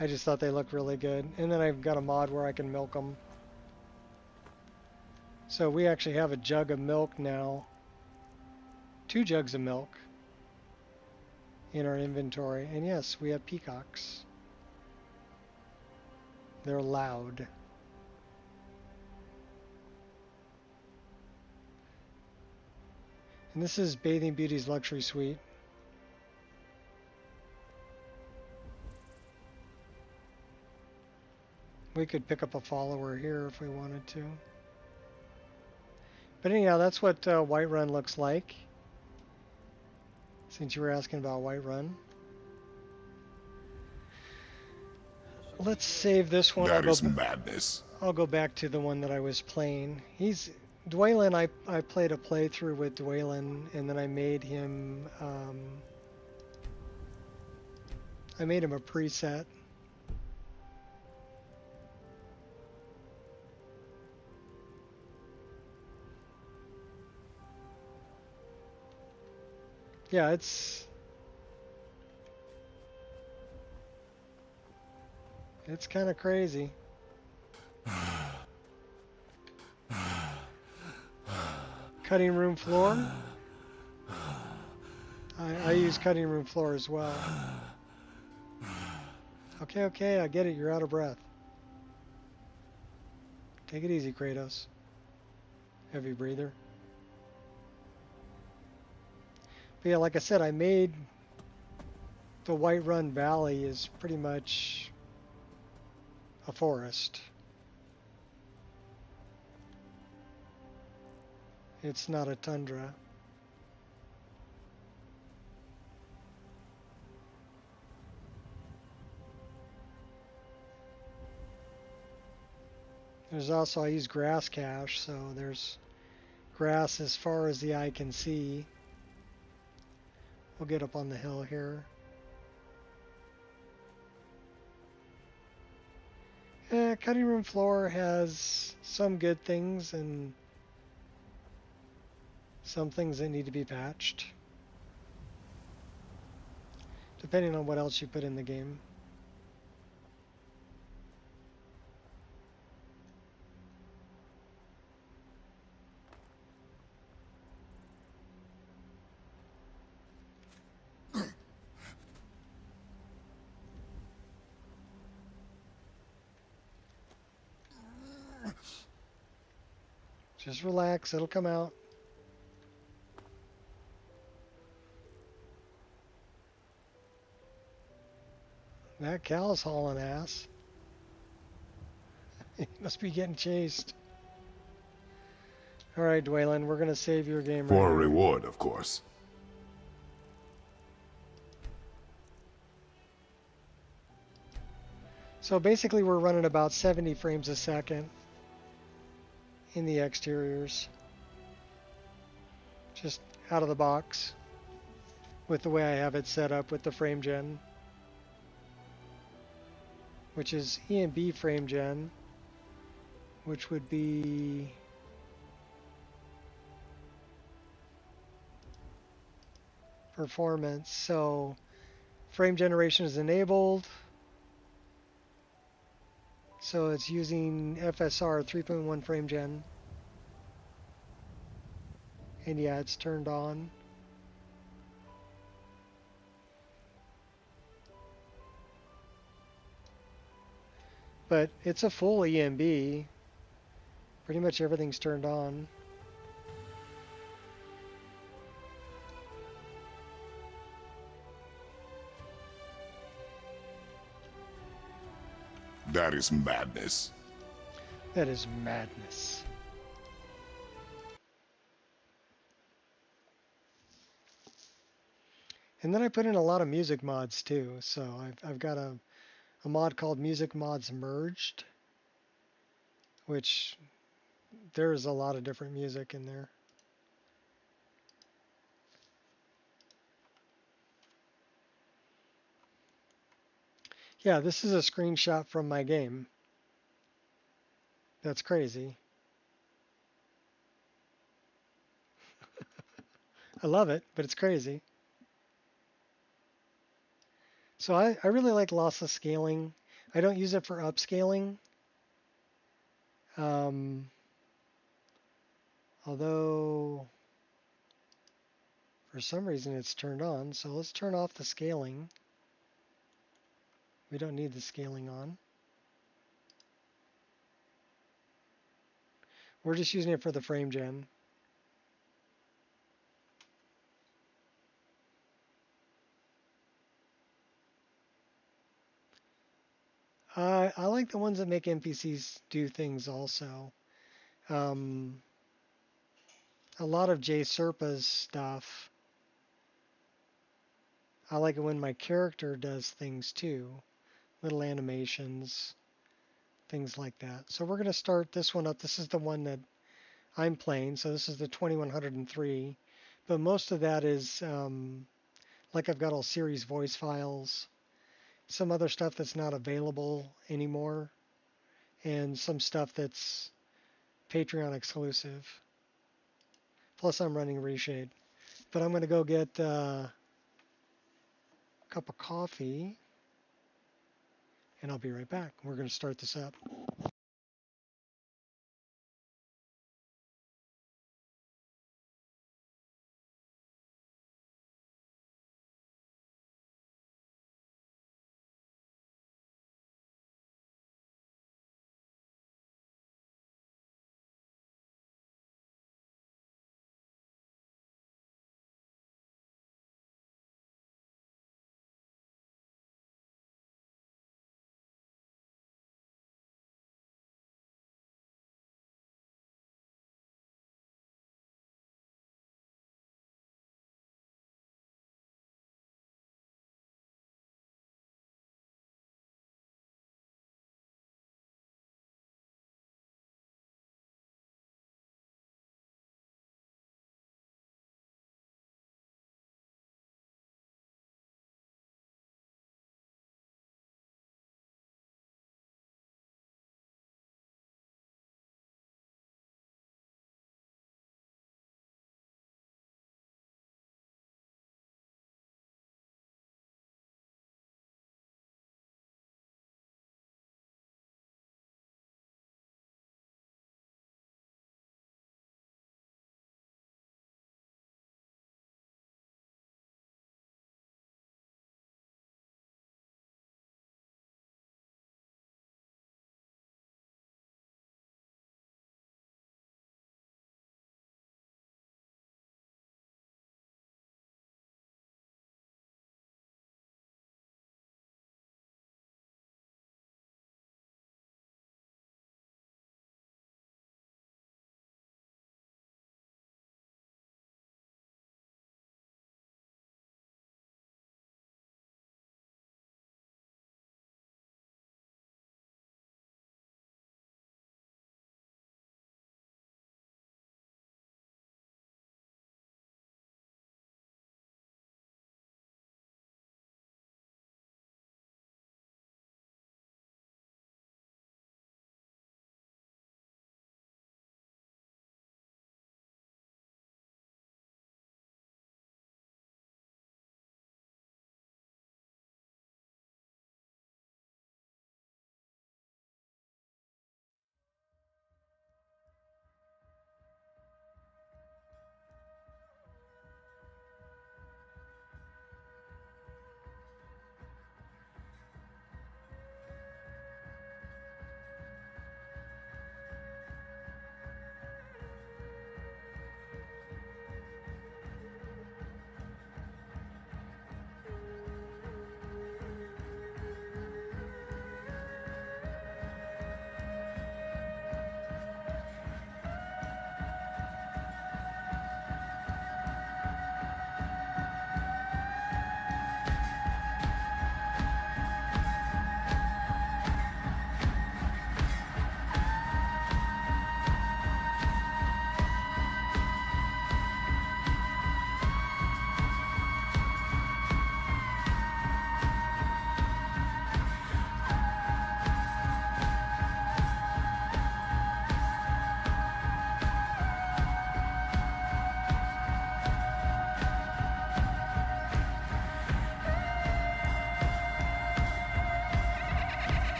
I just thought they looked really good. And then I've got a mod where I can milk them. So we actually have a jug of milk now. 2 jugs of milk in our inventory. And yes, we have peacocks. They're loud. And this is Bathing Beauty's luxury suite. We could pick up a follower here if we wanted to. But anyhow, that's what Whiterun looks like. Since you were asking about Whiterun. Let's save this one. That is madness. I'll go back to the one that I was playing. Dwaylen. I played a playthrough with Dwaylen, and then I made him a preset. Yeah, it's kind of crazy. Cutting room floor? I use cutting room floor as well. Okay, I get it. You're out of breath. Take it easy, Kratos. Heavy breather. But yeah, like I said, I made the Whiterun Valley is pretty much a forest. It's not a tundra. There's also, I use grass cache, so there's grass as far as the eye can see. We'll get up on the hill here. Cutting room floor has some good things and some things that need to be patched, depending on what else you put in the game. Just relax, it'll come out. That cow's hauling ass. He must be getting chased. Alright, Dwaylen, we're going to save your game For right a here. reward, of course. So basically we're running about 70 frames a second in the exteriors. Just out of the box with the way I have it set up with the frame gen, which is EMB frame gen, which would be performance. So frame generation is enabled. So it's using FSR 3.1 frame gen. And yeah, it's turned on. But it's a full EMB. Pretty much everything's turned on. That is madness. That is madness. And then I put in a lot of music mods too. So I've got a mod called Music Mods Merged, which there's a lot of different music in there. Yeah, this is a screenshot from my game. That's crazy. I love it, but it's crazy. So I really like lossless scaling. I don't use it for upscaling. Although for some reason it's turned on. So let's turn off the scaling. We don't need the scaling on. We're just using it for the frame gen. I like the ones that make NPCs do things also. A lot of J Serpa's stuff. I like it when my character does things too. little animations, things like that. So we're going to start this one up. This is the one that I'm playing, so this is the 2103. But most of that is, like I've got all series voice files, some other stuff that's not available anymore, and some stuff that's Patreon exclusive. Plus I'm running Reshade. But I'm going to go get a cup of coffee, and I'll be right back. We're going to start this up.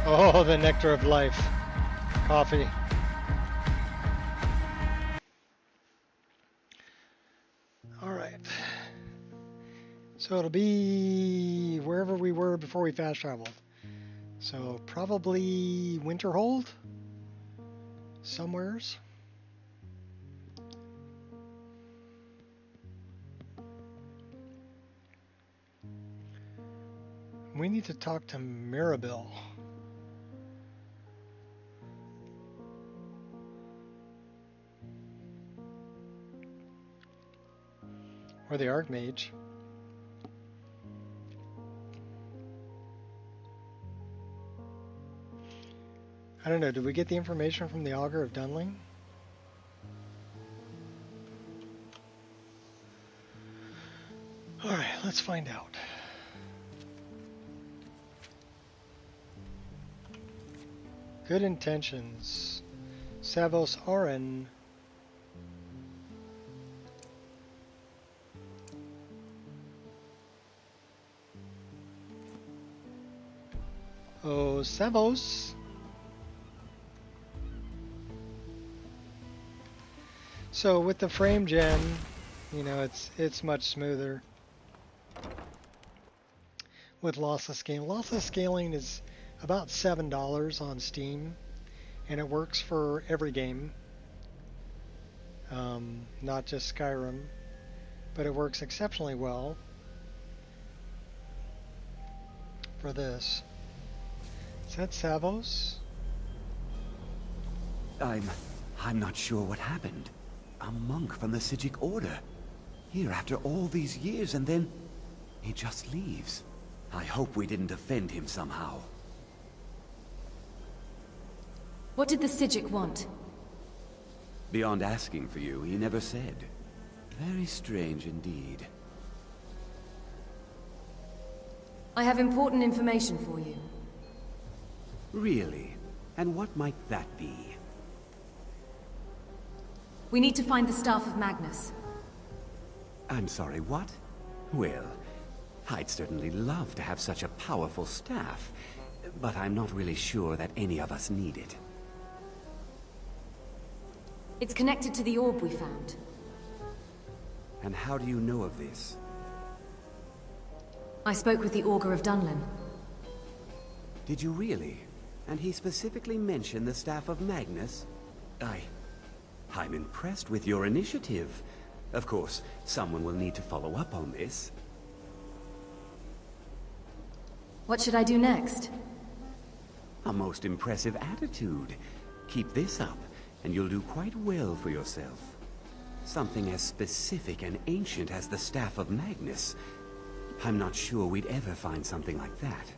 Oh, the nectar of life. Coffee. All right. So it'll be wherever we were before we fast traveled. So probably Winterhold? Somewheres. We need to talk to Mirabelle. Or the Archmage. I don't know, did we get the information from the Augur of Dunling? Alright, let's find out. Good intentions. Savos Oren. Oh, Savos. So with the frame gen, you know, it's much smoother. With lossless scaling. Lossless scaling is about $7 on Steam, and it works for every game, not just Skyrim, but it works exceptionally well for this. Is that Savos? I'm not sure what happened. A monk from the Sijic Order. Here after all these years, and then he just leaves. I hope we didn't offend him somehow. What did the Sijic want? Beyond asking for you, he never said. Very strange indeed. I have important information for you. Really? And what might that be? We need to find the Staff of Magnus. I'm sorry, what? Well, I'd certainly love to have such a powerful staff, but I'm not really sure that any of us need it. It's connected to the orb we found. And how do you know of this? I spoke with the Augur of Dunlin. Did you really? And he specifically mentioned the Staff of Magnus? I'm impressed with your initiative. Of course, someone will need to follow up on this. What should I do next? A most impressive attitude. Keep this up, and you'll do quite well for yourself. Something as specific and ancient as the Staff of Magnus. I'm not sure we'd ever find something like that.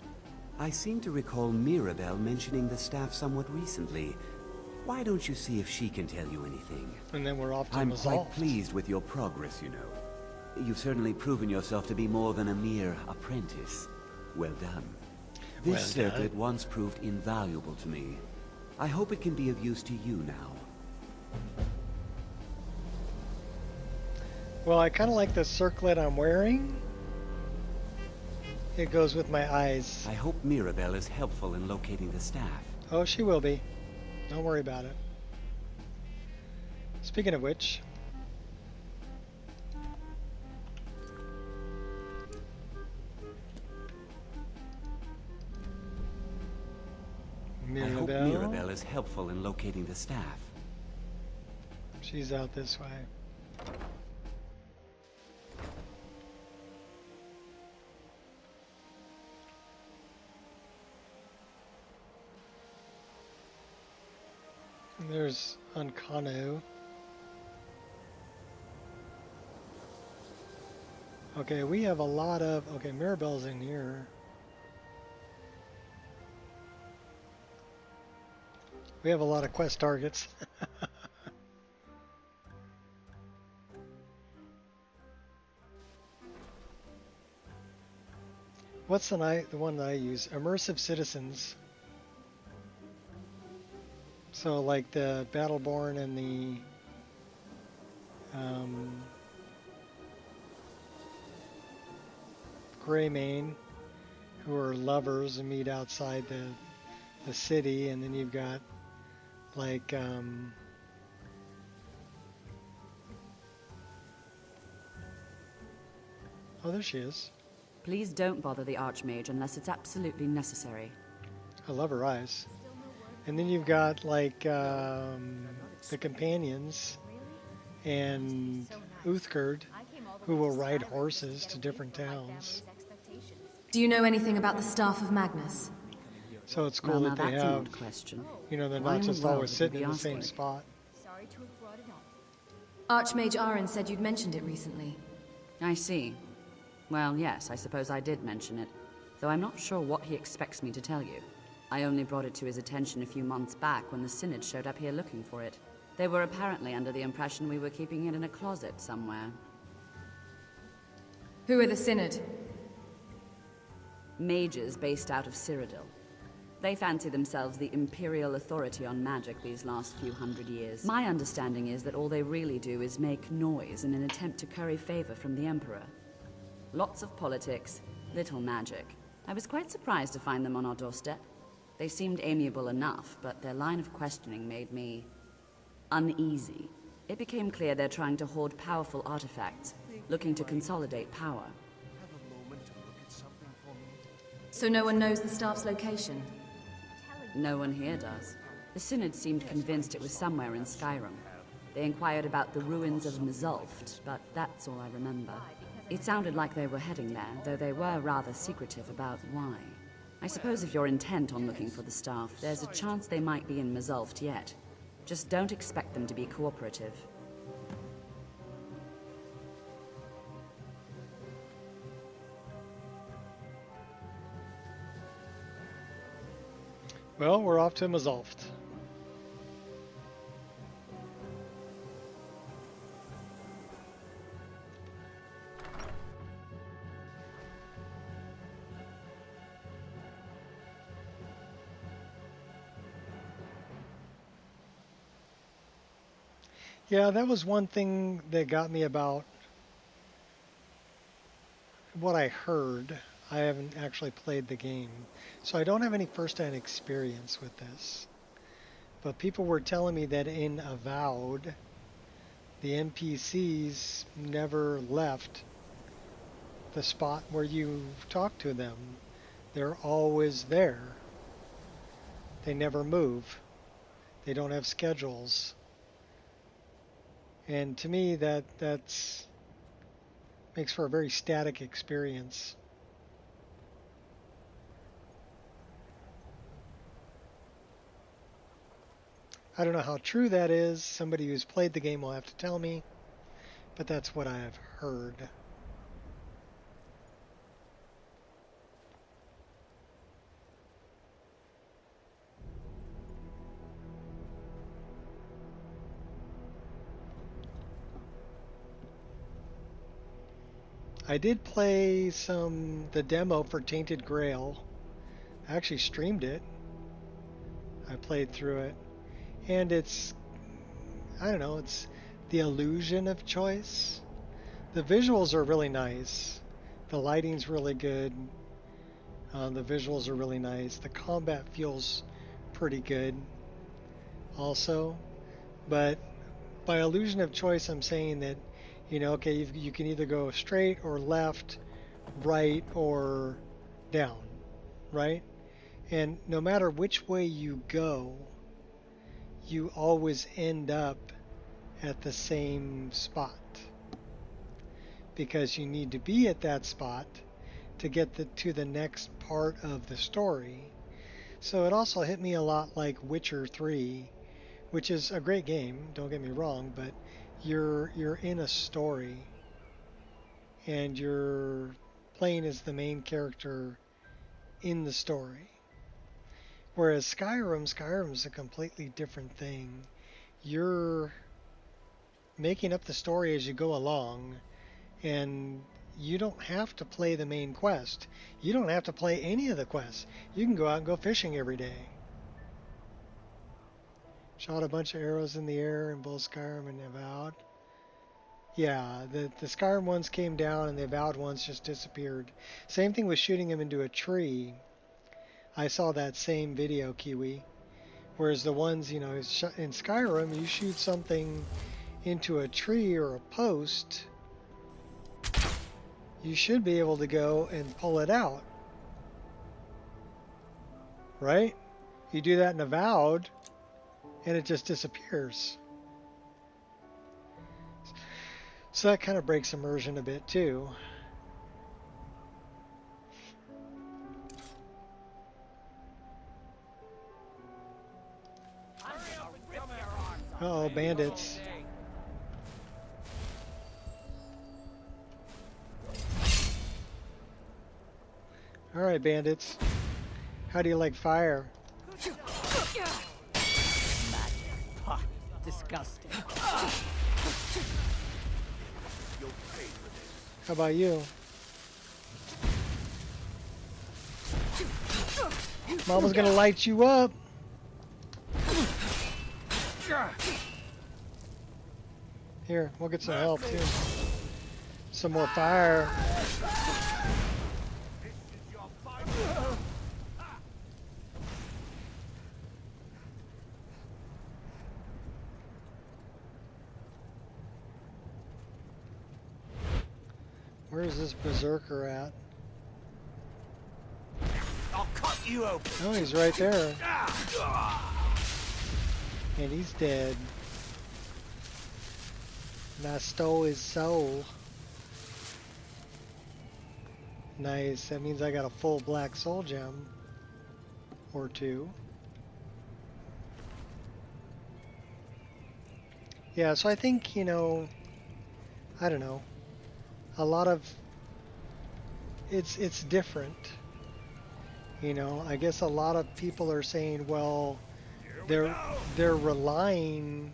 I seem to recall Mirabelle mentioning the staff somewhat recently. Why don't you see if she can tell you anything? And then we're off to I'm Mazal. quite pleased with your progress, you know. You've certainly proven yourself to be more than a mere apprentice. Well done. This circlet once proved invaluable to me. I hope it can be of use to you now. Well, I kind of like the circlet I'm wearing. It goes with my eyes. I hope Mirabelle is helpful in locating the staff. Oh, she will be. Don't worry about it. Speaking of which... I hope Mirabelle is helpful in locating the staff. She's out this way. And there's Ankano. Okay, we have a lot of... Okay, Mirabelle's in here. We have a lot of quest targets. What's the one that I use? Immersive Citizens. So like the Battleborn and the Greymane, who are lovers and meet outside the city, and then you've got like oh, there she is. Please don't bother the Archmage unless it's absolutely necessary. I love her eyes. And then you've got like the companions and Uthgerd, who will ride horses to different towns. Do you know anything about the Staff of Magnus? So it's cool that they have, question. you know, they're Why not in the just world always would you sitting be in the same asking? spot. Archmage Aaron said you'd mentioned it recently. I see. Well, yes, I suppose I did mention it, though I'm not sure what he expects me to tell you. I only brought it to his attention a few months back when the Synod showed up here looking for it. They were apparently under the impression we were keeping it in a closet somewhere. Who are the Synod? Mages based out of Cyrodiil. They fancy themselves the imperial authority on magic these last few hundred years. My understanding is that all they really do is make noise in an attempt to curry favor from the Emperor. Lots of politics, little magic. I was quite surprised to find them on our doorstep. They seemed amiable enough, but their line of questioning made me uneasy. It became clear they're trying to hoard powerful artifacts, looking to consolidate power. So no one knows the Staff's location? No one here does. The Synod seemed convinced it was somewhere in Skyrim. They inquired about the ruins of Mzulft, but that's all I remember. It sounded like they were heading there, though they were rather secretive about why. I suppose if you're intent on looking for the Staff, there's a chance they might be in Mzulft yet. Just don't expect them to be cooperative. Well, we're off to Mzulft. Yeah, that was one thing that got me about what I heard. I haven't actually played the game, so I don't have any first-hand experience with this. But people were telling me that in Avowed, the NPCs never left the spot where you talk to them. They're always there. They never move. They don't have schedules. And to me, that's makes for a very static experience. I don't know how true that is. Somebody who's played the game will have to tell me, but that's what I have heard. I did play the demo for Tainted Grail. I actually streamed it. I played through it. And it's, I don't know, it's the illusion of choice. The visuals are really nice. The lighting's really good. The visuals are really nice. The combat feels pretty good also. But by illusion of choice, I'm saying that, you know, okay, you can either go straight or left, right or down, right? And no matter which way you go, you always end up at the same spot, because you need to be at that spot to get to the next part of the story. So it also hit me a lot like Witcher 3, which is a great game, don't get me wrong, but you're in a story and you're playing as the main character in the story. Whereas Skyrim's a completely different thing. You're making up the story as you go along, and you don't have to play the main quest. You don't have to play any of the quests. You can go out and go fishing every day. Shot a bunch of arrows in the air in both Skyrim and Avowed. Yeah, the Skyrim ones came down and the Avowed ones just disappeared. Same thing with shooting them into a tree. I saw that same video, Kiwi. Whereas the ones, you know, in Skyrim, you shoot something into a tree or a post, you should be able to go and pull it out. Right? You do that in Avowed, and it just disappears. So that kind of breaks immersion a bit too. Uh-oh, bandits. Alright, bandits. How do you like fire? Disgusting. How about you? Mama's gonna light you up. Here, we'll get some help too. Some more fire. Where's this berserker at? I'll cut you open. Oh, he's right there. And he's dead. And I stole his soul. Nice. That means I got a full black soul gem. Or two. Yeah, so I think, you know, I don't know. A lot of it's different. You know, I guess a lot of people are saying, well, they're relying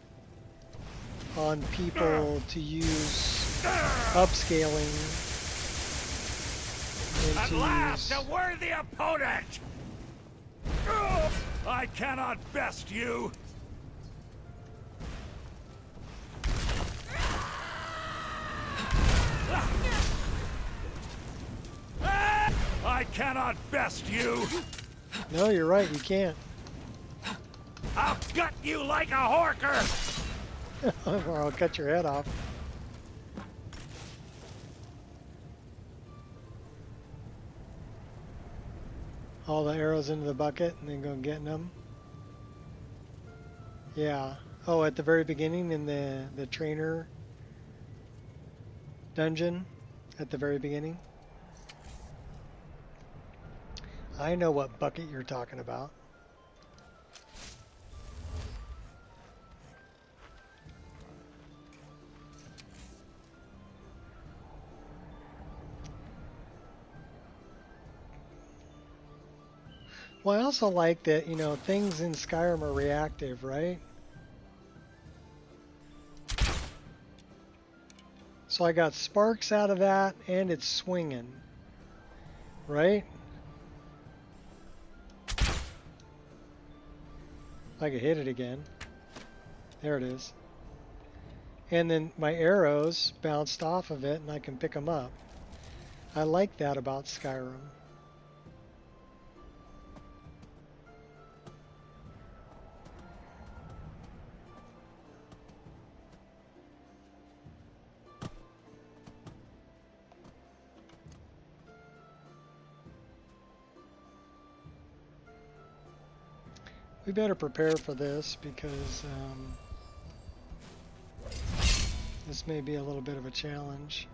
on people to use upscaling and At to last, use a worthy opponent! I cannot best you! I cannot best you! No, you're right, you can't. I'll gut you like a horker! Or I'll cut your head off. All the arrows into the bucket and then go getting them. Yeah. Oh, at the very beginning in the trainer dungeon, at the very beginning. I know what bucket you're talking about. Well, I also like that, you know, things in Skyrim are reactive, right? So I got sparks out of that, and it's swinging, right? I could hit it again. There it is. And then my arrows bounced off of it, and I can pick them up. I like that about Skyrim. We better prepare for this because this may be a little bit of a challenge.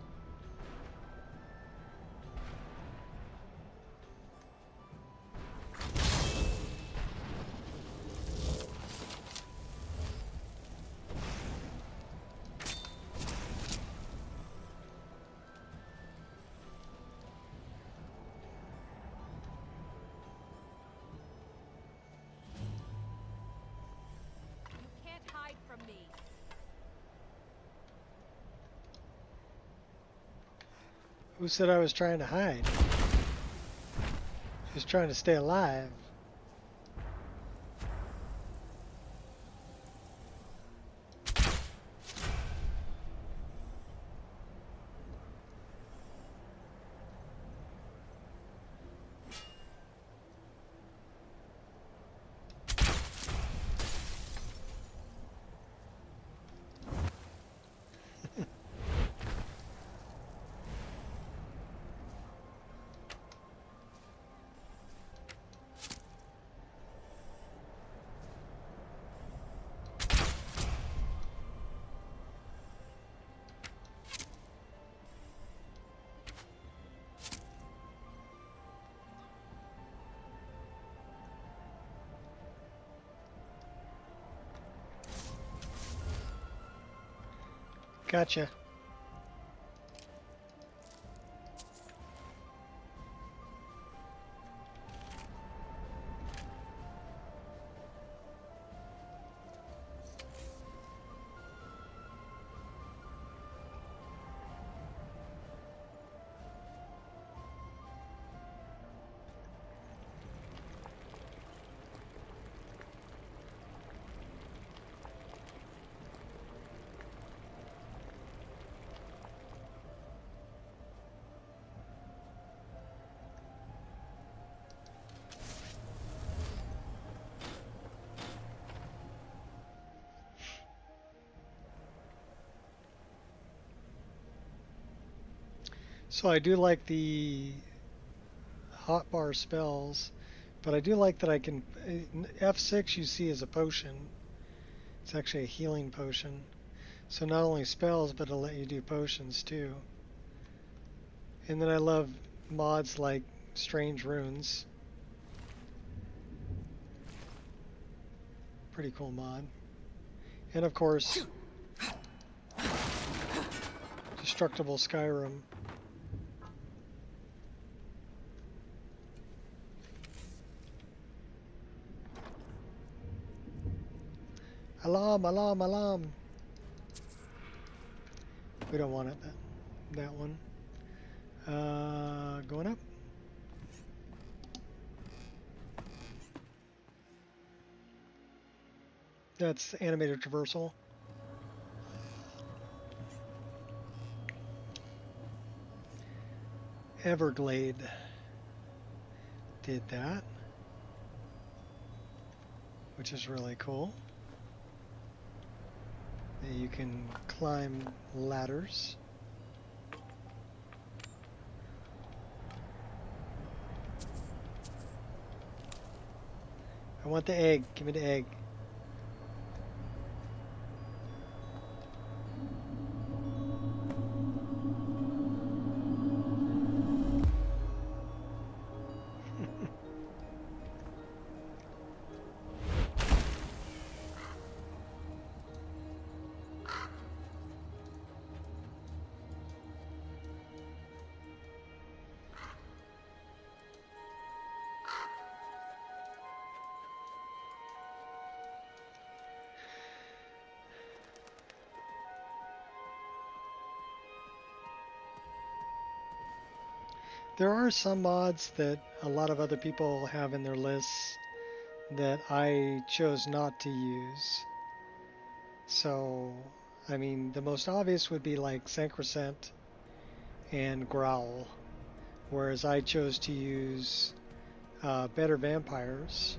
Who said I was trying to hide? Just trying to stay alive. Gotcha. So I do like the hotbar spells, but I do like that I can... F6 you see is a potion. It's actually a healing potion. So not only spells, but it'll let you do potions too. And then I love mods like Strange Runes. Pretty cool mod. And of course, Destructible Skyrim. Alarm, alarm, alarm. We don't want it, that one. Going up. That's animated traversal. Everglade did that, which is really cool. You can climb ladders. I want the egg. Give me the egg. There are some mods that a lot of other people have in their lists that I chose not to use. So, I mean, the most obvious would be like Sacrosanct and Growl, whereas I chose to use Better Vampires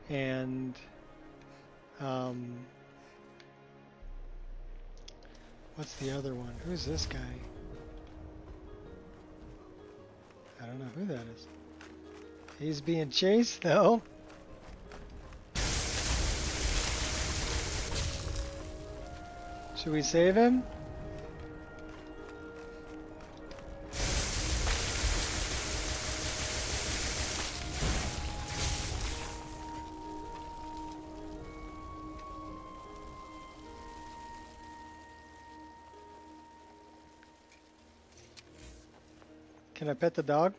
and what's the other one? Who's this guy? I don't know who that is. He's being chased though. Should we save him? Can I pet the dog?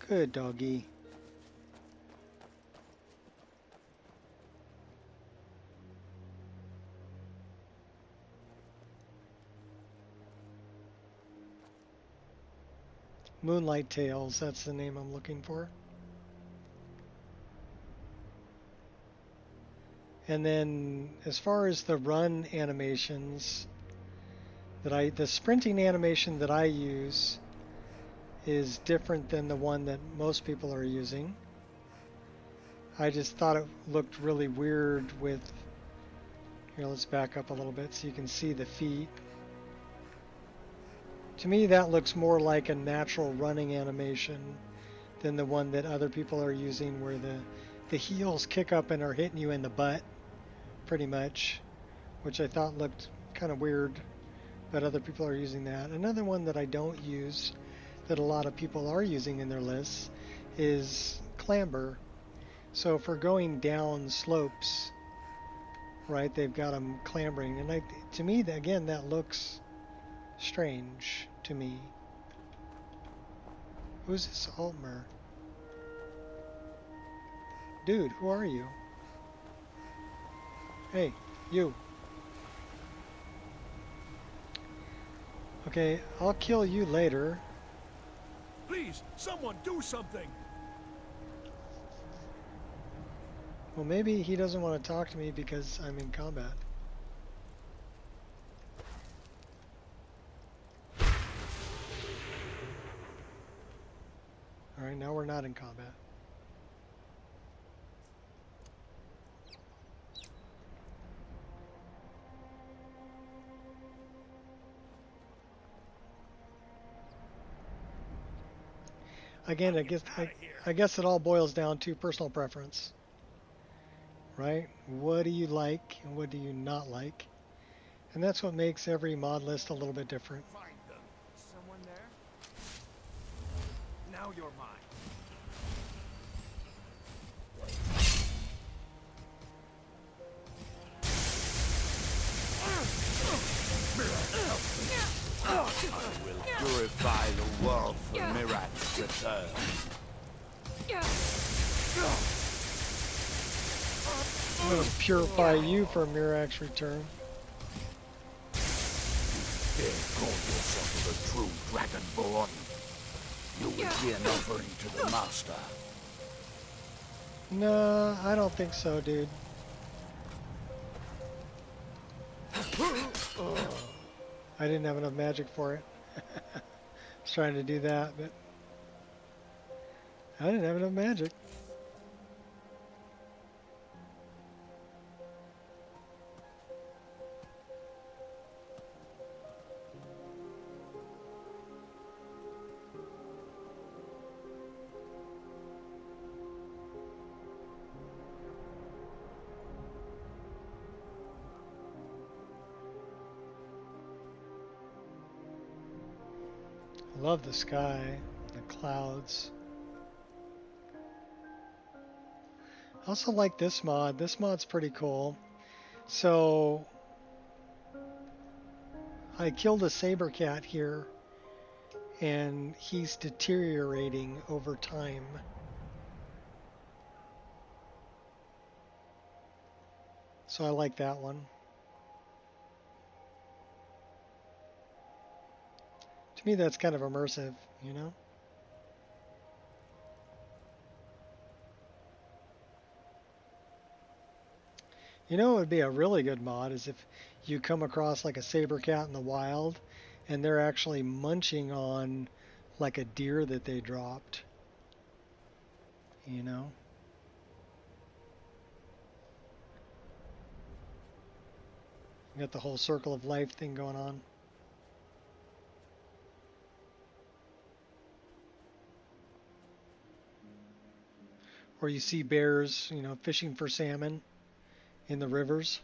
Good doggy. Moonlight Tales, that's the name I'm looking for. And then as far as the run animations, the sprinting animation that I use is different than the one that most people are using. I just thought it looked really weird with, here, let's back up a little bit so you can see the feet. To me, that looks more like a natural running animation than the one that other people are using, where the heels kick up and are hitting you in the butt, pretty much, which I thought looked kind of weird, but other people are using that. Another one that I don't use, that a lot of people are using in their lists, is clamber. So for going down slopes, right? They've got them clambering, and to me, again, that looks strange to me. Who's this Altmer? Dude, who are you? Hey, you. Okay, I'll kill you later. Please, someone do something! Well, maybe he doesn't want to talk to me because I'm in combat. Alright, now we're not in combat. Again, I guess it all boils down to personal preference. Right? What do you like and what do you not like? And that's what makes every mod list a little bit different. Find them. Someone there? Now you're mine. I will purify the world for Mirat's return. I'm going to purify you for Mirak's return. Dare call yourself the true Dragonborn. You will be an offering to the Master. No, I don't think so, dude. I didn't have enough magic for it. I was trying to do that, but I didn't have enough magic. Love the sky, the clouds. I also like this mod. This mod's pretty cool. So I killed a saber cat here and he's deteriorating over time. So I like that one. To me, that's kind of immersive, you know? You know, it would be a really good mod is if you come across like a saber cat in the wild and they're actually munching on like a deer that they dropped. You know? You got the whole circle of life thing going on. Or you see bears, you know, fishing for salmon in the rivers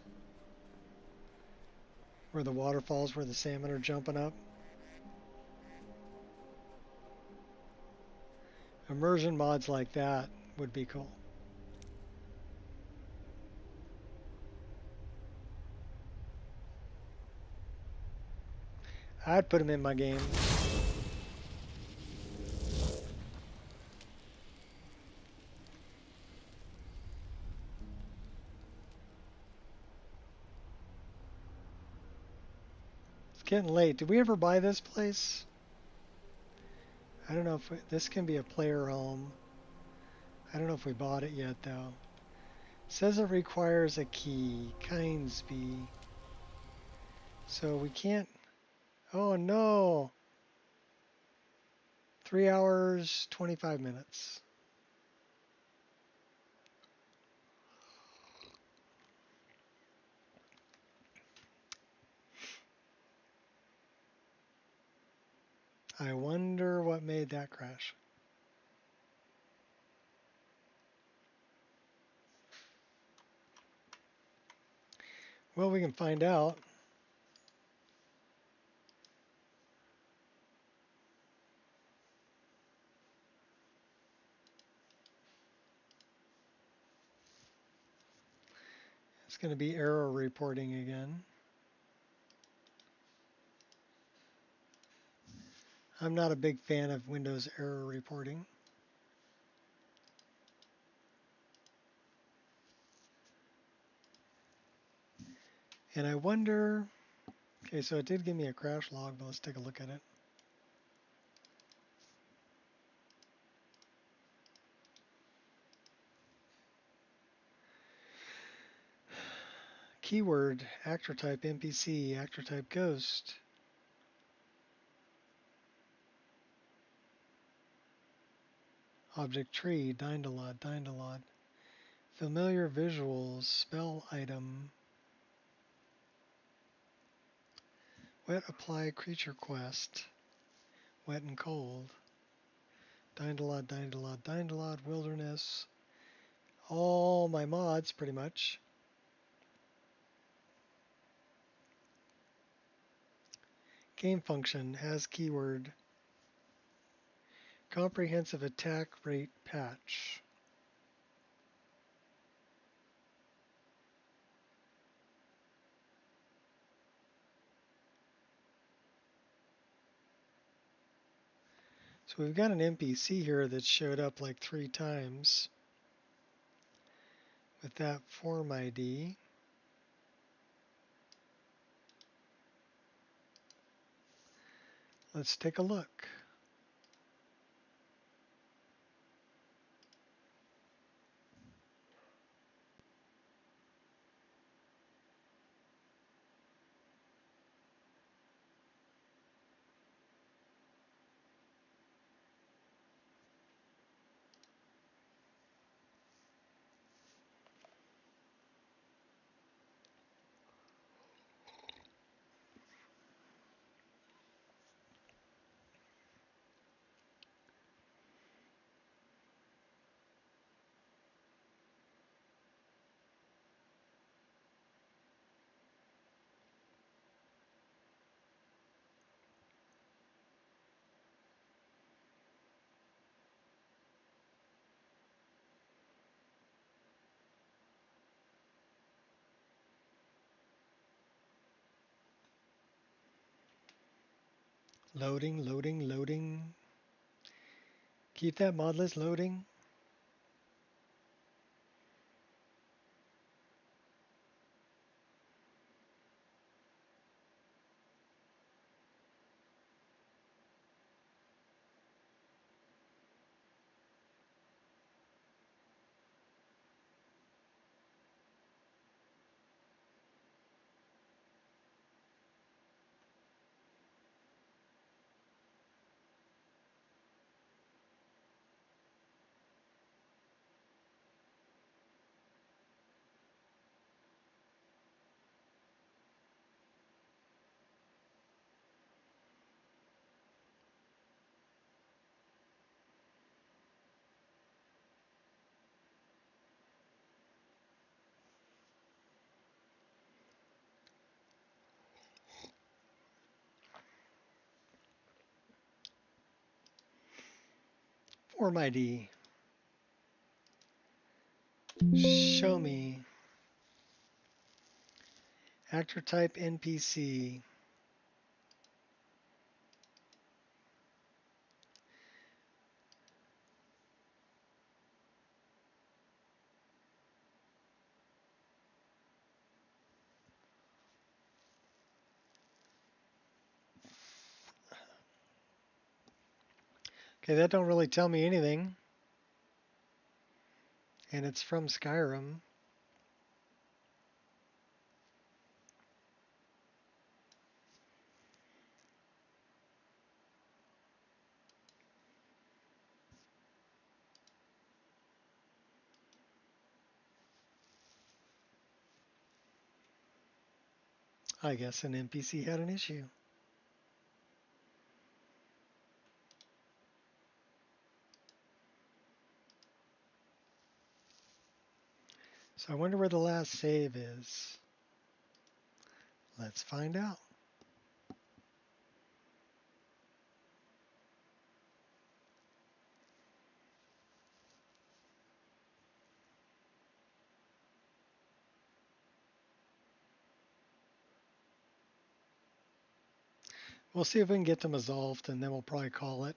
or the waterfalls where the salmon are jumping up. Immersion mods like that would be cool. I'd put them in my game. Getting late. Did we ever buy this place? I don't know if this can be a player home. I don't know if we bought it yet though. It says it requires a key. Kinesby. So we can't. Oh no. 3 hours, 25 minutes. I wonder what made that crash. Well, we can find out. Let's going to be error reporting again. I'm not a big fan of Windows error reporting. And I wonder, okay, so it did give me a crash log, but let's take a look at it. Keyword, actor type NPC, actor type ghost. Object tree, Dindalod, Dindalod. Familiar visuals, spell item. Wet apply creature quest. Wet and cold. Dindalod, Dindalod, Dindalod, wilderness. All my mods, pretty much. Game function has keyword. Comprehensive attack rate patch. So we've got an NPC here that showed up like 3 times with that form ID. Let's take a look. Loading, loading, loading. Keep that mod list loading. Form ID. Show me. Actor type NPC. Okay, that don't really tell me anything. And it's from Skyrim. I guess an NPC had an issue. So I wonder where the last save is. Let's find out. We'll see if we can get them resolved, and then we'll probably call it.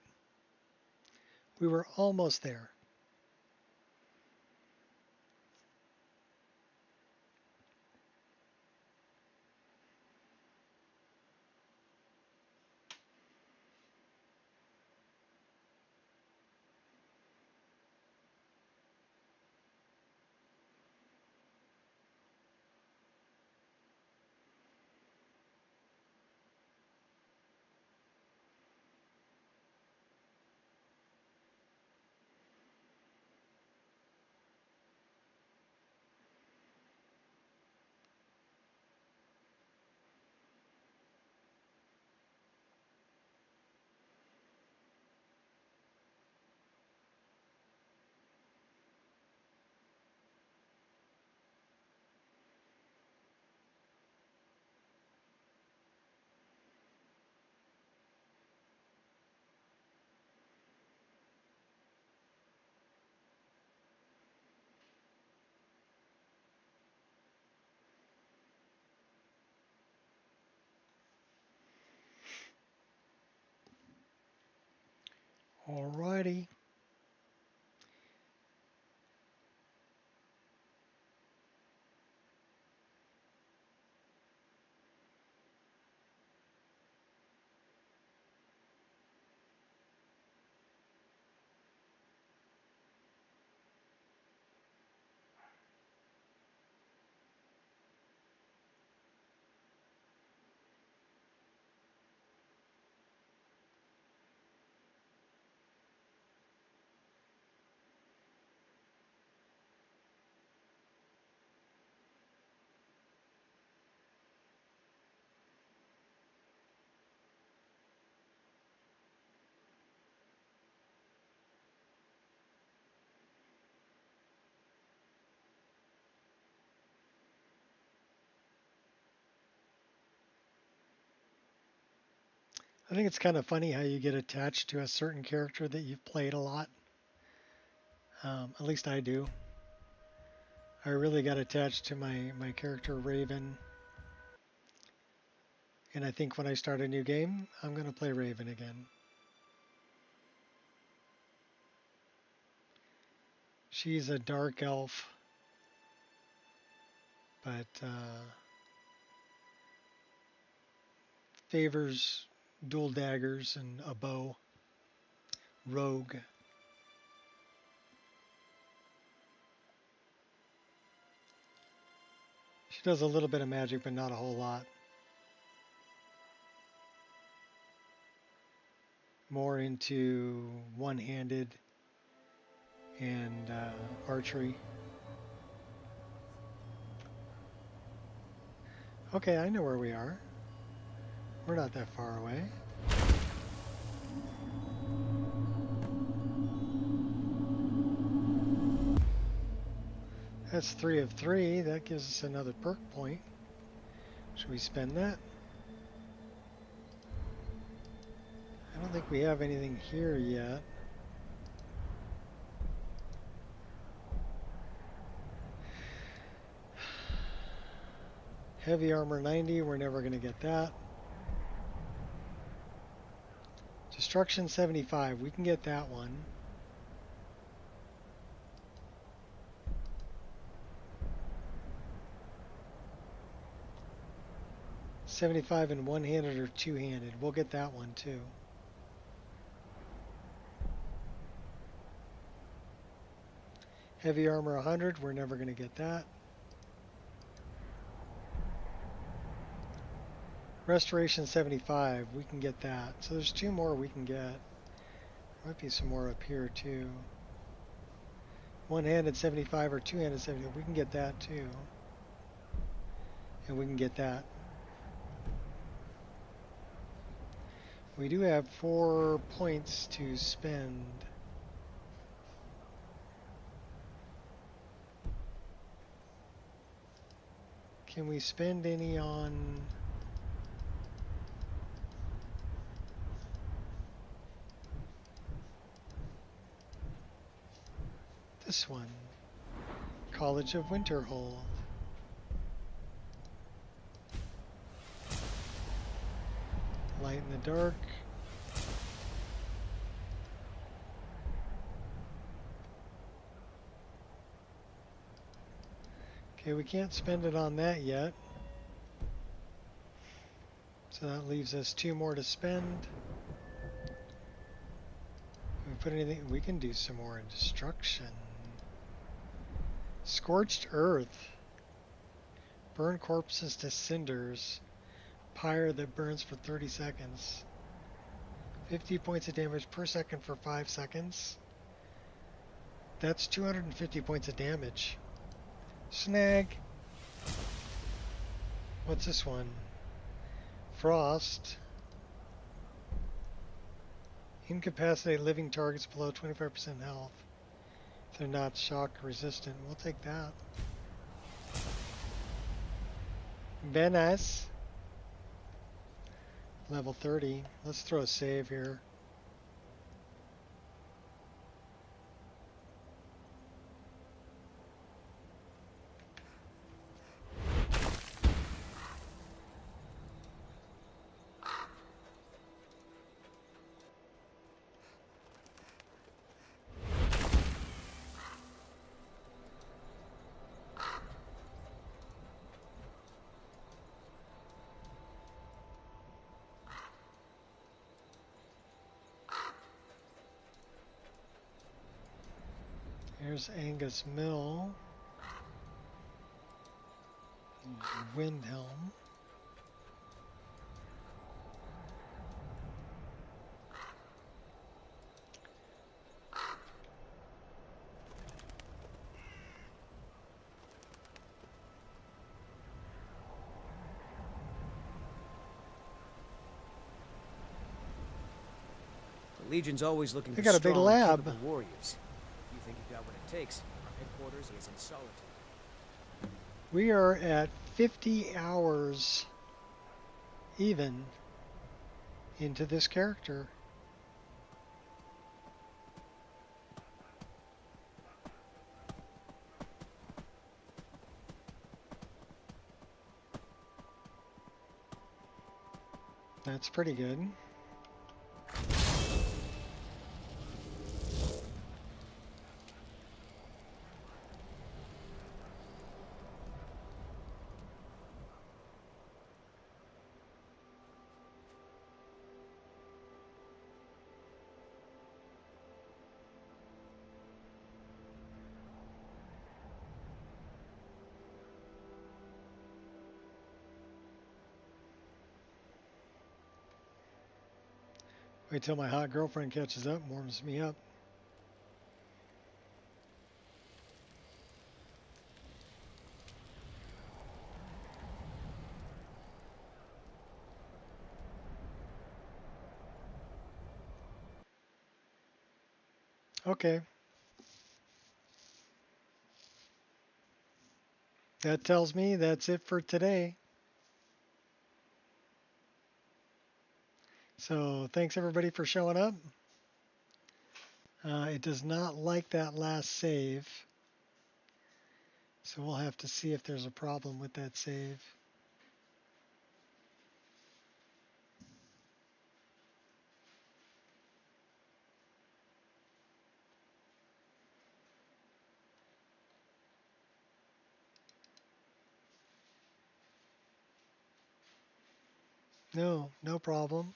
We were almost there. Alrighty. I think it's kind of funny how you get attached to a certain character that you've played a lot. At least I do. I really got attached to my character Raven. And I think when I start a new game, I'm going to play Raven again. She's a dark elf, but favors dual daggers and a bow. Rogue. She does a little bit of magic, but not a whole lot. More into one-handed and archery. Okay, I know where we are. We're not that far away. That's 3 of 3. That gives us another perk point. Should we spend that? I don't think we have anything here yet. Heavy armor 90, we're never going to get that. Destruction 75, we can get that one. $75 in one-handed or two-handed. We'll get that one too. Heavy armor 100, we're never going to get that. Restoration 75, we can get that. So there's 2 more we can get. There might be some more up here too. One-handed 75 or two-handed 75, we can get that too. And we can get that. We do have 4 points to spend. Can we spend any on... this one? College of Winterhold. Light in the dark. Okay, we can't spend it on that yet. So that leaves us 2 more to spend. Can we put anything? We can do some more in destruction. Scorched earth. Burn corpses to cinders. Pyre that burns for 30 seconds. 50 points of damage per second for 5 seconds. That's 250 points of damage. Snag. What's this one? Frost. Incapacitate living targets below 25% health. If they're not shock resistant. We'll take that. Venice. Level 30. Let's throw a save here. Here's Angus Mill. Windhelm. The Legion's always looking They for got a big strong, lab. capable warriors. If you think you got what it takes, our headquarters is in Solitude. We are at 50 hours even into this character. That's pretty good. Wait till my hot girlfriend catches up and warms me up. Okay. That tells me that's it for today. So thanks everybody for showing up. It does not like that last save. So we'll have to see if there's a problem with that save. No, no problem.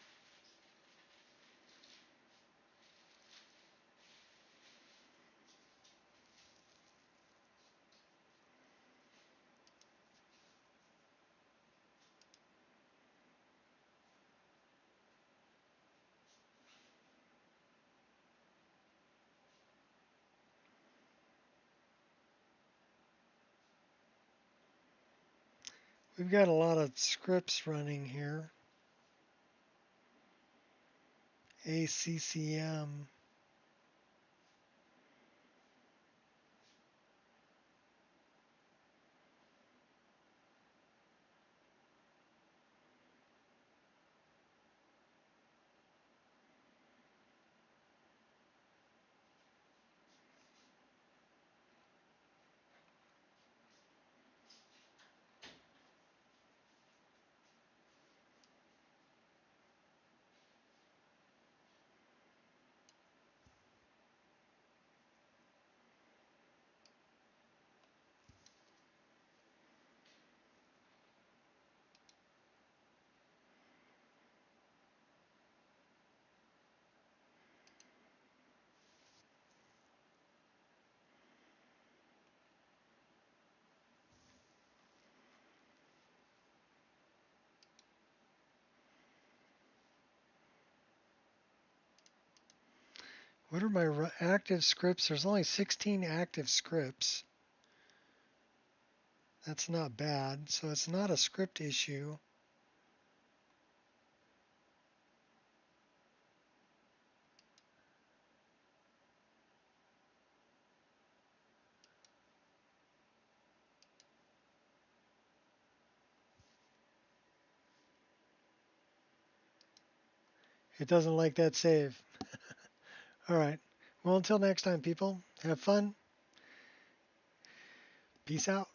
We've got a lot of scripts running here. ACCM. What are my active scripts? There's only 16 active scripts. That's not bad. So it's not a script issue. It doesn't like that save. All right. Well, until next time, people, have fun. Peace out.